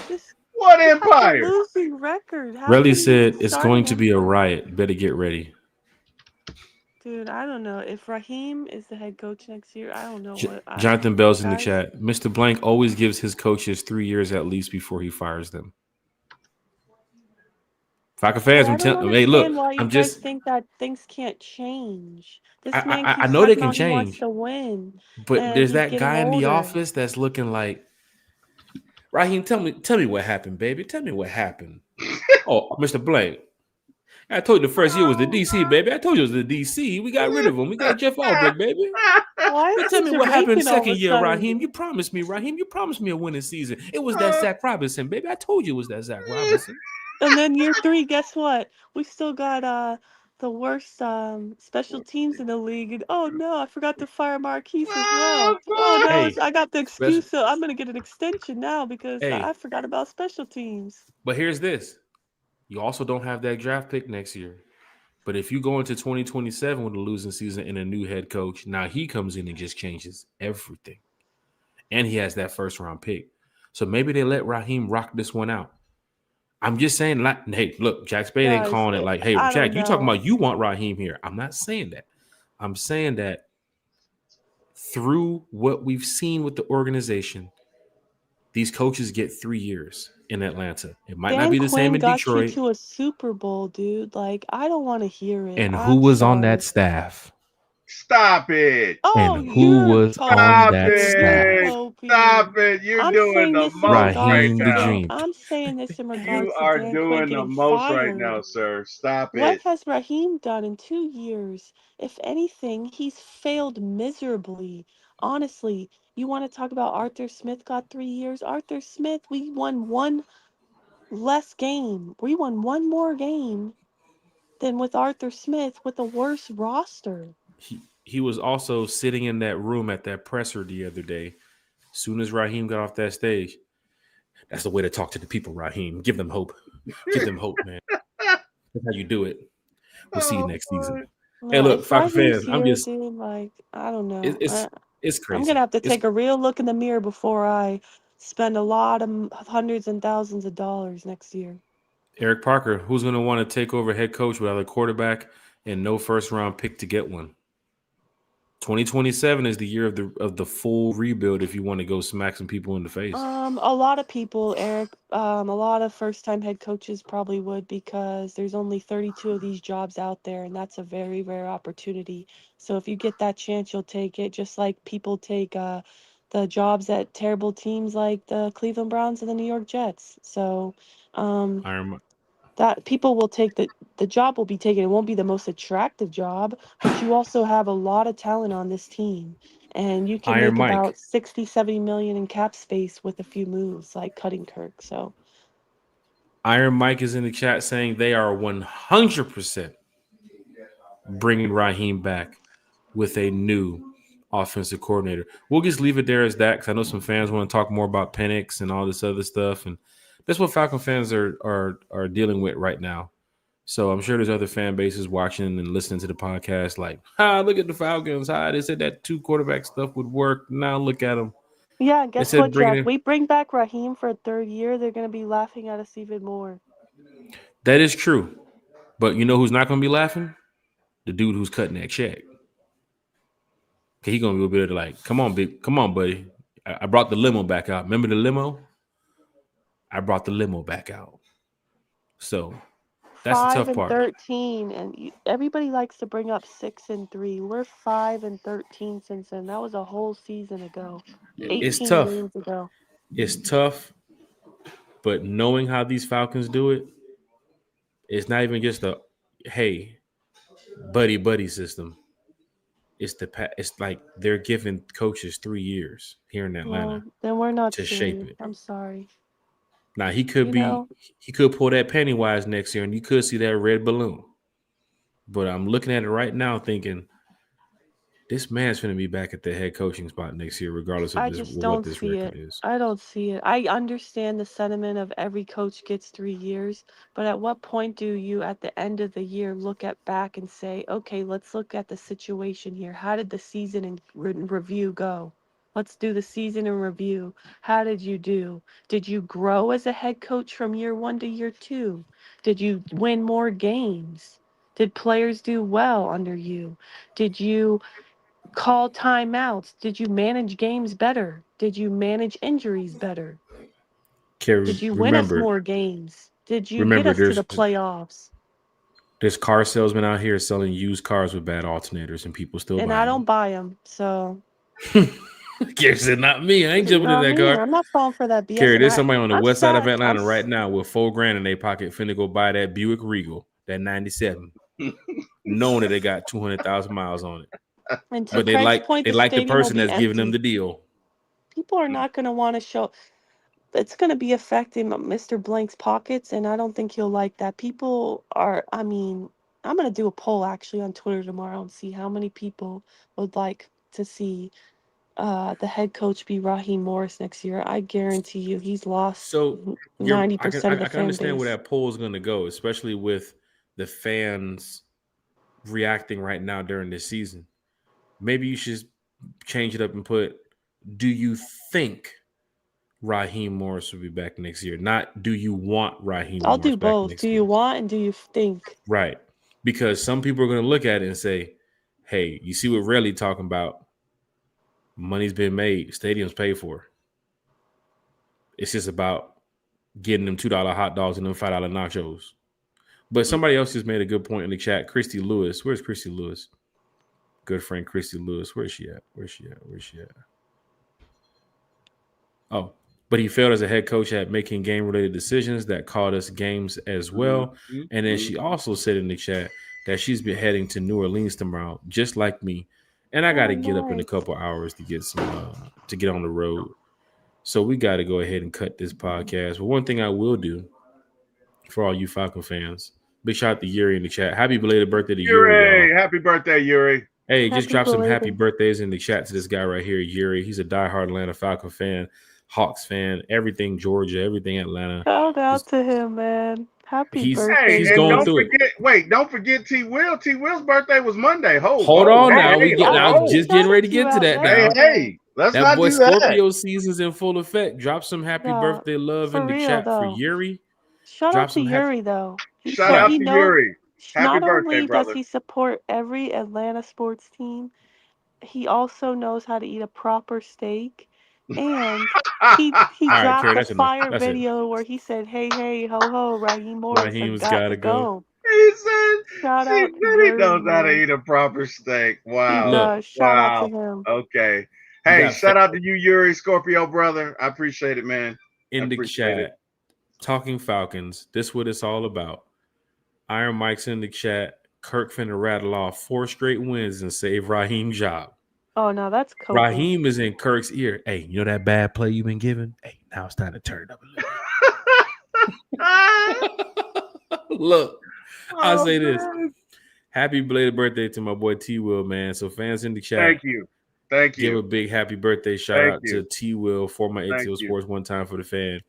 This What he has a empire? losing record. How Relly can he even said it's start going an to be a empire? riot. Better get ready. Dude, I don't know. If Raheem is the head coach next year, I don't know what Jonathan Bell's in the guys. chat. Mr. Blank always gives his coaches 3 years at least before he fires them. Falcon But fans, I I'm don't telling. Hey, look, understand why you I'm guys just. think that things can't change. I, This man I keeps know they talking can about he wants change, to win, but and there's he's that getting guy in the older. office that's looking like Raheem. Tell me what happened, baby. Tell me what happened. Oh, Mr. Blank. I told you the first year was the DC, baby. I told you it was the DC. We got rid of him. We got Jeff Albrecht, baby. Why But is tell he me what happened Jamaican all of second a year, sudden? Raheem. You promised me, Raheem. You promised me a winning season. It was that Zach Robinson, baby. I told you it was that Zach Robinson. And then year 3, guess what? We still got the worst special teams in the league. And oh no, I forgot to fire Marquise as well. Oh no, Hey, I got the special. excuse, so I'm gonna get an extension now because I Hey, forgot about special teams. but here's this. You also don't have that draft pick next year. But if you go into 2027 with a losing season and a new head coach, now he comes in and just changes everything. And he has that first round pick. So maybe they let Raheem rock this one out. I'm just saying, like, hey, look, Jack Spade ain't Guys, calling it like, hey, I don't Jack, you talking know. about you want Raheem here. I'm not saying that. I'm saying that through what we've seen with the organization, these coaches get 3 years in Atlanta. It might not Dan be the same Quinn in got you Detroit. to a Super Bowl, dude. Like, I don't want to hear it. And who I'm was on that sorry. staff? Stop it. Oh, And who you're was on Stop coping, that dude. You're staff? it. Stop coping. it. You're I'm doing saying the this in most right regards Raheem to the now. Dan. Dream. I'm saying this in You regards to are Dan Quinn doing the getting most right now, fired. sir. Stop What it. has Raheem done in 2 years? If anything, he's failed miserably. Honestly, you want to talk about Arthur Smith got 3 years? Arthur Smith, we won one less game. We won one more game than with Arthur Smith with a worse roster. He was also sitting in that room at that presser the other day. As soon as Raheem got off that stage, that's the way to talk to the people, Raheem. Give them hope. Give them hope, man. That's how you do it. We'll see you Oh, next season. boy. Hey, No, look, if Falcon Raheem's fans, I'm here, just dude, like, I don't know. it's I'm gonna crazy. have to It's take a real look in the mirror before I spend a lot of hundreds and thousands of dollars next year. Eric Parker, who's going to want to take over head coach without a quarterback and no first round pick to get one. 2027 is the year of the full rebuild if you want to go smack some people in the face. A lot of people, Eric, a lot of first-time head coaches probably would because there's only 32 of these jobs out there, and that's a very rare opportunity. So if you get that chance, you'll take it, just like people take the jobs at terrible teams like the Cleveland Browns and the New York Jets. So um, Iron, that people will take the job will be taken. It won't be the most attractive job, but you also have a lot of talent on this team. And you can Iron make Mike. about 60, 70 million in cap space with a few moves like cutting Kirk. So Iron Mike is in the chat saying they are 100% bringing Raheem back with a new offensive coordinator. We'll just leave it there as that because I know some fans want to talk more about Penix and all this other stuff, and that's what Falcon fans are dealing with right now. So I'm sure there's other fan bases watching and listening to the podcast like, look at the Falcons. They said that 2 quarterback stuff would work. Now look at them. yeah, and They guess said what, bringing Jack? in. We bring back Raheem for a third year, they're gonna be laughing at us even more. That is true. But you know who's not going to be laughing? The dude who's cutting that check. Okay, he going to be able to like, come on, buddy. I brought the limo back out. Remember the limo? I brought the limo back out. So that's the Five tough and part. 13, and everybody likes to bring up 6-3. We're 5-13 since then. That was a whole season ago, It's 18 tough. games ago. It's tough, but knowing how these Falcons do it, it's not even just a hey, buddy system. It's like they're giving coaches 3 years here in Atlanta Well, then we're not to shape serious. it. I'm sorry. Now You know, he could pull that Pennywise next year, and you could see that red balloon. But I'm looking at it right now, thinking this man's going to be back at the head coaching spot next year, regardless of I this just what don't this see record it. is. I don't see it. I understand the sentiment of every coach gets 3 years, but at what point do you, at the end of the year, look at back and say, okay, let's look at the situation here. How did the season in review go? Let's do the season in review. How did you do? Did you grow as a head coach from year 1 to year 2? Did you win more games? Did players do well under you? Did you call timeouts? Did you manage games better? Did you manage injuries better? Carrie, Did you win us more games? Did you get remember, us to the playoffs? there's car salesmen out here selling used cars with bad alternators, and people still And I buying don't buy them, so them. Carrie said, "Not me. I ain't jumping in not that me. car." I'm not falling for that BS. Carrie, And there's somebody on the I'm west side of sad. Atlanta right now with $4,000 in their pocket, finna go buy that Buick Regal, that '97, knowing that they got 200,000 miles on it. And to But they Craig's like point, they the like the stadium will person be that's giving them empty. the deal. People are not going to want to show. It's going to be affecting Mr. Blank's pockets, and I don't think he'll like that. People are. I mean, I'm going to do a poll actually on Twitter tomorrow and see how many people would like to see the head coach be Raheem Morris next year. I guarantee you he's lost So I 90% of the can fan understand where base. that poll is going to go, especially with the fans reacting right now during this season. Maybe you should change it up and put, "Do you think Raheem Morris will be back next year?" Not, "Do you want Raheem I'll Morris do back both. Do next year?" you want and do you think? Right. Because some people are going to look at it and say, "Hey, you see what Relly talking about? Money's been made, stadium's paid for. It's just about getting them $2 hot dogs and them $5 nachos." But somebody else just made a good point in the chat. Christy Lewis. Where's Christy Lewis? Good friend Christy Lewis. Where's she at? Where's she at? Where's she at? Oh, but he failed as a head coach at making game-related decisions that cost us games as well. And then she also said in the chat that she's been heading to New Orleans tomorrow, just like me. And I got to Oh, get up in a nice. couple hours to get to get on the road. So we got to go ahead and cut this podcast. But one thing I will do for all you Falcon fans, big shout out to Yuri in the chat. Happy belated birthday to Yuri, y'all. Happy birthday, Yuri. Hey, just Happy drop some happy belated. birthdays in the chat to this guy right here, Yuri. He's a diehard Atlanta Falcon fan, Hawks fan, everything Georgia, everything Atlanta. Shout out to him, man. Happy He's birthday. he's And going don't through it. forget, don't forget T Will. T Will's birthday was Monday. Hold on now. Hey, I was just getting ready to get to that now. Hey, let's That not boy do that. Scorpio season's in full effect. Drop some happy Yeah, birthday love for in the real chat for though. Yuri. Shout Drop out to some happy. Yuri though. He Shout said out he to knows. Yuri. Happy Not birthday, only does brother. he support every Atlanta sports team, he also knows how to eat a proper steak, and he All right, dropped Carrie, a that's enough. fire That's it. video where he said, "Hey, hey, ho, ho, Raheem Morris, I Raheem's got got to to go. go." He said Shout he out to said he Yuri, knows how to man. eat a proper steak. He Wow. Look, does. Shout out to Wow. him. Okay. you Hey, got shout out to you, Yuri, Scorpio brother. I appreciate it, man. I in the appreciate it. chat. Talking Falcons. This what it's all about. Iron Mike's in the chat. Kirk finna rattle off 4 straight wins and save Raheem's job. Oh, no, that's coping. Raheem is in Kirk's ear. Hey, you know that bad play you've been given? Hey, now it's time to turn up a little bit. Look, I say this. Happy belated birthday to my boy T Will, man. So fans in the chat, Thank you. Give a big happy birthday shout out to T Will, former ATL Sports, one time for the fan.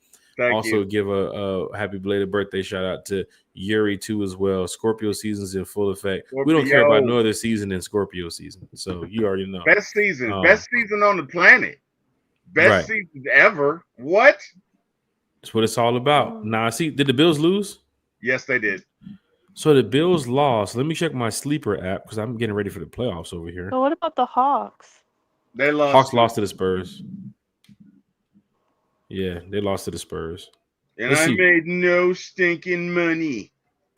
Also give a happy belated birthday shout out to Yuri too as well. Scorpio season's in full effect. We don't care about no other season than Scorpio season. So you already know. Best season on the planet. Best season ever. What? That's what it's all about. Now, see, did the Bills lose? Yes, they did. So the Bills lost. Let me check my sleeper app because I'm getting ready for the playoffs over here. But what about the Hawks? They lost. Hawks lost to the Spurs. Yeah, they lost to the Spurs. And I made no stinking money.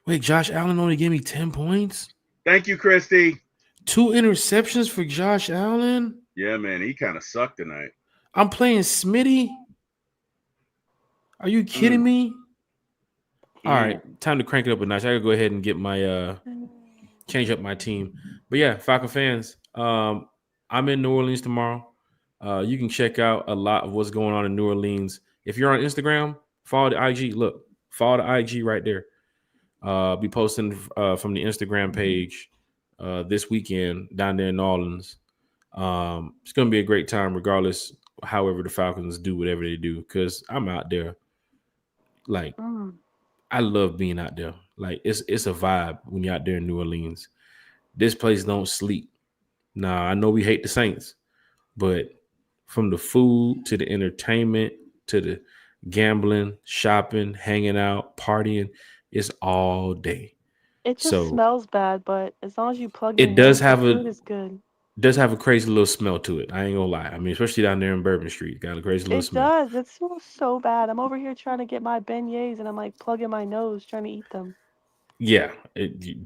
Wait, Josh Allen only gave me 10 points? Thank you, Christy. 2 interceptions for Josh Allen? Yeah, man, he kind of sucked tonight. I'm playing Smitty? Are you kidding me? All right, time to crank it up a notch. I gotta go ahead and get my change up my team. But yeah, Falcon fans, I'm in New Orleans tomorrow. You can check out a lot of what's going on in New Orleans. If you're on Instagram, follow the IG. Look, follow the IG right there. Be posting from the Instagram page this weekend down there in New Orleans. It's going to be a great time, regardless. However, the Falcons do whatever they do, because I'm out there. Like, I love being out there. Like, it's a vibe when you're out there in New Orleans. This place don't sleep. Nah, I know we hate the Saints, but from the food to the entertainment to the gambling, shopping, hanging out, partying, it's all day. It just So smells bad, but as long as you plug your it does nose, the have food a is good. crazy little smell to it. I ain't gonna lie. I mean, especially down there in Bourbon Street, got a crazy little It smell. does. It smells so bad. I'm over here trying to get my beignets, and I'm like plugging my nose trying to eat them. Yeah,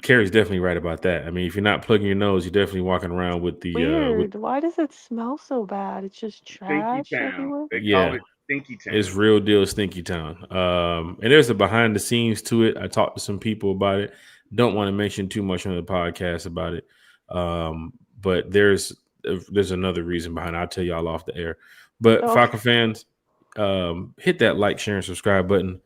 Carrie's definitely right about that. I mean, if you're not plugging your nose, you're definitely walking around with the with Weird. Why does it smell so bad? It's just Stinky trash Town. everywhere. They call yeah. it Stinky Town. It's real deal Stinky Town. And there's a behind the scenes to it. I talked to some people about it. Don't want to mention too much on the podcast about it. But there's another reason behind it. I'll tell y'all off the air. But Oh, Falcon fans, hit that like, share, and subscribe button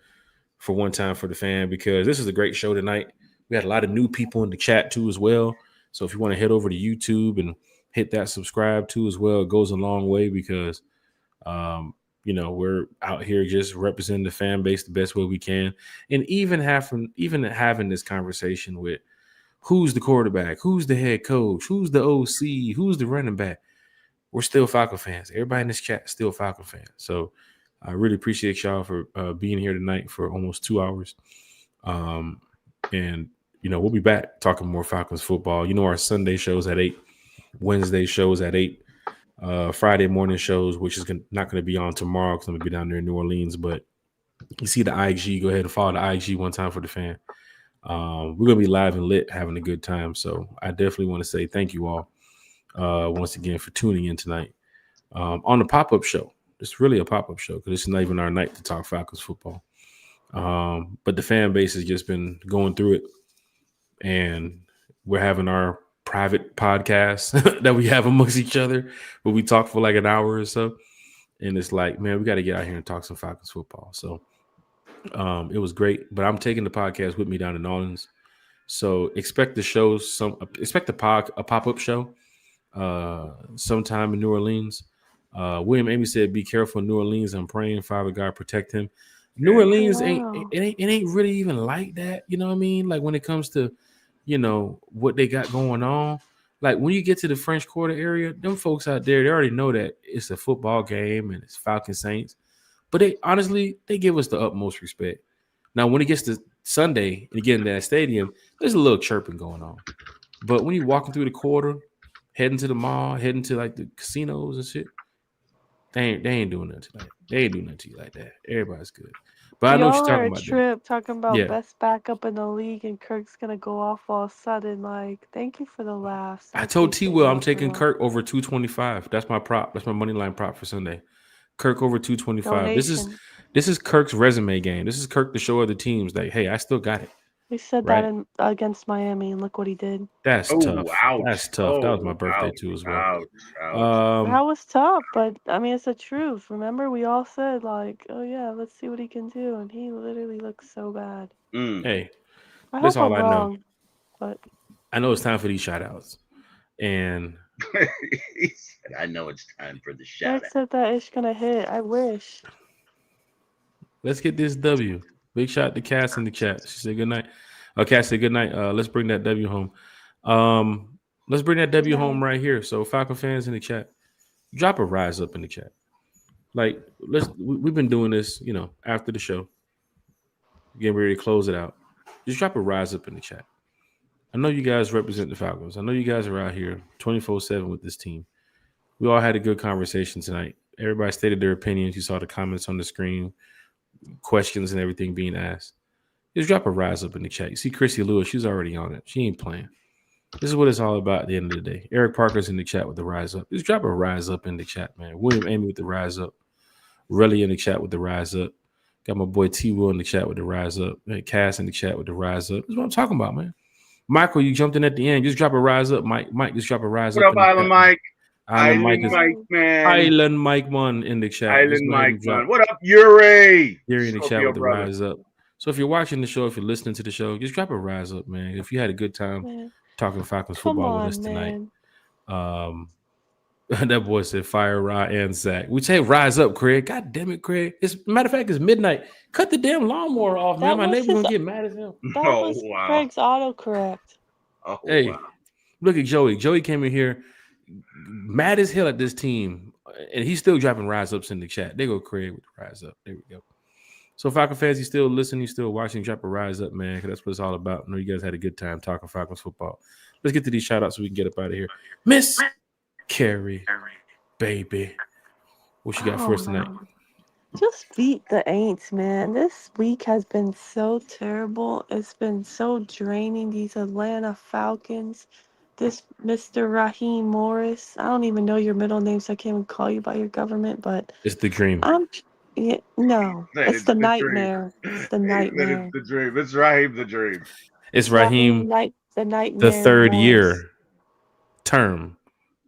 for one time for the fan, because this is a great show tonight. We had a lot of new people in the chat too as well. So if you want to head over to YouTube and hit that subscribe too as well, it goes a long way, because we're out here just representing the fan base the best way we can. And even having this conversation with who's the quarterback, who's the head coach, who's the OC, who's the running back, we're still Falcon fans. Everybody in this chat is still Falcon fans. So I really appreciate y'all for being here tonight for almost 2 hours. And we'll be back talking more Falcons football. Our Sunday shows at 8, Wednesday shows at 8. Friday morning shows, which is not going to be on tomorrow because I'm going to be down there in New Orleans. But you see the IG, go ahead and follow the IG one time for the fan. We're going to be live and lit, having a good time. So I definitely want to say thank you all once again for tuning in tonight on the pop-up show. It's really a pop-up show because it's not even our night to talk Falcons football. But the fan base has just been going through it, and we're having our private podcast that we have amongst each other, but we talk for like an hour or so, and it's like, man, we got to get out here and talk some Falcons football. So it was great, but I'm taking the podcast with me down in New Orleans, so expect the shows. Expect a pop-up show sometime in New Orleans. William Amy said, "Be careful in New Orleans. I'm praying, Father God, protect him." New Orleans ain't really even like that. You know what I mean? Like when it comes to what they got going on. Like when you get to the French Quarter area, them folks out there, they already know that it's a football game and it's Falcon Saints. But they give us the utmost respect. Now, when it gets to Sunday and you get in that stadium, there's a little chirping going on. But when you're walking through the quarter, heading to the mall, heading to like the casinos and shit, they ain't doing nothing tonight. They ain't doing nothing to you like that. Everybody's good. But I know what you're talking about. Trip talking about Yeah. best backup in the league, and Kirk's gonna go off all of a sudden. Like, thank you for the laughs. I told T Will I'm taking Kirk over 225. That's my prop. That's my money line prop for Sunday. Kirk over 225. Donation. This is Kirk's resume game. This is Kirk to show other teams like, hey, I still got it. We said Right. that against Miami, and look what he did. That's tough. Ouch. That's tough. That was my birthday too as well. That was tough, but I mean, it's the truth. Remember, we all said like, "Oh yeah, let's see what he can do," and he literally looks so bad. Hey, I that's hope all I'm I know. wrong, but I know it's time for these shout outs. And He said, I know it's time for the I shout out. said that ish gonna hit. I wish. let's get this W. Big shout to Cass in the chat. She said good night. Cass said good night. Let's bring that W home. Let's bring that W home right here. So Falcon fans in the chat, drop a rise up in the chat. Like we've been doing this, after the show, getting ready to close it out. Just drop a rise up in the chat. I know you guys represent the Falcons. I know you guys are out here 24/7 with this team. We all had a good conversation tonight. Everybody stated their opinions. You saw the comments on the screen, questions and everything being asked. Just drop a rise up in the chat. You see Chrissy Lewis, she's already on it. She ain't playing. This is what it's all about at the end of the day. Eric Parker's in the chat with the rise up. Just drop a rise up in the chat, man. William Amy with the rise up. Relly in the chat with the rise up. Got my boy T Will in the chat with the rise up. Cass in the chat with the rise up. That's what I'm talking about, man. Michael, you jumped in at the end. Just drop a rise up, Mike. Mike, just drop a rise What up up, in the Island chat. Mike? Island Mike is Man. Island Mike one in the chat. Just Island go ahead Mike, and drop man. What up, Yuri? Yuri in the chat Scorpio with the brother. rise up. So if you're watching the show, if you're listening to the show, just drop a rise up, man. If you had a good time Man, talking Falcons come football with us on, tonight. man. That boy said fire, Rod, and Zach. We say rise up, Craig. God damn it, Craig. Matter of fact, it's midnight. Cut the damn lawnmower off, man. That My was neighbor's his. gonna get mad as hell. That Oh, was wow. Craig's autocorrect. Oh, Hey, wow. look at Joey. Joey came in here mad as hell at this team, and he's still dropping rise ups in the chat. They go Craig with the rise up. There we go. So Falcon fans, you still listening, you still watching, drop a rise up, man, because that's what it's all about. I know you guys had a good time talking Falcons football. Let's get to these shout outs so we can get up out of here. Miss Carrie, baby. What you got for us tonight? Man. Just beat the Aints, man. This week has been so terrible. It's been so draining. These Atlanta Falcons. This Mr. Raheem Morris. I don't even know your middle name, so I can't even call you by your government, but It's the dream. no. It's the nightmare. It's the nightmare. It's the dream. It's Raheem the dream. It's Raheem, the nightmare. the third Morris. year term.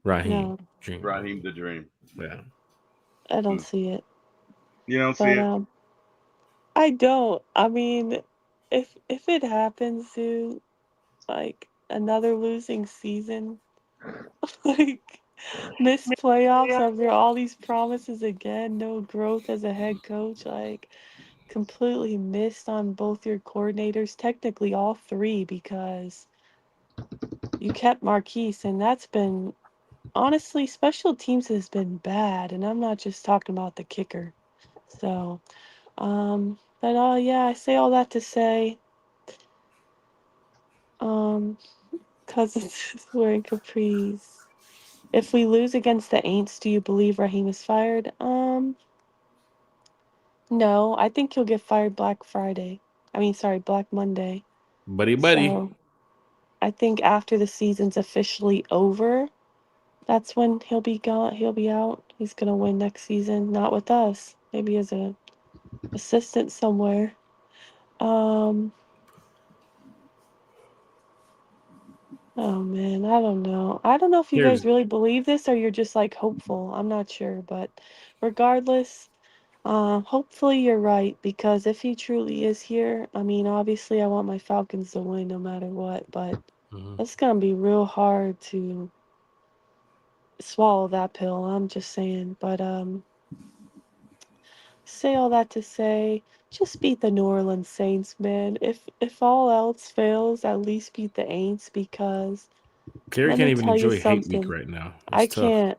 Raheem. No. Dream. Raheem the dream. Yeah. I don't see it. You don't see it? I don't. I mean, if it happens to like another losing season, like miss playoffs after all these promises again, no growth as a head coach, like completely missed on both your coordinators, technically all three, because you kept Marquise, and that's been honestly, special teams has been bad, and I'm not just talking about the kicker. So, but yeah, I say all that to say, Cousins is wearing capris. If we lose against the Aints, do you believe Raheem is fired? No, I think he'll get fired Black Monday. Buddy. So, I think after the season's officially over, that's when he'll be gone. He'll be out. He's gonna win next season, not with us. Maybe as a assistant somewhere. Oh man, I don't know. I don't know if you Here's guys really believe this or you're just like hopeful. I'm not sure, but regardless, hopefully you're right, because if he truly is here, I mean, obviously I want my Falcons to win no matter what, but it's gonna be real hard to swallow that pill. I'm just saying, but say all that to say, just beat the New Orleans Saints, man. If all else fails, at least beat the Aints, because Carrie let can't me even tell you enjoy hate week something. right now. It's I tough. can't,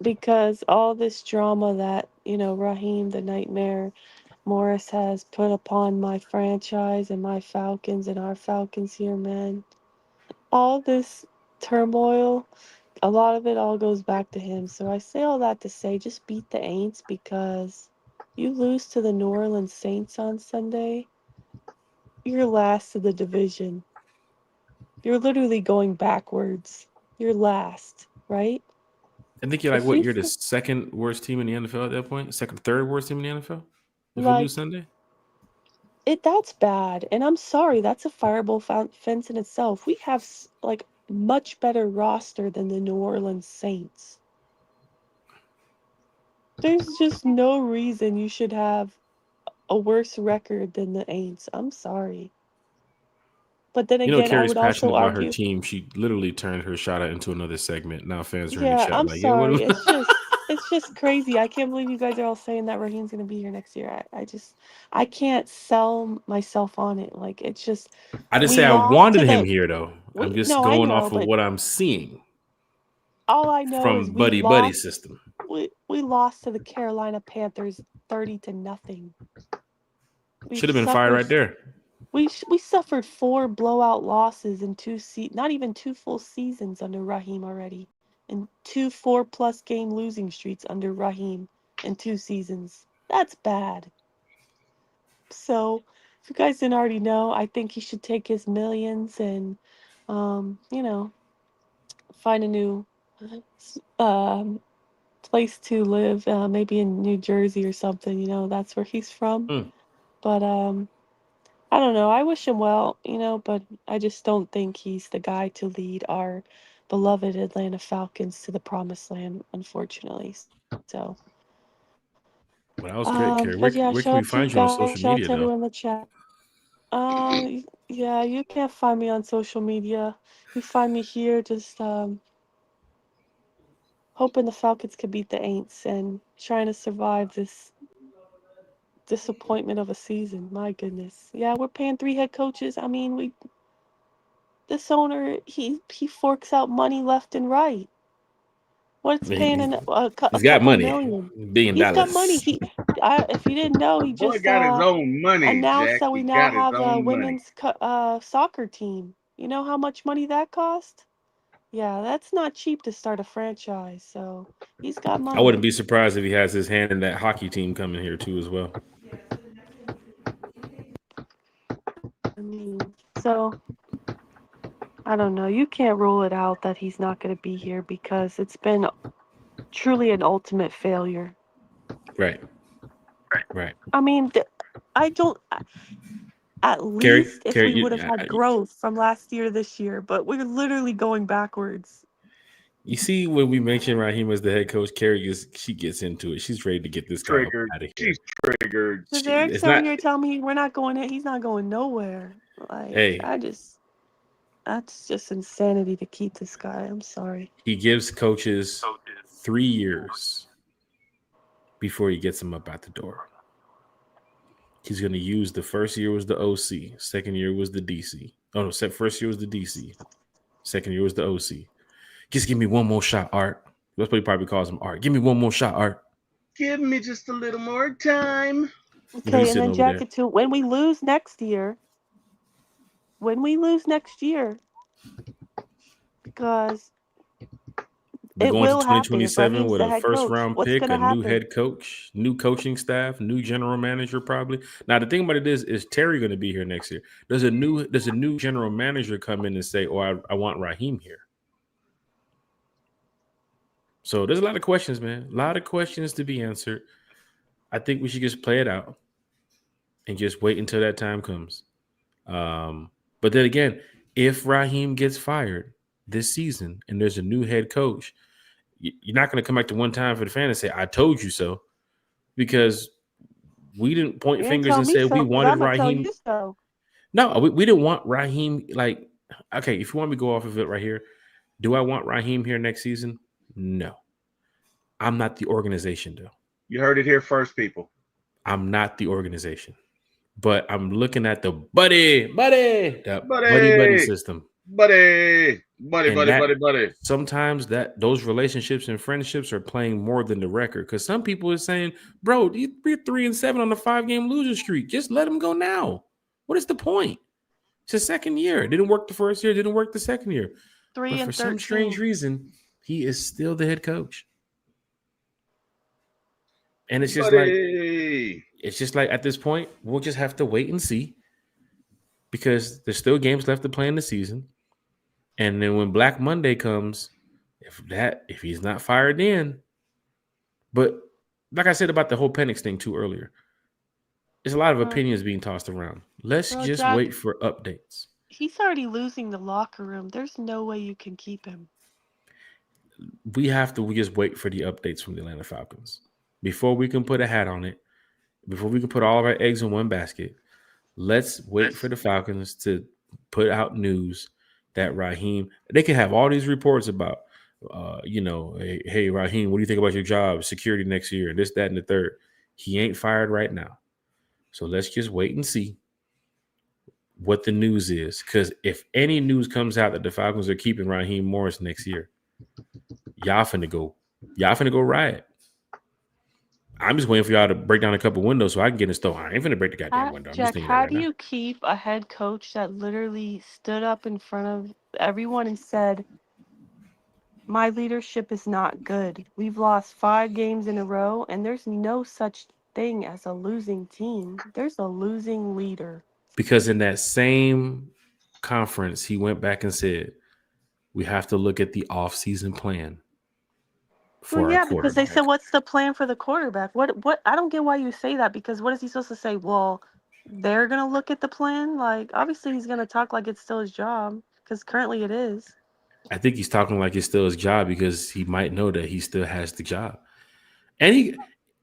because all this drama that, Raheem the Nightmare Morris has put upon my franchise and my Falcons and our Falcons here, man. All this turmoil, a lot of it all goes back to him. So I say all that to say, just beat the Aints, because you lose to the New Orleans Saints on Sunday, you're last of the division. You're literally going backwards. You're last, right? I think you're like, If what? you You're the second worst team in the NFL at that point? Third worst team in the NFL? If you like lose Sunday? that's bad, and I'm sorry, that's a fireable fence in itself. We have like much better roster than the New Orleans Saints. There's just no reason you should have a worse record than the Aints. I'm sorry. But then again, I Carrie's would passionate also about her argue, team. She literally turned her shout out into another segment. Now fans are in the yeah, chat I'm like, yeah, what? sorry. It's just crazy. I can't believe you guys are all saying that Raheem's gonna be here next year. I can't sell myself on it. Like, it's just, I didn't we say I lost wanted to him the here though. I'm just no, I going know, off of but what I'm seeing all I know is from we Buddy lost. system. We lost to the Carolina Panthers 30-0. Should We've have been fired suffered right there. we suffered 4 blowout losses in not even 2 full seasons under Raheem already, and 2 4+ game losing streaks under Raheem in 2 seasons. That's bad. So, if you guys didn't already know, I think he should take his millions and, you know, find a new um, place to live, maybe in New Jersey or something. That's where he's from. Hmm. But I don't know. I wish him well, but I just don't think he's the guy to lead our beloved Atlanta Falcons to the promised land, unfortunately. So, Well, that was great, Carrie. but yeah, Where shout can we out to you find you on guys. social Shout out media, to though? everyone in the chat. Yeah, you can't find me on social media. You find me here, just hoping the Falcons can beat the Aints and trying to survive this disappointment of a season. My goodness. Yeah, we're paying 3 head coaches. I mean, this owner he forks out money left and right. What's paying He- a He's got couple money, million? He's got money. $1 billion. If you didn't know, he Boy just got his own money, announced Jack. that we He now got his have a own money. women's soccer team. You know how much money that cost? Yeah, that's not cheap to start a franchise. So he's got I money. wouldn't be surprised if he has his hand in that hockey team coming here too as well. I mean, so I don't know. You can't rule it out that he's not going to be here because it's been truly an ultimate failure. Right. Right. I mean, I don't. At least if Carrie, we would have had growth from last year to this year, but we're literally going backwards. you see when we mention Raheem as the head coach, Carrie she gets into it. She's ready to get this guy Triggered. out of here. She's triggered. Because Eric's It's over not. here telling me we're not going in. He's not going nowhere. Like, Hey, that's just insanity to keep this guy. I'm sorry. he gives coaches 3 years before he gets them up out the door. He's going to use the first year was the OC, second year was the DC. Oh no, first year was the DC, second year was the OC. Just give me one more shot, Art. That's what he probably calls him, Art. Give me one more shot, Art. Give me just a little more time. Okay, and then over there. jacket too. When we lose next year, because We're it going to will happen if 2027 Raheem's with the a head first coach. round What's pick, gonna a new happen? head coach, new coaching staff, new general manager probably. Now the thing about it is Terry going to be here next year? Does a new general manager come in and say, "Oh, I want Raheem here"? So there's a lot of questions, man. A lot of questions to be answered. I think we should just play it out and just wait until that time comes. But then again, if Raheem gets fired this season and there's a new head coach, you're not going to come back to one time for the fan and say, "I told you so," because we didn't point You didn't fingers tell and me say we so, because wanted I'm gonna tell Raheem. you so. No, we didn't want Raheem. Like, okay, if you want me to go off of it right here, do I want Raheem here next season? No. I'm not the organization, though. You heard it here first, people. I'm not the organization. But I'm looking at the buddy system. Buddy. Sometimes those relationships and friendships are playing more than the record. Because some people are saying, "Bro, you're 3-7 on the 5-game loser streak. Just let him go now. What is the point? It's the second year. It didn't work the first year. It didn't work the second year. 3 But and for 13. some strange reason, he is still the head coach. And it's just like at this point, we'll just have to wait and see, because there's still games left to play in the season. And then when Black Monday comes, if he's not fired in, but like I said about the whole Penix thing too earlier, there's a lot of opinions being tossed around. Let's just Jack, wait for updates. He's already losing the locker room. There's no way you can keep him. We just wait for the updates from the Atlanta Falcons before we can put a hat on it, before we can put all of our eggs in one basket. Let's wait for the Falcons to put out news that Raheem, they can have all these reports about, hey, Raheem, what do you think about your job, security next year, and this, that, and the third. He ain't fired right now. So let's just wait and see what the news is. Because if any news comes out that the Falcons are keeping Raheem Morris next year, y'all finna go riot. I'm just waiting for y'all to break down a couple windows so I can get in the store. I ain't finna break the goddamn window. I'm just Jack, thinking how right do now. you keep a head coach that literally stood up in front of everyone and said, "My leadership is not good. We've lost 5 games in a row, and there's no such thing as a losing team. There's a losing leader." Because in that same conference, he went back and said, we have to look at the offseason plan for our because they quarterback. said, "What's the plan for the quarterback?" What? I don't get why you say that, because what is he supposed to say? Well, they're gonna look at the plan. Like, obviously, he's gonna talk like it's still his job because currently it is. I think he's talking like it's still his job because he might know that he still has the job. A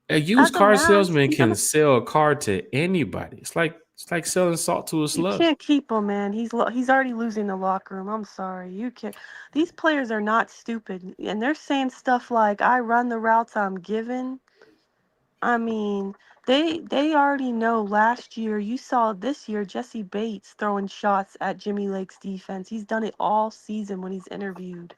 used As a car mask, salesman he's can gonna. sell a car to anybody. It's like selling salt to a You slug. can't keep him, man. He's already losing the locker room. I'm sorry, you can't. These players are not stupid, and they're saying stuff like, "I run the routes I'm given." I mean, they already know last year, you saw this year Jesse Bates throwing shots at Jimmy Lake's defense. He's done it all season when he's interviewed.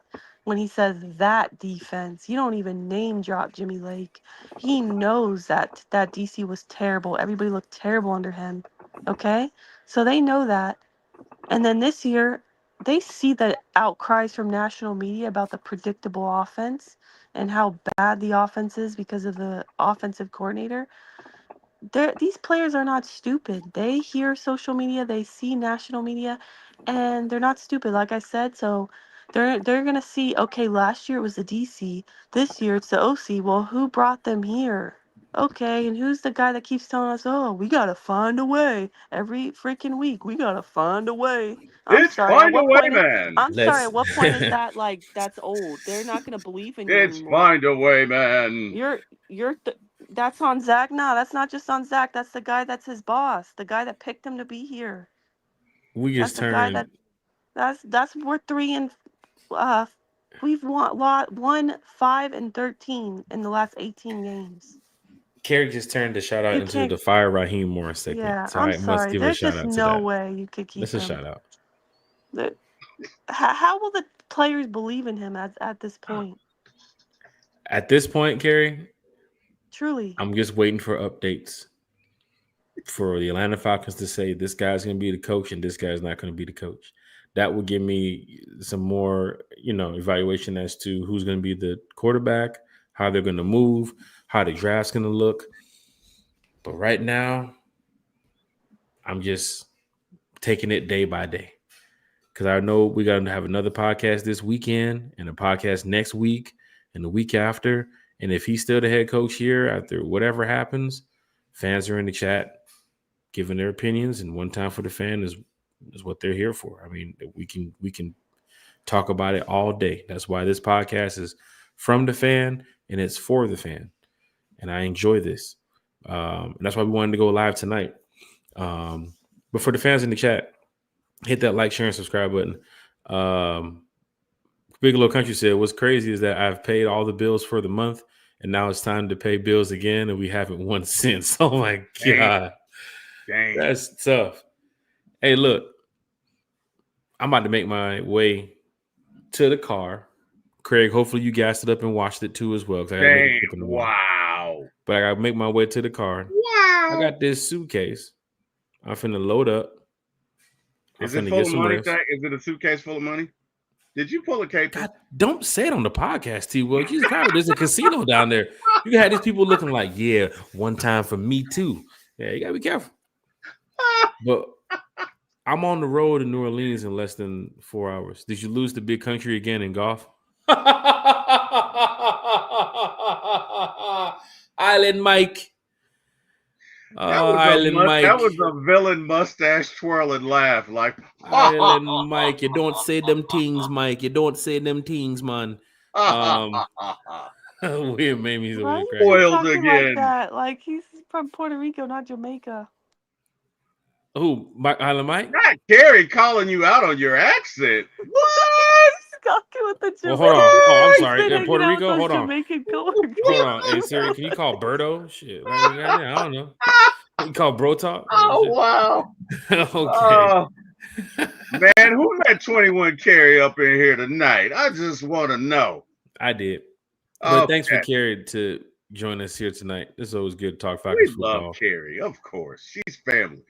When he says that defense, you don't even name drop Jimmy Lake. He knows that DC was terrible. Everybody looked terrible under him. Okay? So they know that. And then this year, they see the outcries from national media about the predictable offense and how bad the offense is because of the offensive coordinator. These players are not stupid. They hear social media, they see national media, and they're not stupid, like I said. So they're gonna see, okay, last year it was the DC, this year it's the OC. Well, who brought them here? Okay, and who's the guy that keeps telling us, oh, we gotta find a way every freaking week. We gotta find a way. It's find a way, man. I'm sorry, Let's at what point is that like that's old? They're not gonna believe in you It's anymore. find a way, man. You're that's on Zach. No, that's not just on Zach. That's the guy that's his boss. The guy that picked him to be here. we That's just the guy turned that's we're uh we've won 5-13 in the last 18 games. Carrie just turned the shout out You into can't. the Fire Raheem Morris segment. Yeah, So I'm I must sorry. give a There's shout just out to no that. way you could keep That's a him. shout out. The- how will the players believe in him at this point? At this point, Carrie, Truly. I'm just waiting for updates for the Atlanta Falcons to say this guy's going to be the coach and this guy's not going to be the coach. That will give me some more, evaluation as to who's going to be the quarterback, how they're going to move, how the draft's going to look. But right now, I'm just taking it day by day because I know we got to have another podcast this weekend and a podcast next week and the week after. And if he's still the head coach here after whatever happens, fans are in the chat giving their opinions, and one time for the fan is what they're here for. I mean, we can talk about it all day. That's why this podcast is from the fan and it's for the fan, and I enjoy this. And that's why we wanted to go live tonight. But for the fans in the chat, hit that like, share, and subscribe button. Big Little Country said, "What's crazy is that I've paid all the bills for the month, and now it's time to pay bills again, and we haven't won since." Oh my god. Dang. That's tough. Hey, look, I'm about to make my way to the car. Craig, hopefully you gassed it up and watched it too as well. Dang. Wow. But I gotta make my way to the car. Wow. I got this suitcase. I'm finna load up. Is it full of money? Is it a suitcase full of money? Did you pull a cape? God, don't say it on the podcast, T. Will. Jesus Christ, there's a casino down there. You can have these people looking like, yeah, one time for me too. Yeah, you gotta be careful. But I'm on the road to New Orleans in less than 4 hours. Did you lose the big country again in golf? Island Mike. That was a villain mustache twirling laugh. Like Island Mike. You don't say them things, Mike. You don't say them things, man. Weird made me Why really are you spoiled talking again. like that? Like he's from Puerto Rico, not Jamaica. Who? Island Mike? Not Gary calling you out on your accent. What? With the Well, hold on. Oh, I'm sorry. Been Puerto hanging out Rico? with Hold those on. Jamaican coworkers. Hold on. Hey, Siri, can you call Berto? Shit. Like, I don't know. You call Bro Talk? Oh, wow. Okay. Man, who let 21 Carry up in here tonight? I just want to know. I did. But thanks for Carrie to join us here tonight. It's always good to talk Falcons football. We love Carrie, of course. She's family.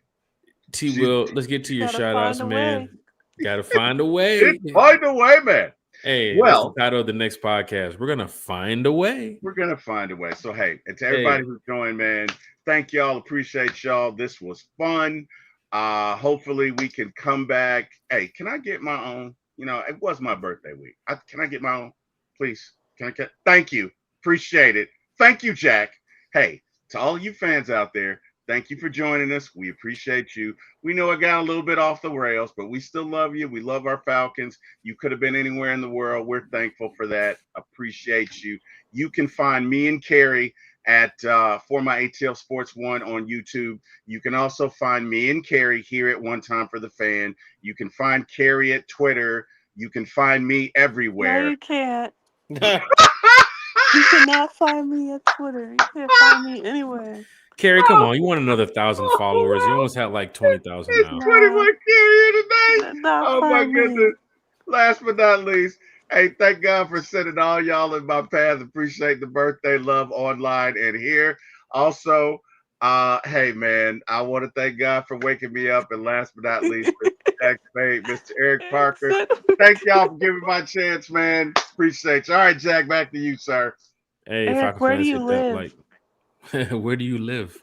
T. Will, let's get to your shout outs, man. Gotta find a way. Find a way, man. Hey, that's the title of the next podcast. We're gonna find a way. We're gonna find a way. So hey, and to everybody who's joined, man, thank y'all. Appreciate y'all. This was fun. Hopefully we can come back. Hey, can I get my own? It was my birthday week. Can I get my own? Please. Thank you. Appreciate it. Thank you, Jack. Hey, to all you fans out there, Thank you for joining us. We appreciate you. We know it got a little bit off the rails, but we still love you. We love our Falcons. You could have been anywhere in the world. We're thankful for that. Appreciate you. You can find me and Carrie at For My ATL Sports One on YouTube. You can also find me and Carrie here at One Time for the Fan. You can find Carrie at Twitter. You can find me No, everywhere. you can't. You cannot find me at Twitter. You can't find me anywhere. Carrie, come on. You want another 1,000 followers. You almost had like 20,000 It's now. 21 Carrie here today. Not Oh my find me. goodness. Last but not least, hey, thank God for sending all y'all in my path. Appreciate the birthday love online and here. Also, hey man, I want to thank God for waking me up. And last but not least, Mr. Jack Spade, Mr. Eric Parker. Thank y'all for giving my chance, man. Appreciate you. All right, Jack, back to you, sir. Hey, Eric, Falcon where do fans, you hit live? that like. Where do you live?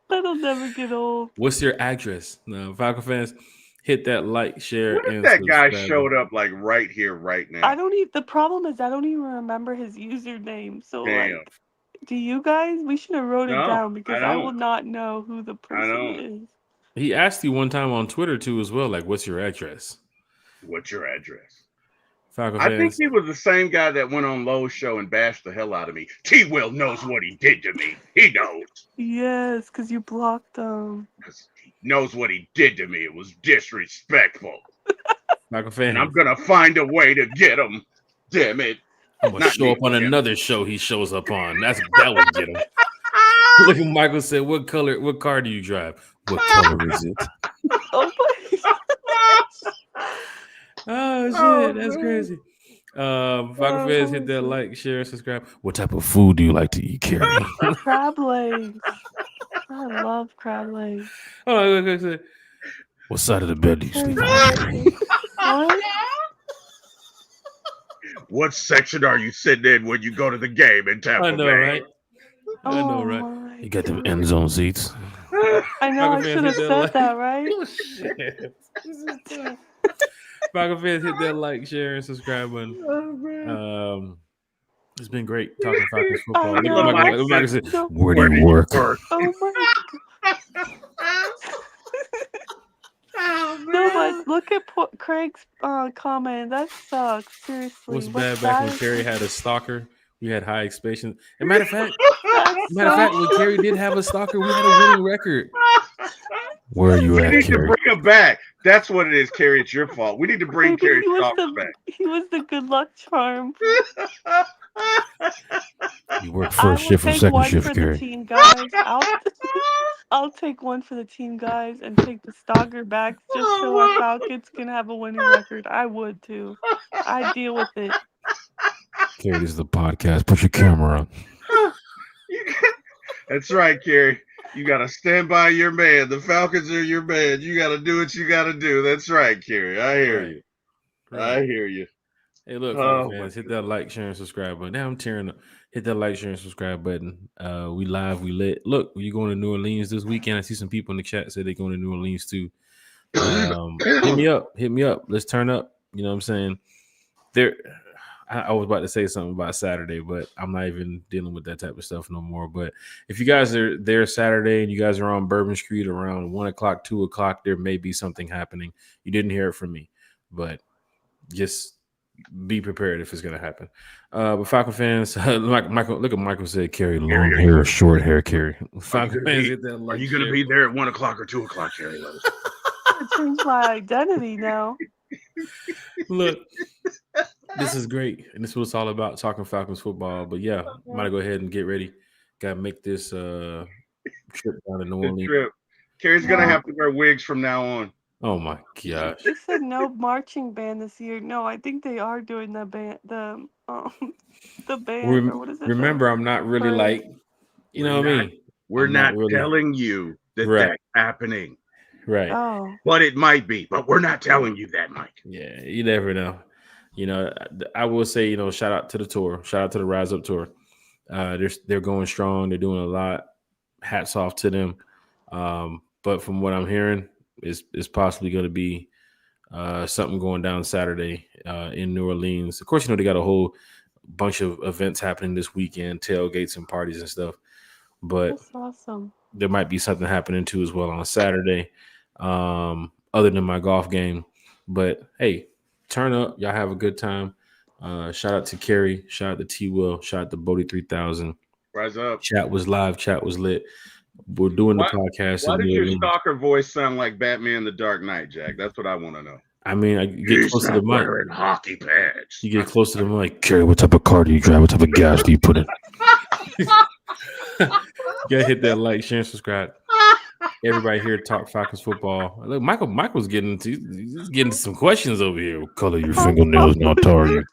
That'll never get old. What's your address? No, Falcon fans, hit that like, share, What if and that guy subscribe. showed up like right here, right now? I don't even. The problem is I don't even remember his username. So Damn. like, do you guys? We should have wrote it No, down because I don't. will not know who the person don't. is. He asked you one time on Twitter too, as well. Like, what's your address? What's your address? Falcon I think fans. he was the same guy that went on Lowe's show and bashed the hell out of me. T-Will knows what he did to me. He knows. Yes, because you blocked them. Because he knows what he did to me. It was disrespectful. Falcon fans. And I'm going to find a way to get him. Damn it. I'm gonna Not show me, up on him. another show he shows up on. That would get him. Look at Michael said, what car do you drive? What color is it? Oh my! Oh shit, Oh, that's man. crazy. Falcon fans, hit that like, share, subscribe. What type of food do you like to eat, Carrie? Crab legs. I love crab legs. Oh, look. What side of the bed do you sleep on? What? What section are you sitting in when you go to the game in Tampa I know, Bay? right? I know, Oh right? my You got them goodness. end zone seats. I know. I Falcon fans, should have hit said like. that, right? Oh shit! This is tough. Falcon fans, hit that like, share, and subscribe button. Oh, man. It's been great talking Falcons I football. Look know. at Michael said, No. where do you work? Oh my god. Oh, No, man. but look at Craig's comment. That sucks. Seriously. What's What bad back when that Carrie is- had a stalker? We had high expectations. And matter of fact, that when sucks. Carrie did have a stalker, we had a winning record. Where are you We at, need to Carrie? bring him back. That's what it is, Carrie. It's your fault. We need to bring Maybe Carrie he was Stalker the back. he was the good luck charm. You work I first will shift or take second one for shift, the Carrie? team, guys. I'll take one for the team, guys, and take the stalker back just so our Falcons can have a winning record. I would too. I'd deal with it. Carrie, this is the podcast. Put your camera on. That's right, Carrie. You got to stand by your man. The Falcons are your man. You got to do what you got to do. That's right, Carrie. I hear Right. you. Right. I hear you. Hey, look, Oh, Falcon my fans, hit that like, share, and subscribe button. Now I'm tearing up. Hit that like, share, and subscribe button. We live, we lit. Look, you going to New Orleans this weekend? I see some people in the chat say they're going to New Orleans too. Hit me up. Let's turn up. You know what I'm saying? I was about to say something about Saturday, but I'm not even dealing with that type of stuff no more. But if you guys are there Saturday and you guys are on Bourbon Street around 1 o'clock, 2 o'clock, there may be something happening. You didn't hear it from me, but just be prepared if it's going to happen. But Falcon fans, Michael, look at Michael said, Carrie, long hair or short hair, Carrie. Falcon fans, hit that Are like, you going to be there at 1 o'clock or 2 o'clock, Carrie? I changed my identity now. Look, this is great, and this is what it's all about, talking Falcons football. But yeah, I'm gonna go ahead and get ready. Got to make this trip down to New The Orleans. trip. Carrie's going to No. have to wear wigs from now on. Oh my gosh! They said no marching band this year. No, I think they are doing the band, the band, or what is it? Remember, I'm not really parade. like, you know what I mean? We're I'm not not really- telling you that Right. that's happening. Right? Oh, But it might be. But we're not telling you that, Mike. Yeah, you never know. You know, I will say, you know, shout out to the tour, shout out to the Rise Up tour. They're going strong. They're doing a lot. Hats off to them. But from what I'm hearing, it's possibly going to be something going down Saturday in New Orleans. Of course, you know, they got a whole bunch of events happening this weekend, tailgates and parties and stuff. but That's awesome. there might be something happening too as well on Saturday, other than my golf game. But hey, turn up. Y'all have a good time. Shout out to Kerry. Shout out to T Will. Shout out to Bodie 3000. Rise up. Chat was live. Chat was lit. We're doing the podcast Why in does New your Orleans. stalker voice sound like Batman: The Dark Knight, Jack? That's what I want to know. I mean, I get close to the mic. Wearing hockey pads. You get close to the mic. Kerry, what type of car do you drive? What type of gas do you put in? You gotta hit that like, share, and subscribe. Everybody here talk Falcons football. Look, Michael's getting he's getting some questions over here. What color your fingernails, not tar you?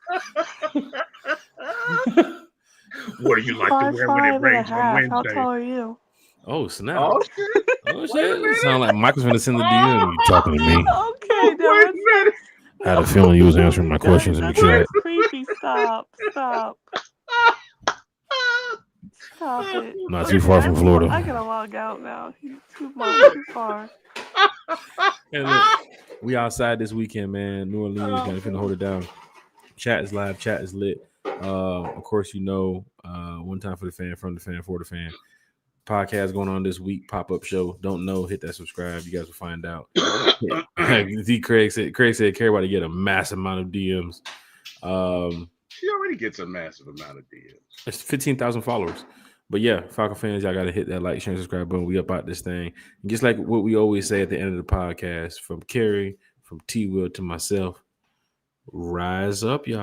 What do you like to wear when it rains on How Wednesday? tall are you? Oh snap! Oh shit! Oh shit! It sound like Michael's gonna send the DM. You talking to me? Okay, now Wait a that's, minute. I had a feeling you was answering my questions in the that's chat. creepy. Stop it. Not too far from I Florida. gotta log out now. He's too far. Hey, look, we outside this weekend, man. New Orleans, man. Finna hold it down. Chat is live. Chat is lit. Of course, one time for the fan, from the fan, for the fan. Podcast going on this week. Pop-up show. Don't know. Hit that subscribe. You guys will find out. Craig said Kerry about to get a massive amount of DMs. She already gets a massive amount of DMs. It's 15,000 followers. But yeah, Falcon fans, y'all got to hit that like, share, and subscribe button. We up out this thing. And just like what we always say at the end of the podcast, from Kerry, from T Will to myself, rise up, y'all.